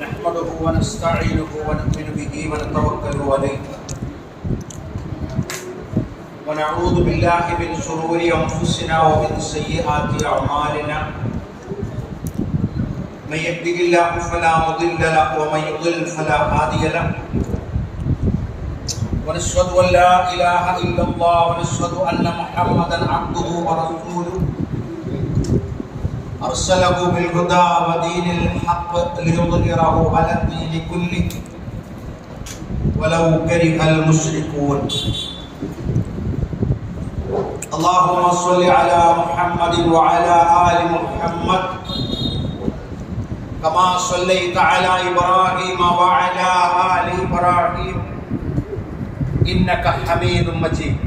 نحمده ونستعينه ونؤمن به ونتوكل عليه ونعوذ بالله من شرور أنفسنا ومن سيئات أعمالنا من يهده الله فلا مضل له ومن يضلل فلا هادي له ونشهد أن لا إله إلا الله ونشهد أن محمدا عبده ورسوله أرسله بالهدى ودين الحق ليظهره على الدين كله ولو كره المشركون. اللهم صل على محمد وعلى آل محمد كما صليت على إبراهيم وعلى آل إبراهيم إنك حميد مجيد.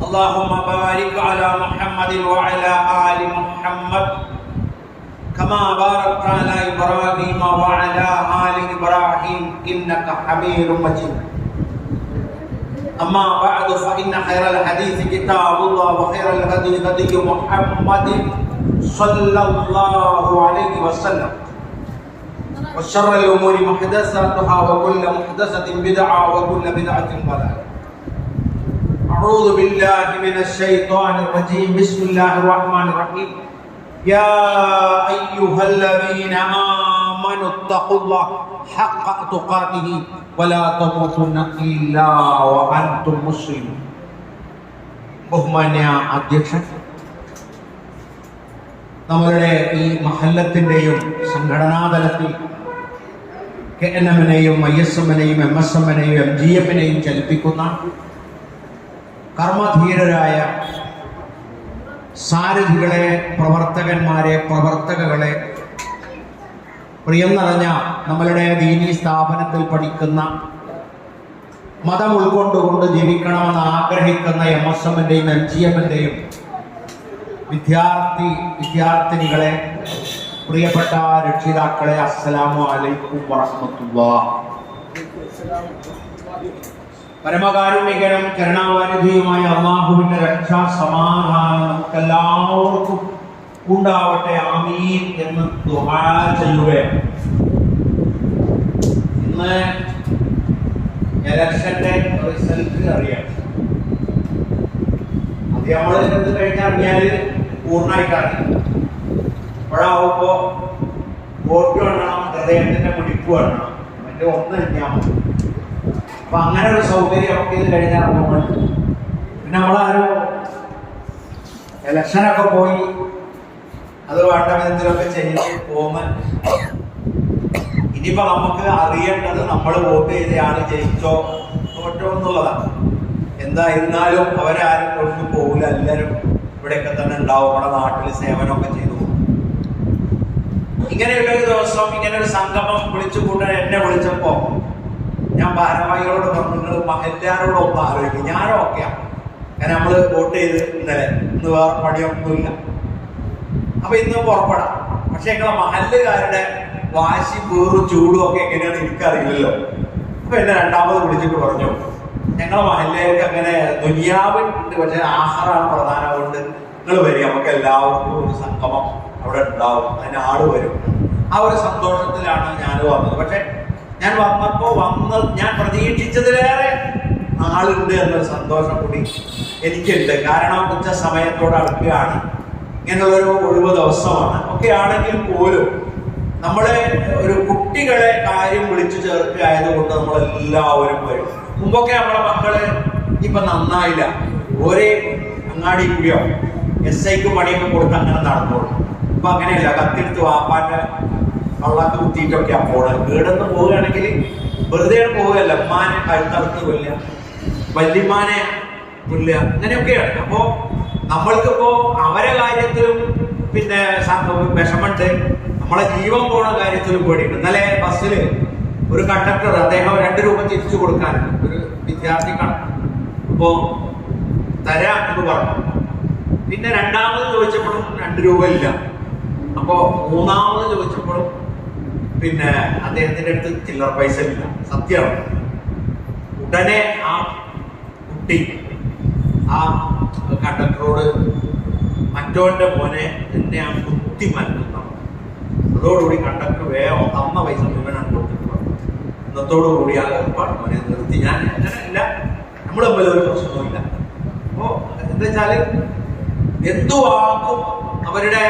اللهم بارك على محمد وعلى آل محمد كما باركت على إبراهيم وعلى آل إبراهيم إنك حميد مجيد. أما بعد فإن خير الحديث كتاب الله وخير الهدي هدي محمد صلى الله عليه وسلم وشر الأمور محدثاتها وكل محدثة بدعة وكل بدعة ضلالة. أعوذ بالله من الشيطان الرجيم. بسم الله الرحمن الرحيم. يا أيها الذين آمنوا اتقوا الله حق تقاته ولا تموتن إلا وأنتم مسلمون. ബഹുമാന്യ അധ്യക്ഷൻ, നമ്മളുടെ ഈ മഹല്ലത്തിൻ്റെയും സംഘടനാതലത്തിൽ KNM-നെയും ISM-നെയും MSM-നെയും MGM-നെയും ചലിപ്പിക്കുന്ന കർമ്മധീരരായ സാരഥികളെ, പ്രവർത്തകന്മാരെ, പ്രവർത്തകകളെ, പ്രിയം നിറഞ്ഞ നമ്മളുടെ ദീനീ സ്ഥാപനത്തിൽ പഠിക്കുന്ന, മതം ഉൾക്കൊണ്ടുകൊണ്ട് ജീവിക്കണമെന്ന് ആഗ്രഹിക്കുന്ന MSM-ന്റെയും MGM-ന്റെയും വിദ്യാർത്ഥിനികളെ, പ്രിയപ്പെട്ട രക്ഷിതാക്കളെ, അസ്സലാമു അലൈക്കും വറഹ്മത്തുള്ളാഹി. പരമകാരുണികനും കരുണാവാരിധിയുമായ അല്ലാഹുവിന്റെ രക്ഷാ സമാധാനം നമുക്കെല്ലാവർക്കും ഉണ്ടാവട്ടെ, ആമീൻ എന്ന് ദുആ ചെയ്യുകയാണ്. ഇന്ന് ഇലക്ഷന്റെ റിസൾട്ട് അറിയാം. അത് നമ്മൾ ഇത് കഴിഞ്ഞറിഞ്ഞാൽ പൂർണ്ണമായിട്ടാണ്. അപ്പോഴാവുമ്പോ വോട്ട് വേണം, ഹൃദയത്തിന്റെ പിടിപ്പ് വേണം, മറ്റേ ഒന്ന് കഴിഞ്ഞാൽ മതി. അപ്പൊ അങ്ങനെ ഒരു സൗകര്യം നമുക്ക് ഇത് കഴിഞ്ഞാൽ നമ്മൾ പിന്നെ നമ്മളാരും ഇലക്ഷനൊക്കെ പോയി അത് വേണ്ട വിധത്തിലൊക്കെ ചെയ്ത് പോകുമ്പോൾ ഇനിയിപ്പോ നമുക്ക് അറിയേണ്ടത് നമ്മൾ വോട്ട് ചെയ്തയാൾ ജയിച്ചോ തോറ്റോ എന്നുള്ളതാണ്. എന്തായിരുന്നാലും അവരാരും കൊണ്ട് പോകില്ല, എല്ലാവരും ഇവിടെയൊക്കെ തന്നെ ഉണ്ടാവും, നമ്മുടെ നാട്ടിൽ സേവനമൊക്കെ ചെയ്തു പോകും. ഇങ്ങനെയുള്ള ഒരു ദിവസം, ഇങ്ങനെ ഒരു സംഗമം വിളിച്ചു കൂട്ടാൻ എന്നെ വിളിച്ചപ്പോ ഞാൻ ഭാരവാഹികളോട് പറഞ്ഞു, നിങ്ങൾ മഹല്ലാരോടൊപ്പം ആലോചിക്കും. ഞാനും ഒക്കെയാണ്, കാരണം നമ്മള് വോട്ട് ചെയ്ത് ഇന്നലെ, ഇന്ന് വേറെ പണിയൊന്നുമില്ല, അപ്പൊ ഇന്ന് പുറപ്പെടാം. പക്ഷെ ഞങ്ങളെ മഹല്ലുകാരുടെ വാശി, പേറും ചൂടും ഒക്കെ എങ്ങനെയാണ് എനിക്കറിയില്ലല്ലോ. അപ്പൊ എന്നെ രണ്ടാമത് വിളിച്ചിട്ട് പറഞ്ഞു, ഞങ്ങളെ മഹല്ലയിലേക്ക് അങ്ങനെ ദുനിയാവുണ്ട്, പക്ഷെ ആഹാരമാണ് പ്രധാനം, അതുകൊണ്ട് നിങ്ങൾ വരിക, നമുക്ക് എല്ലാവർക്കും ഒരു സംഗമം അവിടെ ഉണ്ടാവും, അതിന് ആള് വരും. ആ ഒരു സന്തോഷത്തിലാണ് ഞാൻ വന്നത്. പക്ഷെ ഞാൻ വന്നപ്പോ ഞാൻ പ്രതീക്ഷിച്ചതിലേറെ ആളുണ്ട് എന്നൊരു സന്തോഷം കൂടി എനിക്കുണ്ട്. കാരണം ഉച്ച സമയത്തോട് അടുക്കുകയാണ്, ഇങ്ങനെയുള്ളൊരു ഒഴിവ് ദിവസമാണ്. ഒക്കെ ആണെങ്കിൽ പോലും നമ്മളെ ഒരു കുട്ടികളെ കാര്യം വിളിച്ചു ചേർക്കുക ആയതുകൊണ്ട് നമ്മളെല്ലാവരും വരും. മുമ്പൊക്കെ നമ്മളെ മക്കള് ഇപ്പൊ നന്നായില്ല, ഒരേ അങ്ങാടി കൂടിയോ SIക്ക് പണിയൊക്കെ കൊടുത്ത് അങ്ങനെ നടന്നോളൂ. ഇപ്പൊ അങ്ങനെയല്ല, കത്തിയെടുത്ത് വാപ്പാന്റെ വള്ളത്ത് കുത്തിയിട്ടൊക്കെ പോണത്. വീടൊന്ന് പോവുകയാണെങ്കിൽ വെറുതെ പോവുകയല്ല, ഉമ്മാനെ കഴുത്തറുത്ത് കൊല്ലുക, വല്യമ്മാനെ കൊല്ലുക, അങ്ങനെയൊക്കെയാണ്. അപ്പോ നമ്മൾക്കിപ്പോ അവരെ കാര്യത്തിലും പിന്നെ വിഷമുണ്ട്, നമ്മളെ ജീവൻ പോണ കാര്യത്തിലും പേടിയുണ്ട്. ഇന്നലെ ബസ്സിൽ ഒരു കണ്ടക്ടർ, അദ്ദേഹം 2 രൂപ തിരിച്ചു കൊടുക്കാൻ ഒരു വിദ്യാർത്ഥിക്കാണ്, അപ്പോ തരാം എന്ന് പറഞ്ഞു. പിന്നെ രണ്ടാമത് ചോദിച്ചപ്പോഴും 2 രൂപ ഇല്ല. അപ്പോ മൂന്നാമത് ചോദിച്ചപ്പോഴും പിന്നെ അദ്ദേഹത്തിന്റെ അടുത്ത് ചില്ലറ പൈസ ഇല്ല. സത്യമാണ്. ഉടനെ ആ കുട്ടി ആ കണ്ടക്ടറോട്, മറ്റോന്റെ മോനെ എന്നെ ആ കുത്തി മാറ്റുന്ന, അതോടുകൂടി കണ്ടക്ടർ വേഗം തന്ന പൈസ മുഴുവനാണ് കൊടുത്തിട്ടുള്ളത്. ഇന്നത്തോടുകൂടി ആ ഏർപ്പാട് നിർത്തി. ഞാൻ അങ്ങനെയല്ല, നമ്മൾ തമ്മിൽ ഒരു പ്രശ്നവുമില്ല. അപ്പോ എന്താ വെച്ചാല് എന്തു വാക്കും അവരുടെ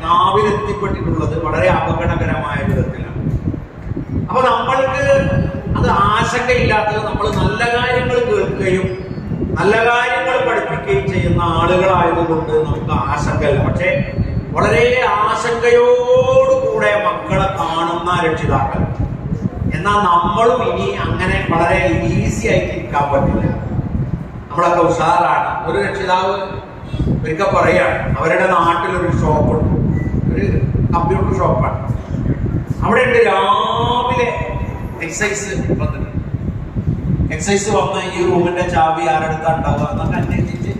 നാവിലെത്തിപ്പെട്ടിട്ടുള്ളത് വളരെ അപകടകരമായ വിധത്തിലാണ്. അപ്പൊ നമ്മൾക്ക് അത് ആശങ്കയില്ലാത്തത് നമ്മൾ നല്ല കാര്യങ്ങൾ കേൾക്കുകയും നല്ല കാര്യങ്ങൾ പഠിപ്പിക്കുകയും ചെയ്യുന്ന ആളുകളായതുകൊണ്ട് നമുക്ക് ആശങ്കയില്ല. പക്ഷെ വളരെ ആശങ്കയോടുകൂടെ മക്കളെ കാണുന്ന രക്ഷിതാക്കൾ. എന്നാൽ നമ്മളും ഇനി അങ്ങനെ വളരെ ഈസി ആയിട്ട് ഇരിക്കാൻ പറ്റില്ല. നമ്മളൊക്കെ ഉഷാറാണ്. ഒരു രക്ഷിതാവ് ഒരിക്കൽ പറയാണ്, അവരുടെ നാട്ടിലൊരു ഷോപ്പുണ്ട്, ഒരു കമ്പ്യൂട്ടർ ഷോപ്പാണ്. അവിടെ ഉണ്ട് രാവിലെ എക്സസൈസ് വന്നിട്ട്, എക്സസൈസ് വന്ന് ഈ റൂമിന്റെ ചാവി ആരെടുത്താ ഉണ്ടാവുക എന്നൊക്കെ അന്വേഷിച്ച്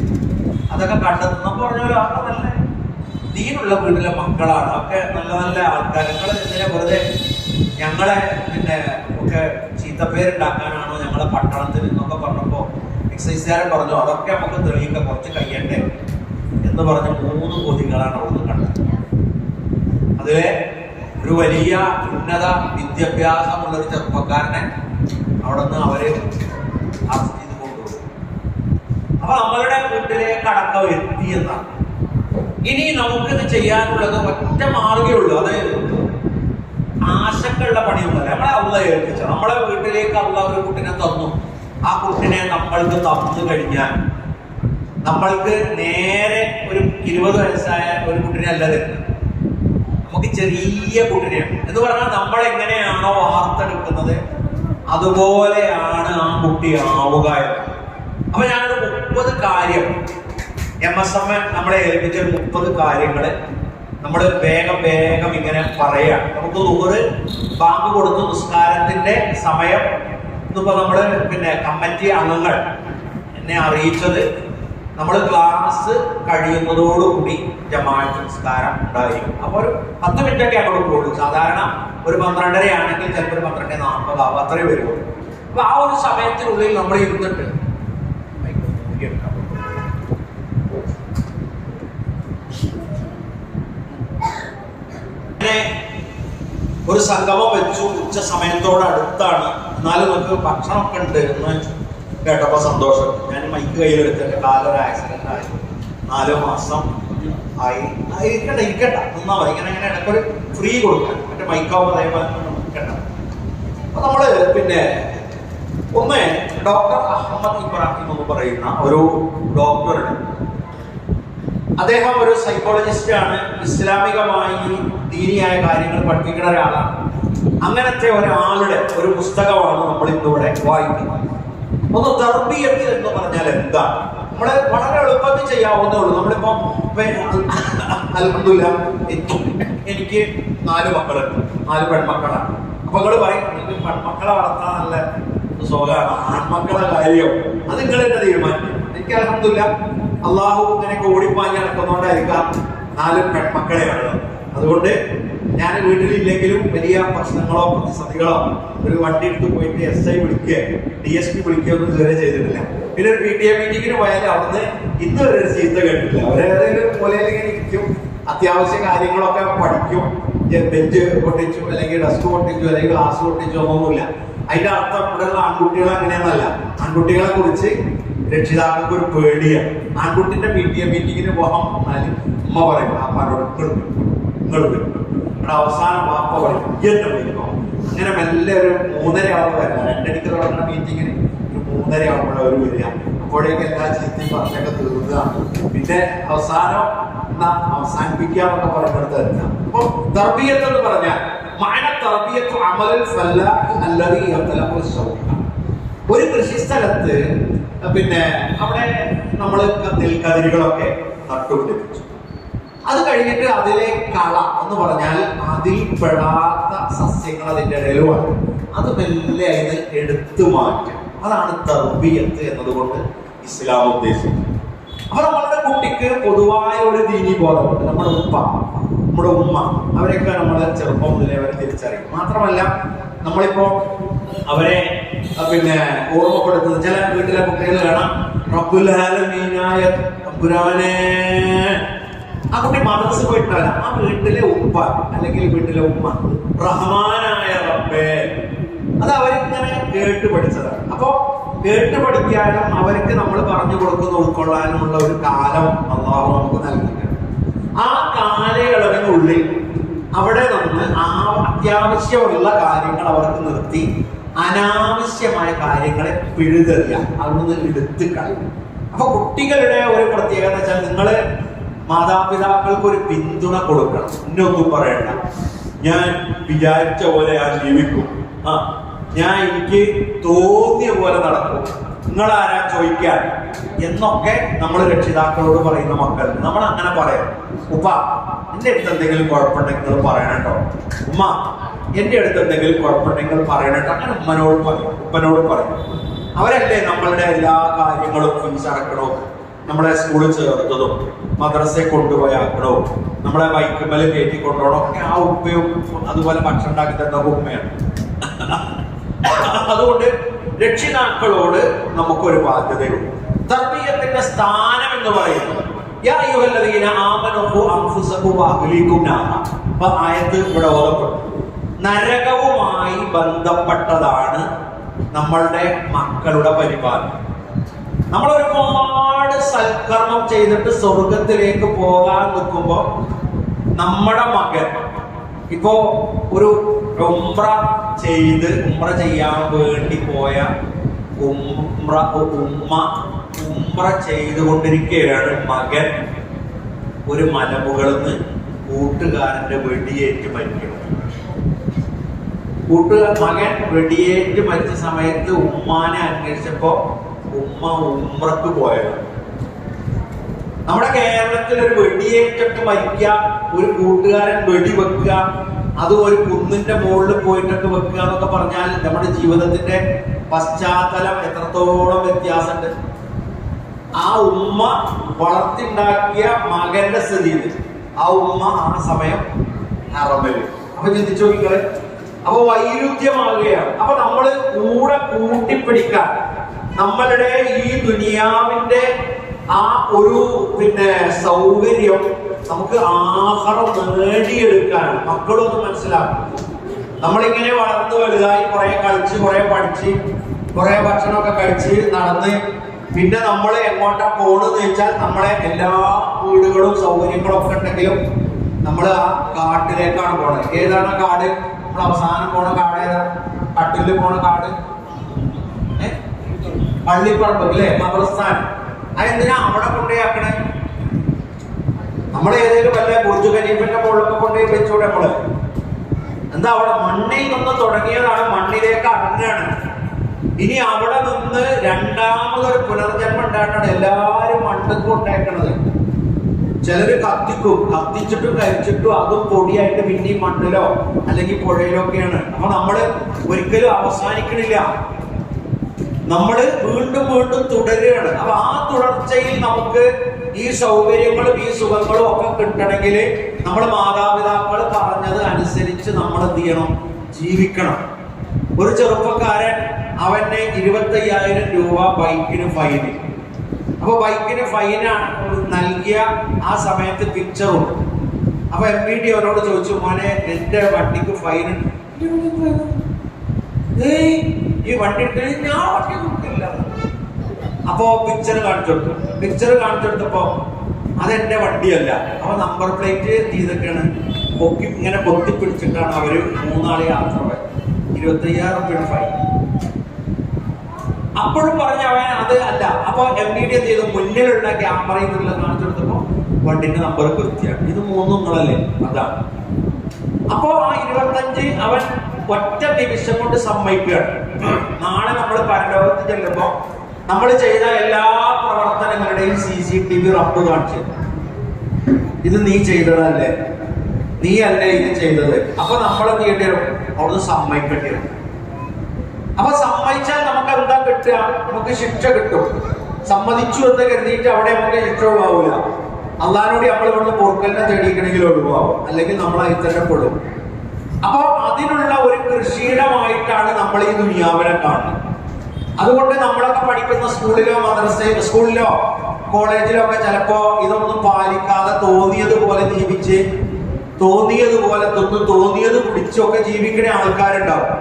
അതൊക്കെ കണ്ടെത്തുന്ന പറഞ്ഞാലും ഒക്കെ നല്ല ദീനുള്ള വീട്ടിലെ മക്കളാണ്, ഒക്കെ നല്ല നല്ല ആൾക്കാർ. നിങ്ങൾ എന്തിനാ വെറുതെ ഞങ്ങളെ ഒക്കെ ചീത്തപ്പേരുണ്ടാക്കാനാണോ ഞങ്ങളെ പട്ടണത്തിൽ നിന്നൊക്കെ പറഞ്ഞപ്പോ എക്സസൈസുകാരൻ പറഞ്ഞു അതൊക്കെ നമുക്ക് തെളിയിക്കാൻ കുറച്ച് കഴിയണ്ടേ എന്ന് പറഞ്ഞ് 3 കോടികളാണ് അവിടുന്ന് കണ്ടത്. അതിലെ ഒരു വലിയ ഉന്നത വിദ്യാഭ്യാസമുള്ള ഒരു ചെറുപ്പക്കാരനെ അവിടെ നിന്ന് അവര് അറസ്റ്റ് ചെയ്ത് കൊണ്ടുപോകും. അപ്പൊ നമ്മളുടെ വീട്ടിലേക്ക് അടക്കം എത്തി എന്നാണ്. ഇനി നമുക്കിത് ചെയ്യാനുള്ളത് ഒറ്റ മാർഗ്ഗമുള്ളൂ. അത് ആശക്കുള്ള പണിയൊന്നുമല്ല. നമ്മളെ അള്ള ഏൽപ്പിച്ച നമ്മളെ വീട്ടിലേക്ക് അള്ള ഒരു കുട്ടിനെ തന്നു. ആ കുട്ടിനെ നമ്മൾക്ക് തന്നു കഴിഞ്ഞാൽ നമ്മൾക്ക് നേരെ ഒരു 20 വയസ്സായ ഒരു കുട്ടിനെ അല്ല തരുന്നത്. നമുക്ക് ചെറിയ കുട്ടിനെയാണ് എന്ന് പറഞ്ഞാൽ നമ്മൾ എങ്ങനെയാണോ വാർത്തെടുക്കുന്നത് അതുപോലെയാണ് ആ കുട്ടി ആവുക. അപ്പൊ ഞാനൊരു 30 കാര്യം MSM നമ്മളെ ഏൽപ്പിച്ച 30 കാര്യങ്ങള് നമ്മൾ വേഗം ഇങ്ങനെ പറയാം. നമുക്ക് 100 ബാങ്ക് കൊടുത്തു നിസ്കാരത്തിന്റെ സമയം ഇന്നിപ്പോ നമ്മള് കമ്മിറ്റി അംഗങ്ങൾ എന്നെ അറിയിച്ചത് നമ്മൾ ക്ലാസ് കഴിയുന്നതോടുകൂടി ജമാഅത്ത് നിസ്കാരം ഉണ്ടായിരിക്കും. അപ്പൊ ഒരു 10 മിനിറ്റൊക്കെ അങ്ങോട്ട് പോകുള്ളൂ. സാധാരണ ഒരു 12:30 ആണെങ്കിൽ ചിലപ്പോൾ 12:40 ആവും, അത്രേ വരുള്ളൂ. അപ്പൊ ആ ഒരു സമയത്തിനുള്ളിൽ നമ്മൾ ഇരുന്നിട്ട് ഒരു സംഗമം വെച്ചു. ഉച്ച സമയത്തോടടുത്താണ്, എന്നാലും നമുക്ക് ഭക്ഷണമൊക്കെ ഉണ്ട് എന്ന് കേട്ടപ്പോ സന്തോഷം. ഞാൻ മൈക്ക് കയ്യിലെടുത്തിട്ട് കാലൊരു ആക്സിഡന്റ് ആയി, 4 മാസം ആയി. ഇരിക്കട്ടെ നിന്നാ മതി. ഇങ്ങനെ ഇടയ്ക്കൊരു ഫ്രീ കൊടുക്കാൻ മറ്റേ മൈക്കാവുമ്പോൾ അതേപോലെ നിൽക്കണ്ട. അപ്പൊ നമ്മള് ഒന്ന് ഡോക്ടർ അഹമ്മദ് ഇബ്രാഹിം എന്ന് പറയുന്ന ഒരു ഡോക്ടറുണ്ട്. അദ്ദേഹം ഒരു സൈക്കോളജിസ്റ്റ് ആണ്. ഇസ്ലാമികമായി ദീനിയായ കാര്യങ്ങൾ പഠിപ്പിക്കുന്ന ഒരാളാണ്. അങ്ങനത്തെ ഒരാളുടെ ഒരു പുസ്തകമാണ് നമ്മൾ ഇന്നിവിടെ വായിക്കുന്നത്. ഒന്ന് തർബിയത്ത് എന്ന് പറഞ്ഞാൽ എന്താണ്? നമ്മള് വളരെ എളുപ്പത്തിൽ ചെയ്യാവുന്നേ ഉള്ളൂ. നമ്മളിപ്പോ അൽഹംദുലില്ലാ എനിക്ക് 4 മക്കളുണ്ട്, 4 പെൺമക്കളാണ്. അപ്പൊ നിങ്ങൾ പറയും നിങ്ങൾക്ക് പെൺമക്കളെ വളർത്താൻ നല്ല സുഖമാണ്, ആൺമക്കളെ കാര്യം അത് നിങ്ങൾ തന്നെ തീരുമാനിക്കും. എനിക്ക് അൽഹംദുലില്ലാ അള്ളാഹു ഇങ്ങനെ ഓടിപ്പാഞ്ഞ് നടക്കുന്നതുകൊണ്ടായിരിക്കാം 4 പെൺമക്കളെയാണ്. അതുകൊണ്ട് ഞാൻ വീട്ടിലില്ലെങ്കിലും വലിയ പ്രശ്നങ്ങളോ പ്രതിസന്ധികളോ ഒരു വണ്ടി എടുത്ത് പോയിട്ട് SI വിളിക്കുക DSP വിളിക്കുക ഒന്നും ഇതുവരെ ചെയ്തിട്ടില്ല. പിന്നെ ഒരു PTA മീറ്റിങ്ങിന് പോയാൽ അവിടുന്ന് ഇന്നുവരെ ഒരു ചീത്ത കേട്ടിട്ടില്ല. അവരേതെങ്കിലും മൂലയിലിങ്ങനെ ഇരിക്കും, അത്യാവശ്യ കാര്യങ്ങളൊക്കെ പഠിക്കും. ബെഞ്ച് പൊട്ടിച്ചു അല്ലെങ്കിൽ ഡെസ്ക് പൊട്ടിച്ചു അല്ലെങ്കിൽ ഗ്ലാസ് പൊട്ടിച്ചു ഒന്നുമില്ല. അതിന്റെ അർത്ഥം ഇവിടെയുള്ള ആൺകുട്ടികൾ അങ്ങനെയൊന്നല്ല. ആൺകുട്ടികളെ കുറിച്ച് രക്ഷിതാക്കൾക്ക് ഒരു പേടിയാണ്. ആൺകുട്ടിന്റെ PTA മീറ്റിങ്ങിന് പോകാൻ വന്നാല് ഉമ്മ പറയും അപ്പാനോട് നിങ്ങൾ വരും. ഇവിടെ അവസാനം വാപ്പ പറയും എന്നെ വരുമ്പോ അങ്ങനെ മെല്ലെ ഒരു 3:30 ആവുമ്പോൾ വരില്ല. 2 മണിക്ക് തുടങ്ങുന്ന മീറ്റിങ്ങിന് ഒരു 3:30 ആവുമ്പോഴേ അവർ വരിക. അപ്പോഴേക്ക് എല്ലാ ചീത്തയും പറഞ്ഞൊക്കെ തീർന്നതാണ്. പിന്നെ അവസാനിപ്പിക്കാന്നൊക്കെ പറയുന്നിടത്ത് വരുന്ന. അപ്പൊ തർബിയത്ത് എന്ന് പറഞ്ഞാൽ ഒരു കൃഷിസ്ഥലത്ത് അവിടെ നമ്മൾ നെൽക്കതിരുകളൊക്കെ നട്ടുപിടിപ്പിച്ചു. അത് കഴിഞ്ഞിട്ട് അതിലെ കള എന്ന് പറഞ്ഞാൽ അതിൽ പെടാത്ത സസ്യങ്ങൾ അതിൻ്റെ ഇടയിലുമാണ്. അത് മെല്ലെ അതിന് എടുത്തു മാറ്റും. അതാണ് തർബിയത്ത് എന്നതുകൊണ്ട് ഇസ്ലാം ഉദ്ദേശിക്കുന്നത്. അപ്പൊ നമ്മളുടെ കുട്ടിക്ക് പൊതുവായ ഒരു ദീനി ബോധമുണ്ട്. നമ്മുടെ ഉപ്പ, നമ്മുടെ ഉമ്മ, അവരെയൊക്കെ നമ്മൾ ചെറുപ്പം മുതലേ അവരെ തിരിച്ചറിയും. മാത്രമല്ല നമ്മളിപ്പോ അവരെ ഓർമ്മപ്പെടുത്തുന്നത് ചില വീട്ടിലെ കുട്ടികൾ കാണാം, റബ്ബുൽ ആലമീനായ തമ്പുരാനെ ആ കുട്ടി മദ്രസ പോയിട്ടല്ല, ആ വീട്ടിലെ ഉപ്പ അല്ലെങ്കിൽ വീട്ടിലെ ഉമ്മ റഹ്മാനായ റബ്ബേ, അത് അവരിങ്ങനെ കേട്ട് പഠിച്ചതാണ്. അപ്പൊ കേട്ട് പഠിക്കാനും അവർക്ക് നമ്മൾ പറഞ്ഞു കൊടുക്കുന്ന ഉൾക്കൊള്ളാനുമുള്ള ഒരു കാലം അള്ളാഹു നമുക്ക് നൽകിയിട്ടുണ്ട്. ആ കാലയളവിനുള്ളിൽ അവിടെ നിന്ന് ആ അത്യാവശ്യമുള്ള കാര്യങ്ങൾ അവർക്ക് നിർത്തി അനാവശ്യമായ കാര്യങ്ങളെ പിഴുതെറിയാം, അവിടുന്ന് എടുത്ത് കളയും. അപ്പൊ കുട്ടികളുടെ ഒരു പ്രത്യേകത വെച്ചാൽ നിങ്ങള് മാതാപിതാക്കൾക്ക് ഒരു പിന്തുണ കൊടുക്കണം. ഇന്നൊന്നും പറയണ്ട, ഞാൻ വിചാരിച്ച പോലെ ഞാൻ ജീവിക്കും, ഞാൻ എനിക്ക് തോന്നിയ പോലെ നടക്കും, നിങ്ങളാരാ ചോദിക്കാൻ എന്നൊക്കെ നമ്മൾ രക്ഷിതാക്കളോട് പറയുന്ന മക്കൾ നമ്മൾ അങ്ങനെ പറയാം. ഉപ്പ എന്റെ അടുത്ത് എന്തെങ്കിലും കുഴപ്പമുണ്ടെങ്കിൽ നിങ്ങൾ പറയണം കേട്ടോ, ഉമ്മ എന്റെ അടുത്ത് എന്തെങ്കിലും കുഴപ്പമുണ്ടെങ്കിൽ പറയണം കേട്ടോ, അങ്ങനെ ഉമ്മനോട് പറയും, ഉപ്പനോട് പറയും. അവരല്ലേ നമ്മളുടെ എല്ലാ കാര്യങ്ങളും ഫീസ് അടക്കണോ, നമ്മളെ സ്കൂളിൽ ചേർത്തതും മദ്രസയെ കൊണ്ടുപോയാക്കണോ, നമ്മളെ ബൈക്കുമ്മൽ കയറ്റി കൊണ്ടുപോകണോ ഒക്കെ ആ ഉപ്പയും അതുപോലെ ഭക്ഷണം ഉണ്ടാക്കി തന്ന ഉമ്മയാണ്. അതുകൊണ്ട് രക്ഷിതാക്കളോട് നമുക്കൊരു ബാധ്യതയുണ്ട്. തർബീയത്തിന്റെ സ്ഥാനം എന്ന് പറയുന്നത് ആയത്ത് ഇവിടെ ഓതപ്പെട്ടു. നരകവുമായി ബന്ധപ്പെട്ടതാണ് നമ്മളുടെ മക്കളുടെ പരിപാലനം. നമ്മൾ ഒരുപാട് സൽക്കർമ്മം ചെയ്തിട്ട് സ്വർഗത്തിലേക്ക് പോകാൻ നിൽക്കുമ്പോ നമ്മുടെ മകൻ ഇപ്പോ ഒരു ഉംറ ചെയ്യാൻ വേണ്ടി പോയ ഉംറ ചെയ്തുകൊണ്ടിരിക്കുകയാണ് മകൻ ഒരു മലമുകളിൽ നിന്ന് കൂട്ടുകാരന്റെ വെടിയേറ്റ് മരിക്കണം. മകൻ വെടിയേറ്റ് മരിച്ച സമയത്ത് ഉമ്മാനെ അന്വേഷിച്ചപ്പോ ഉമ്മ ഉംറക്ക് പോയത്. നമ്മുടെ കേരളത്തിൽ ഒരു വെടിയേറ്റിട്ട് മരിക്കുക, ഒരു കൂട്ടുകാരൻ വെടി വെക്കുക, അത് ഒരു കുന്നിന്റെ മുകളിൽ പോയിട്ടൊക്കെ വെക്കുക എന്നൊക്കെ പറഞ്ഞാൽ നമ്മുടെ ജീവിതത്തിന്റെ പശ്ചാത്തലം എത്രത്തോളം വ്യത്യാസമുണ്ട്. ആ ഉമ്മ വളർത്തിണ്ടാക്കിയ മകന്റെ സ്ഥിതിയിൽ ആ ഉമ്മ ആ സമയം ഹറമിൽ. അപ്പൊ ചിന്തിച്ചു നോക്കിക്കളെ, അപ്പൊ വൈരുദ്ധ്യമാകുകയാണ്. അപ്പൊ നമ്മള് കൂടെ കൂട്ടിപ്പിടിക്കാൻ നമ്മളുടെ ഈ ദുനിയാവിന്റെ ആ ഒരു സൗകര്യം നമുക്ക് ആഹാരം നേടിയെടുക്കാനാണ്. മക്കളും ഒന്ന് മനസ്സിലാക്കും. നമ്മളിങ്ങനെ വളർന്നു വലുതായി കുറെ കളിച്ച് കുറെ പഠിച്ച് കുറെ ഭക്ഷണമൊക്കെ കഴിച്ച് നടന്ന് പിന്നെ നമ്മൾ എങ്ങോട്ടാ പോണെന്ന് വെച്ചാൽ നമ്മളെ എല്ലാ വീടുകളും സൗകര്യങ്ങളും ഒക്കെ ഉണ്ടെങ്കിലും നമ്മൾ ആ കാട്ടിലേക്കാണ് പോണത്. ഏതാണ് കാട്? നമ്മൾ അവസാനം പോണ കാട് ഏതാ? കട്ടില് പോണ കാട് പള്ളിപ്പറമ്പ് അല്ലേ, മദ്രസ്ഥാൻ. അതെന്തിനാ അവിടെ കൊണ്ടുപോയി ആക്കണേ? നമ്മൾ ഏതെങ്കിലും വല്ല ബുർജ് ഖലീഫിന്റെ മുകളിലൊക്കെ കൊണ്ടുപോയി വെച്ചൂടെ? നമ്മള് എന്താ അവിടെ മണ്ണിൽ നിന്ന് തുടങ്ങിയതാണ്, മണ്ണിലേക്ക് അടങ്ങാണ്. ഇനി അവിടെ നിന്ന് രണ്ടാമതൊരു പുനർജന്മം ഉണ്ടായിട്ടാണ് എല്ലാരും മണ്ണൊക്കെ ഉണ്ടാക്കണത്. ചിലര് കത്തിക്കും, കത്തിച്ചിട്ടും കരിച്ചിട്ടും അതും പൊടിയായിട്ട് പിന്നെയും മണ്ണിലോ അല്ലെങ്കിൽ പുഴയിലോ ഒക്കെയാണ്. അപ്പൊ നമ്മള് ഒരിക്കലും അവസാനിക്കണില്ല, നമ്മള് വീണ്ടും വീണ്ടും തുടരുകയാണ്. അപ്പൊ ആ തുടർച്ചയിൽ നമുക്ക് ഈ സൗകര്യങ്ങളും ഈ സുഖങ്ങളും ഒക്കെ കിട്ടണമെങ്കിൽ നമ്മൾ മാതാപിതാക്കൾ പറഞ്ഞത് അനുസരിച്ച് നമ്മൾ എന്ത് ചെയ്യണം? ജീവിക്കണം. ഒരു ചെറുപ്പക്കാരൻ അവന്റെ 25,000 രൂപ ബൈക്കിന് ഫൈന്. അപ്പൊ ബൈക്കിന് ഫൈനാണ് നൽകിയ ആ സമയത്ത് പിക്ചറും. അപ്പൊ MVD അവരോട് ചോദിച്ചു, മോനെ എന്റെ വണ്ടിക്ക് ഫൈൻ ഈ വണ്ടി ഞാൻ വണ്ടി കൊടുക്കില്ല. അപ്പോ പിക്ചർ കാണിച്ചെടുത്തപ്പോ അതെന്റെ വണ്ടിയല്ല. അപ്പൊ നമ്പർ പ്ലേറ്റ് ചെയ്തൊക്കെയാണ് ഇങ്ങനെ പൊത്തിപ്പിടിച്ചിട്ടാണ് അവര് 3 നാളെ യാത്ര പോയത്. 25,000 രൂപയുടെ ഫൈൻ. അപ്പോഴും പറഞ്ഞ അവൻ അത് അല്ല. അപ്പൊ MVD എന്ത് ചെയ്തു? മുന്നിലുള്ള ക്യാമറയിൽ നിന്നുള്ള കാണിച്ചെടുത്തപ്പോ വണ്ടിന്റെ നമ്പർ കൃത്യമാണ്. ഇത് 3 നിങ്ങളല്ലേ? അതാണ്. അപ്പോ ആ 25 അവൻ ഒറ്റ നിമിഷം കൊണ്ട് സമ്മതിക്കുകയാണ്. നാളെ നമ്മൾ പരലോകത്ത് ചെല്ലുമ്പോ നമ്മൾ ചെയ്ത എല്ലാ പ്രവർത്തനങ്ങളുടെയും CCTV റബ്ബ് കാണിച്ചു. ഇത് നീ ചെയ്തതല്ലേ, നീ അല്ലേ ഇത് ചെയ്തത്. അപ്പൊ നമ്മൾ എന്ത് ചെയ്യേണ്ടി വരും? അവിടുന്ന് സമ്മതിക്കേണ്ടി വരും. അപ്പൊ സമ്മതിച്ചാൽ നമുക്ക് എന്താ കിട്ടുക? നമുക്ക് ശിക്ഷ കിട്ടും. സമ്മതിച്ചു എന്ന് കരുതിയിട്ട് അവിടെ നമുക്ക് ശിക്ഷ ഒഴിവാവില്ല. അള്ളാഹിനോട് നമ്മൾ ഇവിടുന്ന് പൊറുക്കലിനെ തേടിക്കണമെങ്കിൽ ഒഴിവാകും, അല്ലെങ്കിൽ നമ്മൾ അതിൽ തന്നെ പെടും. അപ്പൊ അതിനുള്ള ഒരു കൃഷിയിടമായിട്ടാണ് നമ്മൾ ഈ ദുനിയാവിനെ കാണുന്നത്. അതുകൊണ്ട് നമ്മളൊക്കെ പഠിക്കുന്ന സ്കൂളിലോ കോളേജിലൊക്കെ ചിലപ്പോ ഇതൊന്നും പാലിക്കാതെ തോന്നിയതുപോലെ ജീവിച്ച്, തോന്നിയതുപോലെ തിന്ന്, തോന്നിയത് കുടിച്ചൊക്കെ ജീവിക്കുന്ന ആൾക്കാരുണ്ടാവും.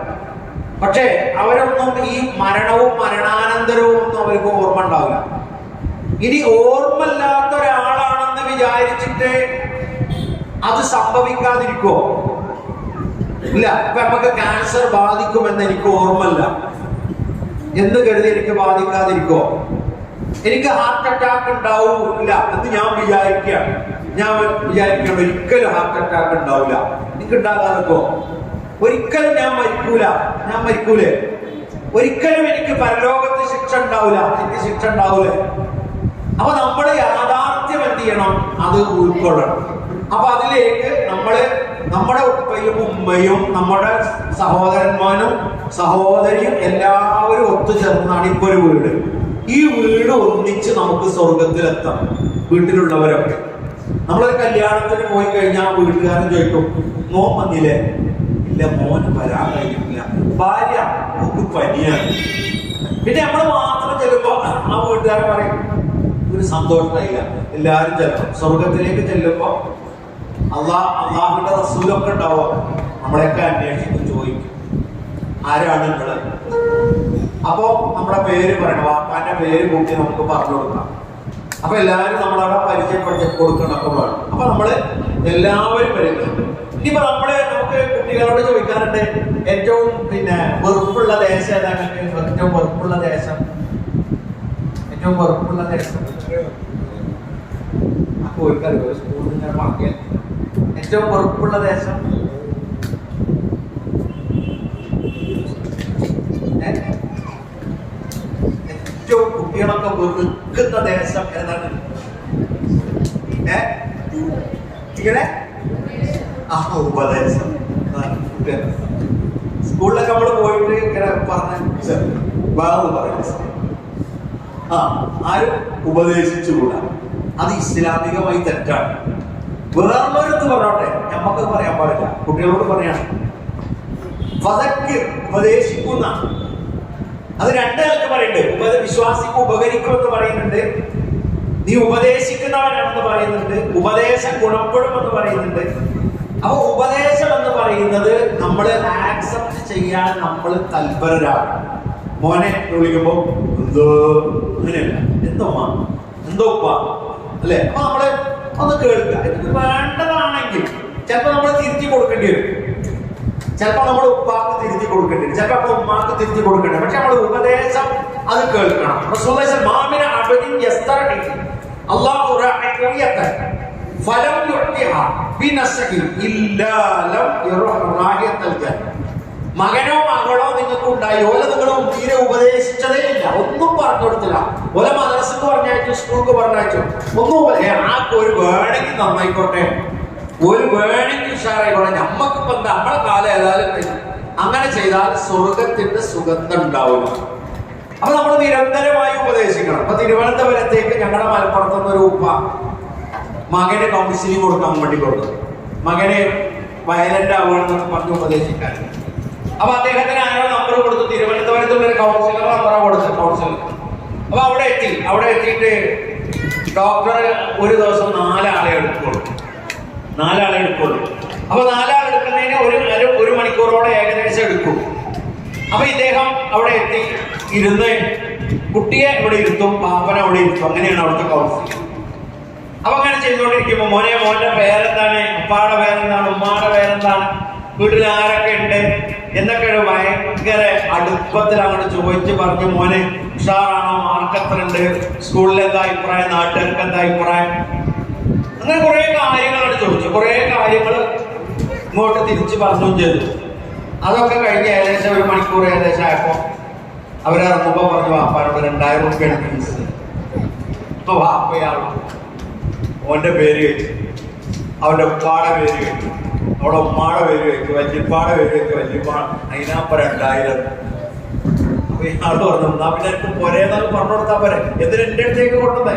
പക്ഷെ അവരൊന്നും ഈ മരണവും മരണാനന്തരവും ഒന്നും അവർക്ക് ഓർമ്മ ഉണ്ടാവില്ല. ഇനി ഓർമ്മയില്ലാത്ത ഒരാളാണെന്ന് വിചാരിച്ചിട്ട് അത് സംഭവിക്കാതിരിക്കോ? ഇല്ല. ഇപ്പൊ നമുക്ക് ക്യാൻസർ ബാധിക്കുമെന്ന് എനിക്ക് ഓർമ്മയില്ല എന്ന് കരുതി എനിക്ക് ബാധിക്കാതിരിക്കോ? എനിക്ക് ഹാർട്ട് അറ്റാക്ക് ഉണ്ടാവില്ല എന്ന് ഞാൻ വിചാരിക്കുകയാണ്. ഞാൻ വിചാരിക്കണം ഒരിക്കലും ഹാർട്ട് അറ്റാക്ക് ഉണ്ടാവില്ല. എനിക്ക് ഉണ്ടാകാതിരിക്കോ? ഒരിക്കലും ഞാൻ മരിക്കൂല. ഞാൻ മരിക്കൂലേ? ഒരിക്കലും എനിക്ക് പരലോകത്ത് ശിക്ഷ ഉണ്ടാവില്ല. എനിക്ക് ശിക്ഷ ഉണ്ടാവൂലേ? അപ്പൊ നമ്മള് യാഥാർത്ഥ്യം എന്ത് ചെയ്യണം? അത് ഉൾക്കൊള്ളണം. അപ്പൊ അതിലേക്ക് നമ്മുടെ ഉപ്പയും ഉമ്മയും നമ്മുടെ സഹോദരന്മാരും സഹോദരിയും എല്ലാവരും ഒത്തുചേർന്നാണ് ഇപ്പൊ ഒരു വീട്. ഈ വീട് ഒന്നിച്ച് നമുക്ക് സ്വർഗത്തിലെത്താം. വീട്ടിലുള്ളവരൊക്കെ നമ്മളൊരു കല്യാണത്തിന് പോയി കഴിഞ്ഞാൽ വീട്ടുകാരൻ ചോദിക്കും, മോൻ വന്നില്ലേ? ഇല്ല, മോന് വരാൻ കഴിയില്ല, ഭാര്യ നമുക്ക് പനിയാണ്. പിന്നെ നമ്മൾ മാത്രം ചെല്ലുമ്പോ ആ വീട്ടുകാരൻ പറയും ഒരു സന്തോഷമായില്ല. എല്ലാവരും ചെല്ലും. സ്വർഗത്തിലേക്ക് ചെല്ലുമ്പോ അള്ളാഹുവിന്റെ റസൂലൊക്കെ ഉണ്ടാവും. നമ്മളെയൊക്കെ അന്വേഷിക്കും, ചോദിക്കും ആരാണ് നിങ്ങള്. അപ്പൊ നമ്മുടെ പേര് പറയണം, വാപ്പാന്റെ പേര് കൂട്ടി നമുക്ക് പറഞ്ഞു കൊടുക്കാം. അപ്പൊ എല്ലാവരും നമ്മളവിടെ പരിചയപ്പെടുത്തി കൊടുക്കണമൊക്കെ വേണം. അപ്പൊ നമ്മള് എല്ലാവരും വരുന്നുണ്ട്. ഇനിയിപ്പോ നമുക്ക് കുട്ടികളോട് ചോദിക്കാറുണ്ട്, ഏറ്റവും വെറുപ്പുള്ള ദേശം ഏതാണ്? ഏറ്റവും വെറുപ്പുള്ള ദേശം, ഏറ്റവും വെറുപ്പുള്ള ദേശം ചോദിക്കാറില്ല. ഒരു സ്കൂളിൽ ഇങ്ങനെ പറഞ്ഞ ഏറ്റവും വെറുപ്പുള്ള ദേശം ഏറ്റവും കുട്ടികളൊക്കെ വെറുക്കുന്ന ദേശം ഏതാണ്? ഇങ്ങനെ ഉപദേശം. സ്കൂളിലൊക്കെ നമ്മൾ പോയിട്ട് ഇങ്ങനെ പറയും, ആരും ഉപദേശിച്ചുകൂടാ. അത് ഇസ്ലാമികമായി തെറ്റാണ്. വേറൊരിടത്ത് പറഞ്ഞോട്ടെ, നമുക്ക് പറയാൻ പാടില്ല, കുട്ടികളോട് പറയാണ്. ഉപദേശിക്കുന്ന അത് രണ്ട് കാലത്ത് പറയുന്നുണ്ട്. വിശ്വാസിക്ക് ഉപകരിക്കുമെന്ന് പറയുന്നുണ്ട്, നീ ഉപദേശിക്കുന്നവനാണെന്ന് പറയുന്നുണ്ട്, ഉപദേശം ഗുണപ്പെടുമെന്ന് പറയുന്നുണ്ട്. അപ്പൊ ഉപദേശം എന്ന് പറയുന്നത് നമ്മൾ ആക്സെപ്റ്റ് ചെയ്യാൻ നമ്മൾ തൽപരരാണ്. മോനെ വിളിക്കുമ്പോ എന്തോ അങ്ങനെയല്ല, എന്തോപ്പ അല്ലെ? അപ്പൊ നമ്മള് ഒന്ന് കേൾക്കുക. എനിക്ക് വേണ്ടതാണെങ്കിൽ ചിലപ്പോ നമ്മൾ തിരിച്ചു കൊടുക്കേണ്ടി വരും, ചിലപ്പോ നമ്മൾ ഉപ്പാക്ക് തിരിച്ചു കൊടുക്കേണ്ടി വരും, ചിലപ്പോ നമ്മൾ ഉമ്മാക്ക് തിരിച്ചു കൊടുക്കേണ്ടി വരും. പക്ഷെ നമ്മൾ ഉപദേശം അത് കേൾക്കണം. മകനോ മകളോ നിങ്ങൾക്ക് ഉണ്ടായി, ഓല നിങ്ങളും തീരെ ഉപദേശിച്ചതേ ഇല്ല, ഒന്നും പറഞ്ഞു കൊടുത്തില്ല. ഓല മദ്രസക്ക് പറഞ്ഞയച്ചു, സ്കൂൾക്ക് പറഞ്ഞയച്ചു, ഒന്നും ഒരു വേണമെങ്കിൽ നന്നായിക്കോട്ടെ, ഒരു വേണമെങ്കിൽ ഉഷാറായിക്കോട്ടെ, നമ്മക്കിപ്പോ എന്താ, നമ്മളെ കാലം ഏതായാലും അങ്ങനെ ചെയ്താൽ സ്വർഗത്തിന്റെ സുഗന്ധം ഉണ്ടാവില്ല. അപ്പൊ നമ്മൾ നിരന്തരമായി ഉപദേശിക്കണം. അപ്പൊ തിരുവനന്തപുരത്തേക്ക് ഞങ്ങളുടെ മലപ്പുറത്തുനിന്ന് ഒരു ഉപ്പ മകന് കൗൺസിലിംഗ് കൊടുക്കാൻ വേണ്ടി കൊടുത്തു. മകനെ വയലന്റ് ആവുകയാണെന്നൊക്കെ പറഞ്ഞ് ഉപദേശിക്കാൻ. അപ്പൊ അദ്ദേഹത്തിന് ആരോ നമ്പർ കൊടുത്തു, തിരുവനന്തപുരത്തുള്ള ഒരു കൗൺസിലർ നമ്പറാ കൊടുത്തു, കൗൺസിലർ. അപ്പൊ അവിടെ എത്തിയിട്ട് ഡോക്ടർ ഒരു ദിവസം 4 ആളെ എടുക്കുള്ളൂ. അപ്പൊ 4 ആൾ എടുക്കുന്നതിന് ഒരു മണിക്കൂറോടെ ഏകദേശം എടുക്കും. അപ്പൊ ഇദ്ദേഹം അവിടെ എത്തി ഇരുന്ന് കുട്ടിയെ ഇവിടെ ഇരുത്തും, പാപ്പനെ അവിടെ ഇരുത്തും. അങ്ങനെയാണ് അവിടുത്തെ കൗൺസിലിംഗ്. അപ്പൊ അങ്ങനെ ചെയ്തുകൊണ്ടിരിക്കുമ്പോ മോന്റെ പേരെന്താണ്, ഉപ്പാടെ പേരെന്താണ്, ഉമ്മാടെ പേരെന്താണ്, വീട്ടിൽ ആരൊക്കെ ഉണ്ട് എന്നൊക്കെയാണ് ഭയങ്കര അടുപ്പത്തിൽ അങ്ങോട്ട് ചോദിച്ച് പറഞ്ഞു. മോനെ ഉഷാറാണോ, മാർക്ക് എത്ര ഉണ്ട്, സ്കൂളിൽ എന്താ അഭിപ്രായം, നാട്ടുകാർക്ക് എന്താ അഭിപ്രായം, അങ്ങനെ കുറെ കാര്യങ്ങളാണ് ചോദിച്ചു. കുറെ കാര്യങ്ങൾ ഇങ്ങോട്ട് തിരിച്ച് പറഞ്ഞും ചെയ്തു. അതൊക്കെ കഴിഞ്ഞ് ഏകദേശം ഒരു മണിക്കൂർ ഏകദേശം ആയപ്പോ അവരിറങ്ങുമ്പോ പറഞ്ഞു, വാപ്പാനോട് 2000 രൂപയാണ് ഫീസ്. ഇപ്പൊ വാപ്പയാളും ഓന്റെ പേര് വെച്ചു, അവന്റെ ഉപ്പാടെ പേര് വെച്ചു, അവിടെ ഉമ്മാടെ പേര് വെച്ചു, വല്യപ്പാടെ പേര് വെച്ചു, വല്യപ്പാ അതിനാപ്പ 2000. അപ്പൊ ഇയാള് പറഞ്ഞു, എന്നാ പിന്നെ എനിക്ക് പോരേന്നൊക്കെ പറഞ്ഞു കൊടുത്താൽ പോരെ, എന്തിന് എന്റെ അടുത്തേക്ക് കൊണ്ടുവന്നേ?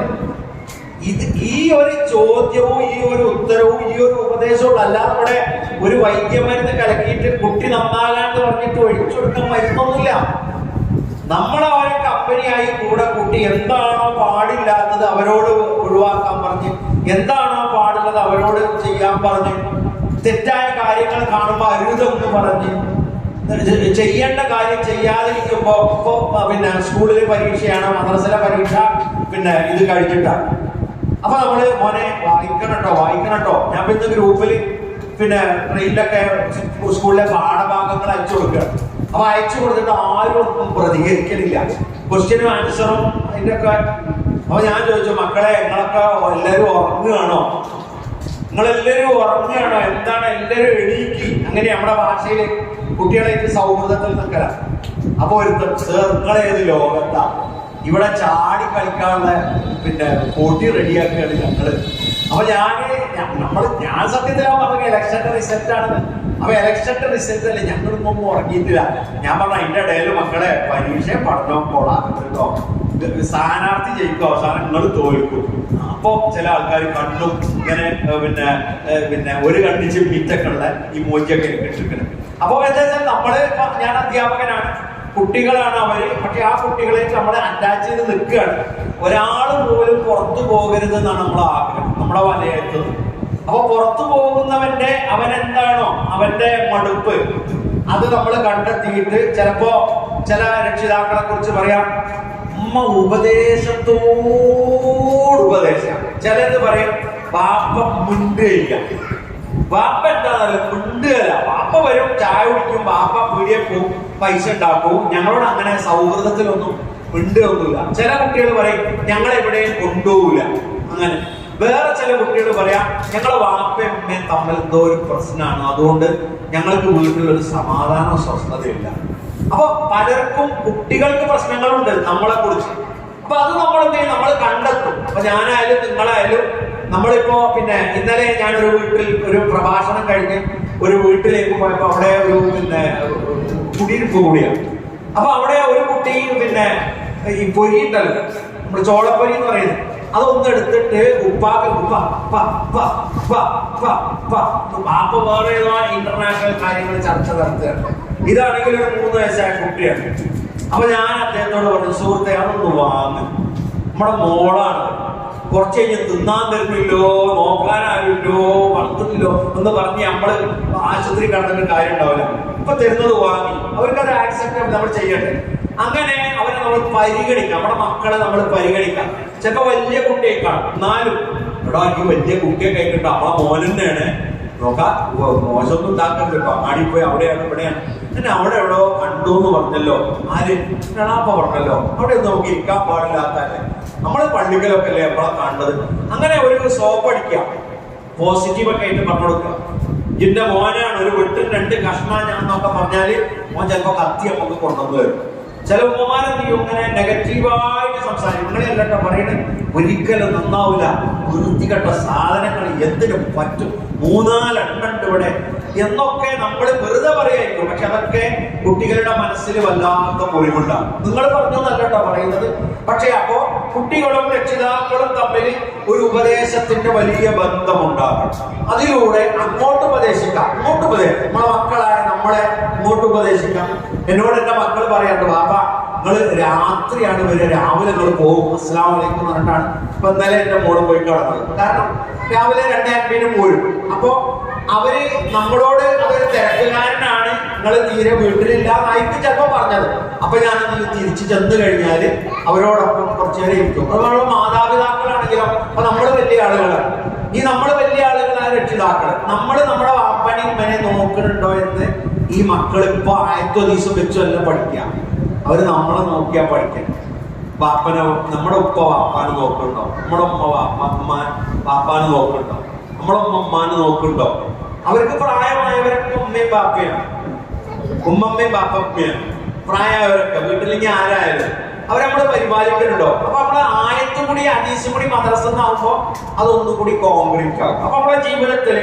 ഈ ഒരു ചോദ്യവും ഈ ഒരു ഉത്തരവും ഈ ഒരു ഉപദേശവും അല്ലാതെ നമ്മുടെ ഒരു വൈദ്യമരുന്ന് കലക്കിയിട്ട് കുട്ടി നന്നാകാൻ പറഞ്ഞിട്ട് ഒഴിച്ചു കൊടുക്കാൻ മരുന്നൊന്നുമില്ല. നമ്മളവരെ കമ്പനിയായി കൂടെ കൂട്ടി എന്താണോ പാടില്ലാത്തത് അവരോട് ഒഴിവാക്കാൻ പറഞ്ഞ്, എന്താണോ പാടുള്ളത് അവരോട് ചെയ്യാൻ പറഞ്ഞ്, തെറ്റായ കാര്യങ്ങൾ കാണുമ്പോൾ അരുതെന്ന് പറഞ്ഞ്, ചെയ്യേണ്ട കാര്യം ചെയ്യാതിരിക്കുമ്പോ ഇപ്പൊ പിന്നെ സ്കൂളിലെ പരീക്ഷയാണ്, മദ്രസയിലെ പരീക്ഷ പിന്നെ ഇത് കഴിഞ്ഞിട്ടാണ്. അപ്പൊ നമ്മള് മോനെ വായിക്കണട്ടോ. ഞാൻ ഇന്ന് ഗ്രൂപ്പില് പിന്നെ ട്രെയിനിലൊക്കെ സ്കൂളിലെ പാഠഭാഗങ്ങൾ അയച്ചു കൊടുക്കുകയാണ്. അപ്പൊ അയച്ചു കൊടുത്തിട്ട് ആരും ഒന്നും പ്രതികരിക്കലില്ല, ക്വസ്റ്റ്യനും ആൻസറും അതിന്റെ ഒക്കെ. അപ്പൊ ഞാൻ ചോദിച്ചു, മക്കളെ നിങ്ങളൊക്കെ എല്ലാവരും ഉറങ്ങുകയാണോ? നിങ്ങളെല്ലാവരും ഉറങ്ങുകയാണോ? എന്താണ് എല്ലാവരും എണീക്കി? അങ്ങനെ നമ്മുടെ ഭാഷയിൽ കുട്ടികളായിട്ട് സൗഹൃദത്തിൽ നിൽക്കല. അപ്പൊ ഒരുത്തൻ, സർ നിങ്ങളേത് ലോകത്താ? ഇവിടെ ചാടി കളിക്കാനുള്ള പിന്നെ പോട്ടി റെഡിയാക്കുകയാണ് ഞങ്ങള്. അപ്പൊ ഞാൻ സത്യത്തിലാ പറഞ്ഞ ഇലക്ഷന്റെ റിസൾട്ട് ആണെന്ന്. അപ്പൊ ഇലക്ഷന്റെ റിസൾട്ട് അല്ലേ, ഞങ്ങളൊന്നും ഉറങ്ങിയിട്ടില്ല. ഞാൻ പറഞ്ഞ അതിന്റെ ഇടയിൽ മക്കളെ പരീക്ഷ പഠനവും കൊള്ളാട്ടോ, സ്ഥാനാർത്ഥി ജയിക്കും, അവസാനം നിങ്ങൾ തോൽക്കും. അപ്പൊ ചില ആൾക്കാർ കണ്ണും ഇങ്ങനെ പിന്നെ ഒരു കണ്ണിച്ച് മീറ്റൊക്കെ ഉള്ള ഈ മോജിയൊക്കെ ഇട്ടിരിക്കുന്നത്. അപ്പൊ എന്താ വെച്ചാൽ നമ്മള്, ഞാൻ അധ്യാപകനാണ്, കുട്ടികളാണ് അവര്. പക്ഷെ ആ കുട്ടികളെ നമ്മൾ അറ്റാച്ച് ചെയ്ത് നിൽക്കുകയാണ്. ഒരാൾ പോലും പുറത്തു പോകരുത് എന്നാണ് നമ്മളെ ആഗ്രഹം, നമ്മളെ വലയത്തുന്നത്. അപ്പൊ പുറത്തു പോകുന്നവന്റെ അവനെന്താണോ അവന്റെ മടുപ്പ്, അത് നമ്മൾ കണ്ടെത്തിയിട്ട് ചിലപ്പോ ചില രക്ഷിതാക്കളെ കുറിച്ച് പറയാം, ഉമ്മ ഉപദേശം. ചിലത് പറയും വാപ്പ മുണ്ടുകയില്ല. വാപ്പ എന്താണല്ലോ മുണ്ടുകയല്ല. വാപ്പ വരും, ചായ കുടിക്കും, വാപ്പ പീടിയെ പോവും, പൈസ ഉണ്ടാക്കും. ഞങ്ങളോട് അങ്ങനെ സൗഹൃദത്തിലൊന്നും മിണ്ടുകയൊന്നുമില്ല. ചില കുട്ടികൾ പറയും ഞങ്ങളെവിടെയും കൊണ്ടുപോകില്ല. അങ്ങനെ വേറെ ചില കുട്ടികൾ പറയാം, ഞങ്ങളെ വാപ്പയും അമ്മയും തമ്മിൽ എന്തോ ഒരു പ്രശ്നമാണ്, അതുകൊണ്ട് ഞങ്ങൾക്ക് വീട്ടിലൊരു സമാധാന സ്വസ്ഥതയില്ല. അപ്പൊ പലർക്കും കുട്ടികൾക്ക് പ്രശ്നങ്ങളുണ്ട് നമ്മളെ കുറിച്ച്. അപ്പൊ അത് നമ്മൾ എന്ത് ചെയ്യും? നമ്മൾ കണ്ടെത്തും. അപ്പൊ ഞാനായാലും നിങ്ങളായാലും നമ്മളിപ്പോ പിന്നെ ഇന്നലെ ഞാനൊരു വീട്ടിൽ ഒരു പ്രഭാഷണം കഴിഞ്ഞ് ഒരു വീട്ടിലേക്ക് പോയപ്പോ അവിടെ ഒരു പിന്നെ കുടിയിരിപ്പ് കൂടിയാണ്. അപ്പൊ അവിടെ ഒരു കുട്ടി പിന്നെ ഈ പൊരി ഉണ്ടല്ലോ, നമ്മൾ ചോളപ്പൊരി എന്ന് പറയുന്നത്, അതൊന്നും എടുത്തിട്ട് ഉപ്പാക്ക് പാപ്പ വേറെ ഏതോ ഇന്റർനാഷണൽ കാര്യങ്ങൾ ചർച്ച നടത്തുകയാണ്. ഇതാണെങ്കിൽ ഒരു 3 വയസ്സായ കുട്ടിയാണ്. അപ്പൊ ഞാൻ അദ്ദേഹത്തോട് പറഞ്ഞു, സുഹൃത്തെ അതൊന്ന് വാങ്ങ്, നമ്മുടെ മോളാണ്, കുറച്ച് കഴിഞ്ഞ് തിന്നാൻ തരുന്നില്ലോ, നോക്കാനായില്ലോ, വളർത്തുന്നില്ലോ എന്ന് പറഞ്ഞ് നമ്മള് ആശുപത്രി കടന്നിട്ട് കാര്യം ഉണ്ടാവില്ല. ഇപ്പൊ തരുന്നത് വാങ്ങി, അവർക്കത് ആക്സെപ്റ്റ് നമ്മൾ ചെയ്യട്ടെ. അങ്ങനെ അവരെ നമ്മൾ പരിഗണിക്കാം, നമ്മുടെ മക്കളെ നമ്മൾ പരിഗണിക്കാം. ചിലപ്പോ വലിയ കുട്ടിയേക്കാണ്, എന്നാലും എടാ ഈ വലിയ കുട്ടിയെ കഴിക്കട്ടോ, നമ്മളെ മോൻ തന്നെയാണ്, നോക്കാം മോശമൊന്നും ഉണ്ടാക്കണ്ട കേട്ടോ, അങ്ങാടിപ്പോയി അവിടെയാണ് ഇവിടെയാണ്, പിന്നെ അവിടെ എവിടെയോ കണ്ടു എന്ന് പറഞ്ഞല്ലോ, ആര് എളാപ്പ പറഞ്ഞല്ലോ, അവിടെ നമുക്ക് ഇരിക്കാൻ പാടില്ലാത്തല്ലേ, നമ്മള് പള്ളിക്കലൊക്കെ അല്ലേ നമ്മളെ കണ്ടത്. അങ്ങനെ ഒരു സോപ്പ് അടിക്കാം, പോസിറ്റീവ് ഒക്കെ ആയിട്ട് പറഞ്ഞു കൊടുക്കുക. ഇതിന്റെ മോനാണ്, ഒരു വെട്ടും 2 കഷ്ണാന്നൊക്കെ പറഞ്ഞാല് മോൻ ചിലപ്പോ കത്തി നമുക്ക് കൊണ്ടുവന്ന് വരും. ചില ഉമ്മമാരെന്ത് ചെയ്യും, ഇങ്ങനെ നെഗറ്റീവായിട്ട് സംസാരിക്കും. നിങ്ങളെല്ലോ പറയണത് ഒരിക്കലും നന്നാവില്ല, വൃത്തികെട്ട സാധനങ്ങൾ എന്തിനും പറ്റും, 3-4 എണ്ണുണ്ട് ഇവിടെ എന്നൊക്കെ നമ്മൾ വെറുതെ പറയായിരിക്കും. പക്ഷെ അതൊക്കെ കുട്ടികളുടെ മനസ്സിൽ വല്ലാത്ത മുറിവുണ്ടാകും. നിങ്ങൾ പറഞ്ഞതല്ലോ പറയുന്നത്. പക്ഷെ അപ്പോ കുട്ടികളും രക്ഷിതാക്കളും തമ്മിൽ ഒരു ഉപദേശത്തിന്റെ വലിയ ബന്ധമുണ്ടാകും. അതിലൂടെ അങ്ങോട്ട് ഉപദേശിക്കാം, നമ്മളെ മക്കളായ നമ്മളെ ഇങ്ങോട്ട് ഉപദേശിക്കാം. എന്നോട് എന്റെ മക്കൾ പറയാണ്ട്, ബാബ നിങ്ങൾ രാത്രിയാണ് വരിക, രാവിലെ നിങ്ങൾ പോകും, അസ്സലാമു അലൈക്കും എന്ന് പറഞ്ഞിട്ടാണ്. ഇപ്പൊ ഇന്നലെ എന്റെ മോള് പോയി കിടന്നത്. കാരണം രാവിലെ 2:50 പോരും. അപ്പോ അവര് നമ്മളോട് അതൊരു തിരക്കുകാരനാണ്, നിങ്ങൾ തീരെ വീട്ടിലില്ല എന്നായിട്ട് ചിലപ്പോ പറഞ്ഞത്. അപ്പൊ ഞാനതിൽ തിരിച്ചു ചെന്ന് കഴിഞ്ഞാല് അവരോടൊപ്പം കുറച്ചു നേരം ഇരിക്കും. അതുപോലെ മാതാപിതാക്കളാണെങ്കിലോ, അപ്പൊ നമ്മള് വലിയ ആളുകളാണ്. ഈ നമ്മള് വലിയ ആളുകളായ രക്ഷിതാക്കള്, നമ്മള് നമ്മുടെ വാപ്പനെ ഉമ്മനെ നോക്കുന്നുണ്ടോ എന്ന് ഈ മക്കൾ ഇപ്പൊ 10 ദിവസം വെച്ചല്ല പഠിക്കുക. അവര് നമ്മളെ നോക്കിയാ പഠിക്കണം. വാപ്പനെ, നമ്മുടെ ഉപ്പ വാപ്പാന് നോക്കുന്നുണ്ടോ, നമ്മുടെ ഉമ്മ വാപ്പാന് നോക്കുന്നുണ്ടോ, നമ്മുടെ ഉമ്മമാന് നോക്കുന്നുണ്ടോ? അവർക്ക് പ്രായമായവരൊക്കെ ഉമ്മയും ബാപ്പയാണ്, ഉമ്മമ്മയും ബാപ്പമ്മയാണ്. പ്രായമായവരൊക്കെ വീട്ടിലെങ്കിൽ ആരായാലും അവർ നമ്മളെ പരിപാലിക്കുന്നുണ്ടോ? അപ്പൊ നമ്മളെ ആയത്തും കൂടി ഹദീസും കൂടി മദ്രസന്നാവുമ്പോ അതൊന്നും കൂടി കോൺക്രീറ്റ് ആകും. അപ്പൊ നമ്മുടെ ജീവിതത്തിൽ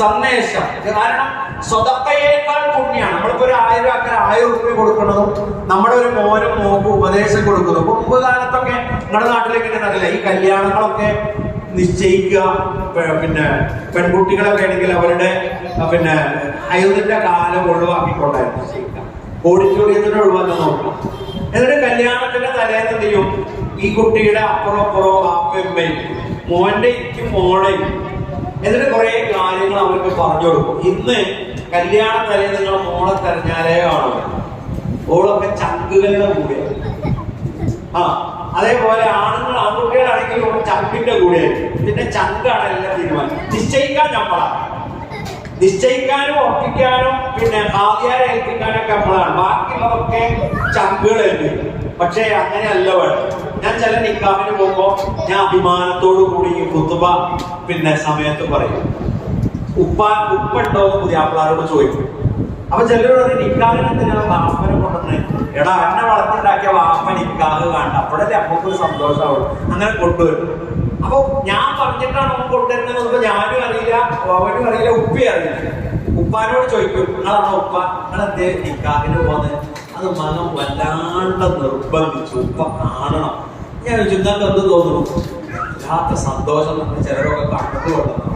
സന്ദേശം, കാരണം സ്വതക്കയേക്കാൾ പുണ്യാണ്. നമ്മളിപ്പോ ഒരു 1000 രൂപ 1000 രൂപ കൊടുക്കുന്നതും നമ്മുടെ ഒരു മോനും മോക്കും ഉപദേശം കൊടുക്കുന്നതും. മുമ്പ് കാലത്തൊക്കെ നിങ്ങളുടെ നാട്ടിലേക്ക് അറിയില്ല, ഈ കല്യാണങ്ങളൊക്കെ നിശ്ചയിക്കുക, പിന്നെ പെൺകുട്ടികളൊക്കെ ആണെങ്കിൽ അവരുടെ പിന്നെ ഹൈദിന്റെ കാലം ഒഴിവാക്കിക്കൊണ്ടായിരുന്നു നിശ്ചയിക്കുക. ഓഡിറ്റോറിയത്തിന് ഒഴിവാക്കാൻ നോക്കുക. എന്നിട്ട് കല്യാണത്തിന്റെ തലേന്ന് എന്ത് ചെയ്യും? ഈ കുട്ടിയുടെ അപ്പുറം അപ്പുറം വാപ്പയമ്മയും മോന്റെ ഇക്കും മോളെയും എന്നിട്ട് കുറെ കാര്യങ്ങൾ അവർക്ക് പറഞ്ഞു കൊടുക്കും. ഇന്ന് കല്യാണ തലേന്ന് നിങ്ങൾ മോളെ തെരഞ്ഞാലേ കാണുക, ഓളൊക്കെ ചങ്കുകളുടെ കൂടെ. അതേപോലെ ആൺകുട്ടികളാണെങ്കിലും ചങ്കിന്റെ കൂടെ. പിന്നെ ചങ്കാണ് എല്ലാം തീരുമാനം. നിശ്ചയിക്കാൻ നമ്മളാണ്, നിശ്ചയിക്കാനും ഉറപ്പിക്കാനും പിന്നെ ഹാദിയാരെ ഏൽപ്പിക്കാനും ഒക്കെ നമ്മളാണ്. ബാക്കിയുള്ളതൊക്കെ ചങ്കുകളായിരിക്കും. പക്ഷെ അങ്ങനെയല്ല വേണം. ഞാൻ ചില നിക്കാഹിന് പോകുമ്പോ ഞാൻ അഭിമാനത്തോടു കൂടി ഈ ഖുതുബ പിന്നെ സമയത്ത് പറയും, ഉപ്പുണ്ടോ എന്ന് പുതിയാപ്പിളാരോട് ചോദിക്കും. അപ്പൊ ചിലരോട് നിക്കാഹിന് എന്തിനാണ് വാപ്പനെ കൊണ്ടുവന്ന്, എടാ എന്നെ വളർത്തിണ്ടാക്കിയ വാപ്പ നിക്കാഹ് കാണണ്ട, അപ്പോഴല്ലേ അപ്പൊക്കൊരു സന്തോഷമാവുള്ളൂ. അങ്ങനെ കൊണ്ടുവരും. അപ്പൊ ഞാൻ പറഞ്ഞിട്ടാണ് അവൻ കൊണ്ടുവരുന്നത്. ഞാനും അറിയില്ല, അവനും അറിയില്ല, ഉപ്പയും അറിയില്ല. ഉപ്പാനോട് ചോദിക്കും, നിങ്ങളാണോ ഉപ്പ, നിങ്ങൾ എന്തേ നിക്കാഹിന് പോകുന്നത്? അത് മകൻ വല്ലാണ്ട് നിർബന്ധിച്ചു, ഉപ്പ കാണണം. ഞാൻ ചോദിച്ചു, നിങ്ങൾക്ക് എന്ത് തോന്നുന്നു? വല്ലാത്ത സന്തോഷം എന്ന് ചിലരൊക്കെ കണ്ടു കൊണ്ടുവന്നു.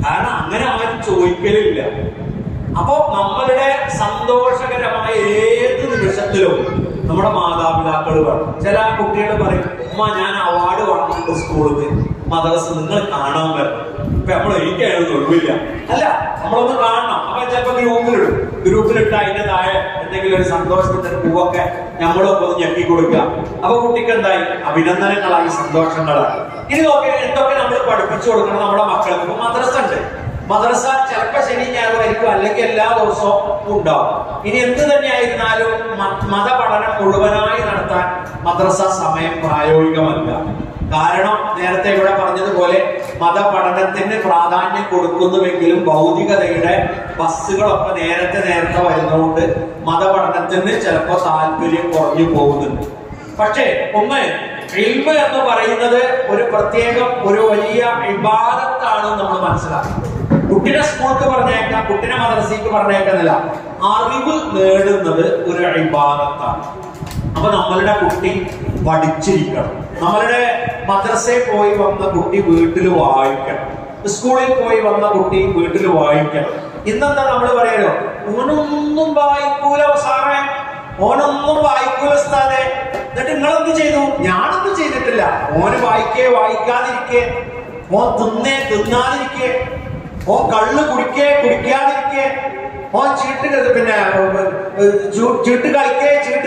കാരണം അങ്ങനെ ആരും ചോദിക്കലില്ല. അപ്പോ നമ്മളുടെ സന്തോഷകരമായ ഏത് നിമിഷത്തിലും നമ്മുടെ മാതാപിതാക്കൾ വേണം. ചില കുട്ടികൾ പറയും, ഉമ്മ ഞാൻ അവാർഡ് വാങ്ങിയിട്ടുണ്ട് സ്കൂളിൽ മദ്രസ, നിങ്ങൾ കാണാൻ വരണം. ഇപ്പൊ നമ്മൾ എനിക്കായിരുന്നു ഒഴിവില്ല, അല്ല നമ്മളൊന്ന് കാണണം. അപ്പൊ ചിലപ്പോ ഗ്രൂപ്പിലിട്ട് അതിന്റെ താഴെ എന്തെങ്കിലും ഒരു സന്തോഷത്തിന്റെ പൂവൊക്കെ നമ്മളൊക്കെ ഒന്ന് ഞെക്കി കൊടുക്കുക. അപ്പൊ കുട്ടിക്ക് എന്തായി? അഭിനന്ദനങ്ങളായി, സന്തോഷങ്ങളായി. ഇതൊക്കെ എന്തൊക്കെ നമ്മൾ പഠിപ്പിച്ചു കൊടുക്കണം നമ്മുടെ മക്കൾക്ക്. ഇപ്പൊ മദ്രസ ഉണ്ട്, മദ്രസ ചിലപ്പോ ശനി ഞായറായിരിക്കും, അല്ലെങ്കിൽ എല്ലാ ദിവസവും ഉണ്ടാവും. ഇനി എന്ത് തന്നെയായിരുന്നാലും മതപഠനം മുഴുവനായി നടത്താൻ മദ്രസ സമയം പ്രായോഗികമല്ല. കാരണം നേരത്തെ ഇവിടെ പറഞ്ഞതുപോലെ മതപഠനത്തിന് പ്രാധാന്യം കൊടുക്കുന്നുവെങ്കിലും ഭൗതികതയുടെ ബസ്സുകളൊക്കെ നേരത്തെ വരുന്നതുകൊണ്ട് മതപഠനത്തിന് ചിലപ്പോൾ താല്പര്യം കുറഞ്ഞു പോകുന്നുണ്ട്. പക്ഷേ ഒന്ന് ഇൽമ് എന്ന് പറയുന്നത് ഒരു പ്രത്യേകം ഒരു വലിയ ഇബാദത്താണ് നമ്മൾ മനസ്സിലാക്കുന്നത്. കുട്ടിനെ സ്കൂൾക്ക് പറഞ്ഞേക്കാം, കുട്ടിനെ മദ്രസയ്ക്ക് പറഞ്ഞേക്കുന്നില്ല. അറിവ് നേടുന്നത് ഒരു ഇബാദത്താണ്. അപ്പൊ നമ്മളുടെ കുട്ടി പഠിച്ചിരിക്കണം. നമ്മളുടെ മദ്രസയിൽ പോയി വന്ന കുട്ടി വീട്ടിൽ വായിക്കണം, സ്കൂളിൽ പോയി വന്ന കുട്ടി വീട്ടിൽ വായിക്കണം. ഇന്നെന്താ നമ്മൾ പറയാലോ, ഓനൊന്നും വായിക്കൂല സാറേ, ഓനൊന്നും വായിക്കൂല ഉസ്താദേ. എന്നിട്ട് നിങ്ങളെന്ത് ചെയ്തു? ഞാനൊന്നും ചെയ്തിട്ടില്ല. ഓന് വായിക്കാതിരിക്കേ, ഓൻ തിന്നാതിരിക്കേ, ഓൻ കള്ള് കുടിക്കാതിരിക്കേ, ഓൻ ചീട്ട്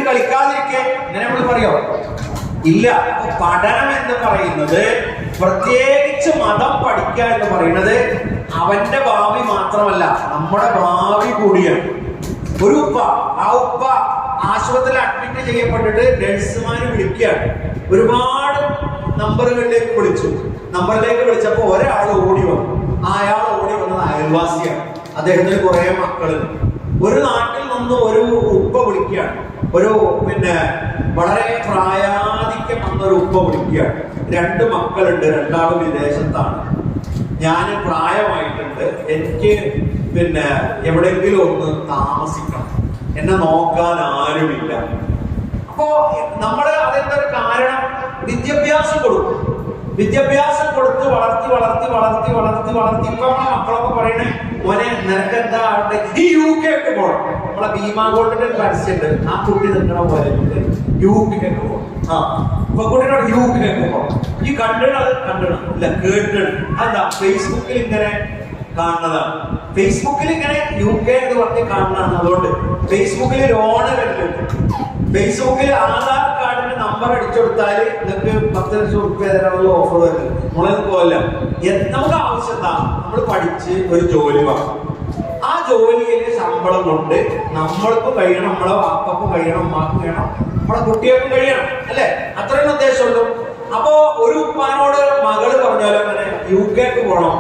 കളിക്കാതിരിക്കേ, ഇങ്ങനെ നമ്മൾ പറയോ? ഇല്ല. പഠനം എന്ന് പറയുന്നത്, പ്രത്യേകിച്ച് മതം പഠിക്കുക എന്ന് പറയുന്നത് അവന്റെ ഭാവി മാത്രമല്ല, നമ്മുടെ ഭാവി കൂടിയാണ്. ഒരു ഉപ്പ, ആ ഉപ്പ ആശുപത്രിയിൽ അഡ്മിറ്റ് ചെയ്യപ്പെട്ടിട്ട് നഴ്സുമാര് വിളിക്കുകയാണ്. ഒരുപാട് നമ്പറുകളിലേക്ക് വിളിച്ചപ്പോ ഒരാൾ ഓടി വന്നു. അയാൾ ഓടി വന്നത് അയൽവാസിയാണ്. അദ്ദേഹത്തിന് കുറെ മക്കളുണ്ട്. ഒരു നാട്ടിൽ നിന്ന് ഒരു ഉപ്പ വിളിക്കുകയാണ്. ഒരു വളരെ പ്രായാധിക്യം വന്നൊരു ഉപ്പ വിളിക്കുകയാണ്. 2 മക്കളുണ്ട്, 2 വിദേശത്താണ്. ഞാൻ പ്രായമായിട്ടുണ്ട്, എനിക്ക് എവിടെയെങ്കിലും ഒന്ന് താമസിക്കണം, എന്നെ നോക്കാൻ ആരുമില്ല. അപ്പോ നമ്മള് അതിന്റെ ഒരു കാരണം വിദ്യാഭ്യാസം കൊടുക്കും. വിദ്യാഭ്യാസം കൊടുത്ത് വളർത്തി ഇപ്പൊ നമ്മളെ മക്കളൊക്കെ പറയണേ, മോനെ നിനക്കെന്താ ഈ UK ഒക്കെ പോകണം. നമ്മളെ ഭീമാഗോൾഡിന്റെ ഒരു പരസ്യമുണ്ട്, ആ കുട്ടി നിൽക്കണ പോലെ UK ഒക്കെ പോകണം. ഇപ്പൊ കുട്ടിയോട് UK ഒക്കെ പോകണം. ഈ കണ്ടിടണം ഇല്ല, കേട്ടിടണം. അതെന്താ? ഫേസ്ബുക്കിൽ ഇങ്ങനെ കാണുന്നതാണ്. ഫേസ്ബുക്കിൽ ഇങ്ങനെ UK എന്ന് പറഞ്ഞ് കാണുന്നതാണ്. അതുകൊണ്ട് ഫേസ്ബുക്കിൽ ലോണ് കണ്ടിട്ടുണ്ട്. ഫേസ്ബുക്കിൽ ആധാർ കാർഡിന്റെ നമ്പർ അടിച്ചെടുത്താൽ നിങ്ങൾക്ക് 10 ലക്ഷം രൂപ തരാനുള്ള ഓഫർ വരുന്നത്. നമ്മളത് പോലല്ല. നമുക്ക് ആവശ്യം എന്താ? നമ്മൾ പഠിച്ച് ഒരു ജോലി വാങ്ങും. ആ ജോലിയിൽ ശമ്പളം കൊണ്ട് നമ്മൾക്കും കഴിയണം, നമ്മളെ വാപ്പക്കും കഴിയണം, ഉമ്മാക്കും കഴിയണം, നമ്മളെ കുട്ടികൾക്കും കഴിയണം, അല്ലെ? അത്രയും ഉദ്ദേശമുള്ളൂ. അപ്പോ ഒരു ഉപ്പാനോട് മകള് പറഞ്ഞാലോ അങ്ങനെ UK പോകണം,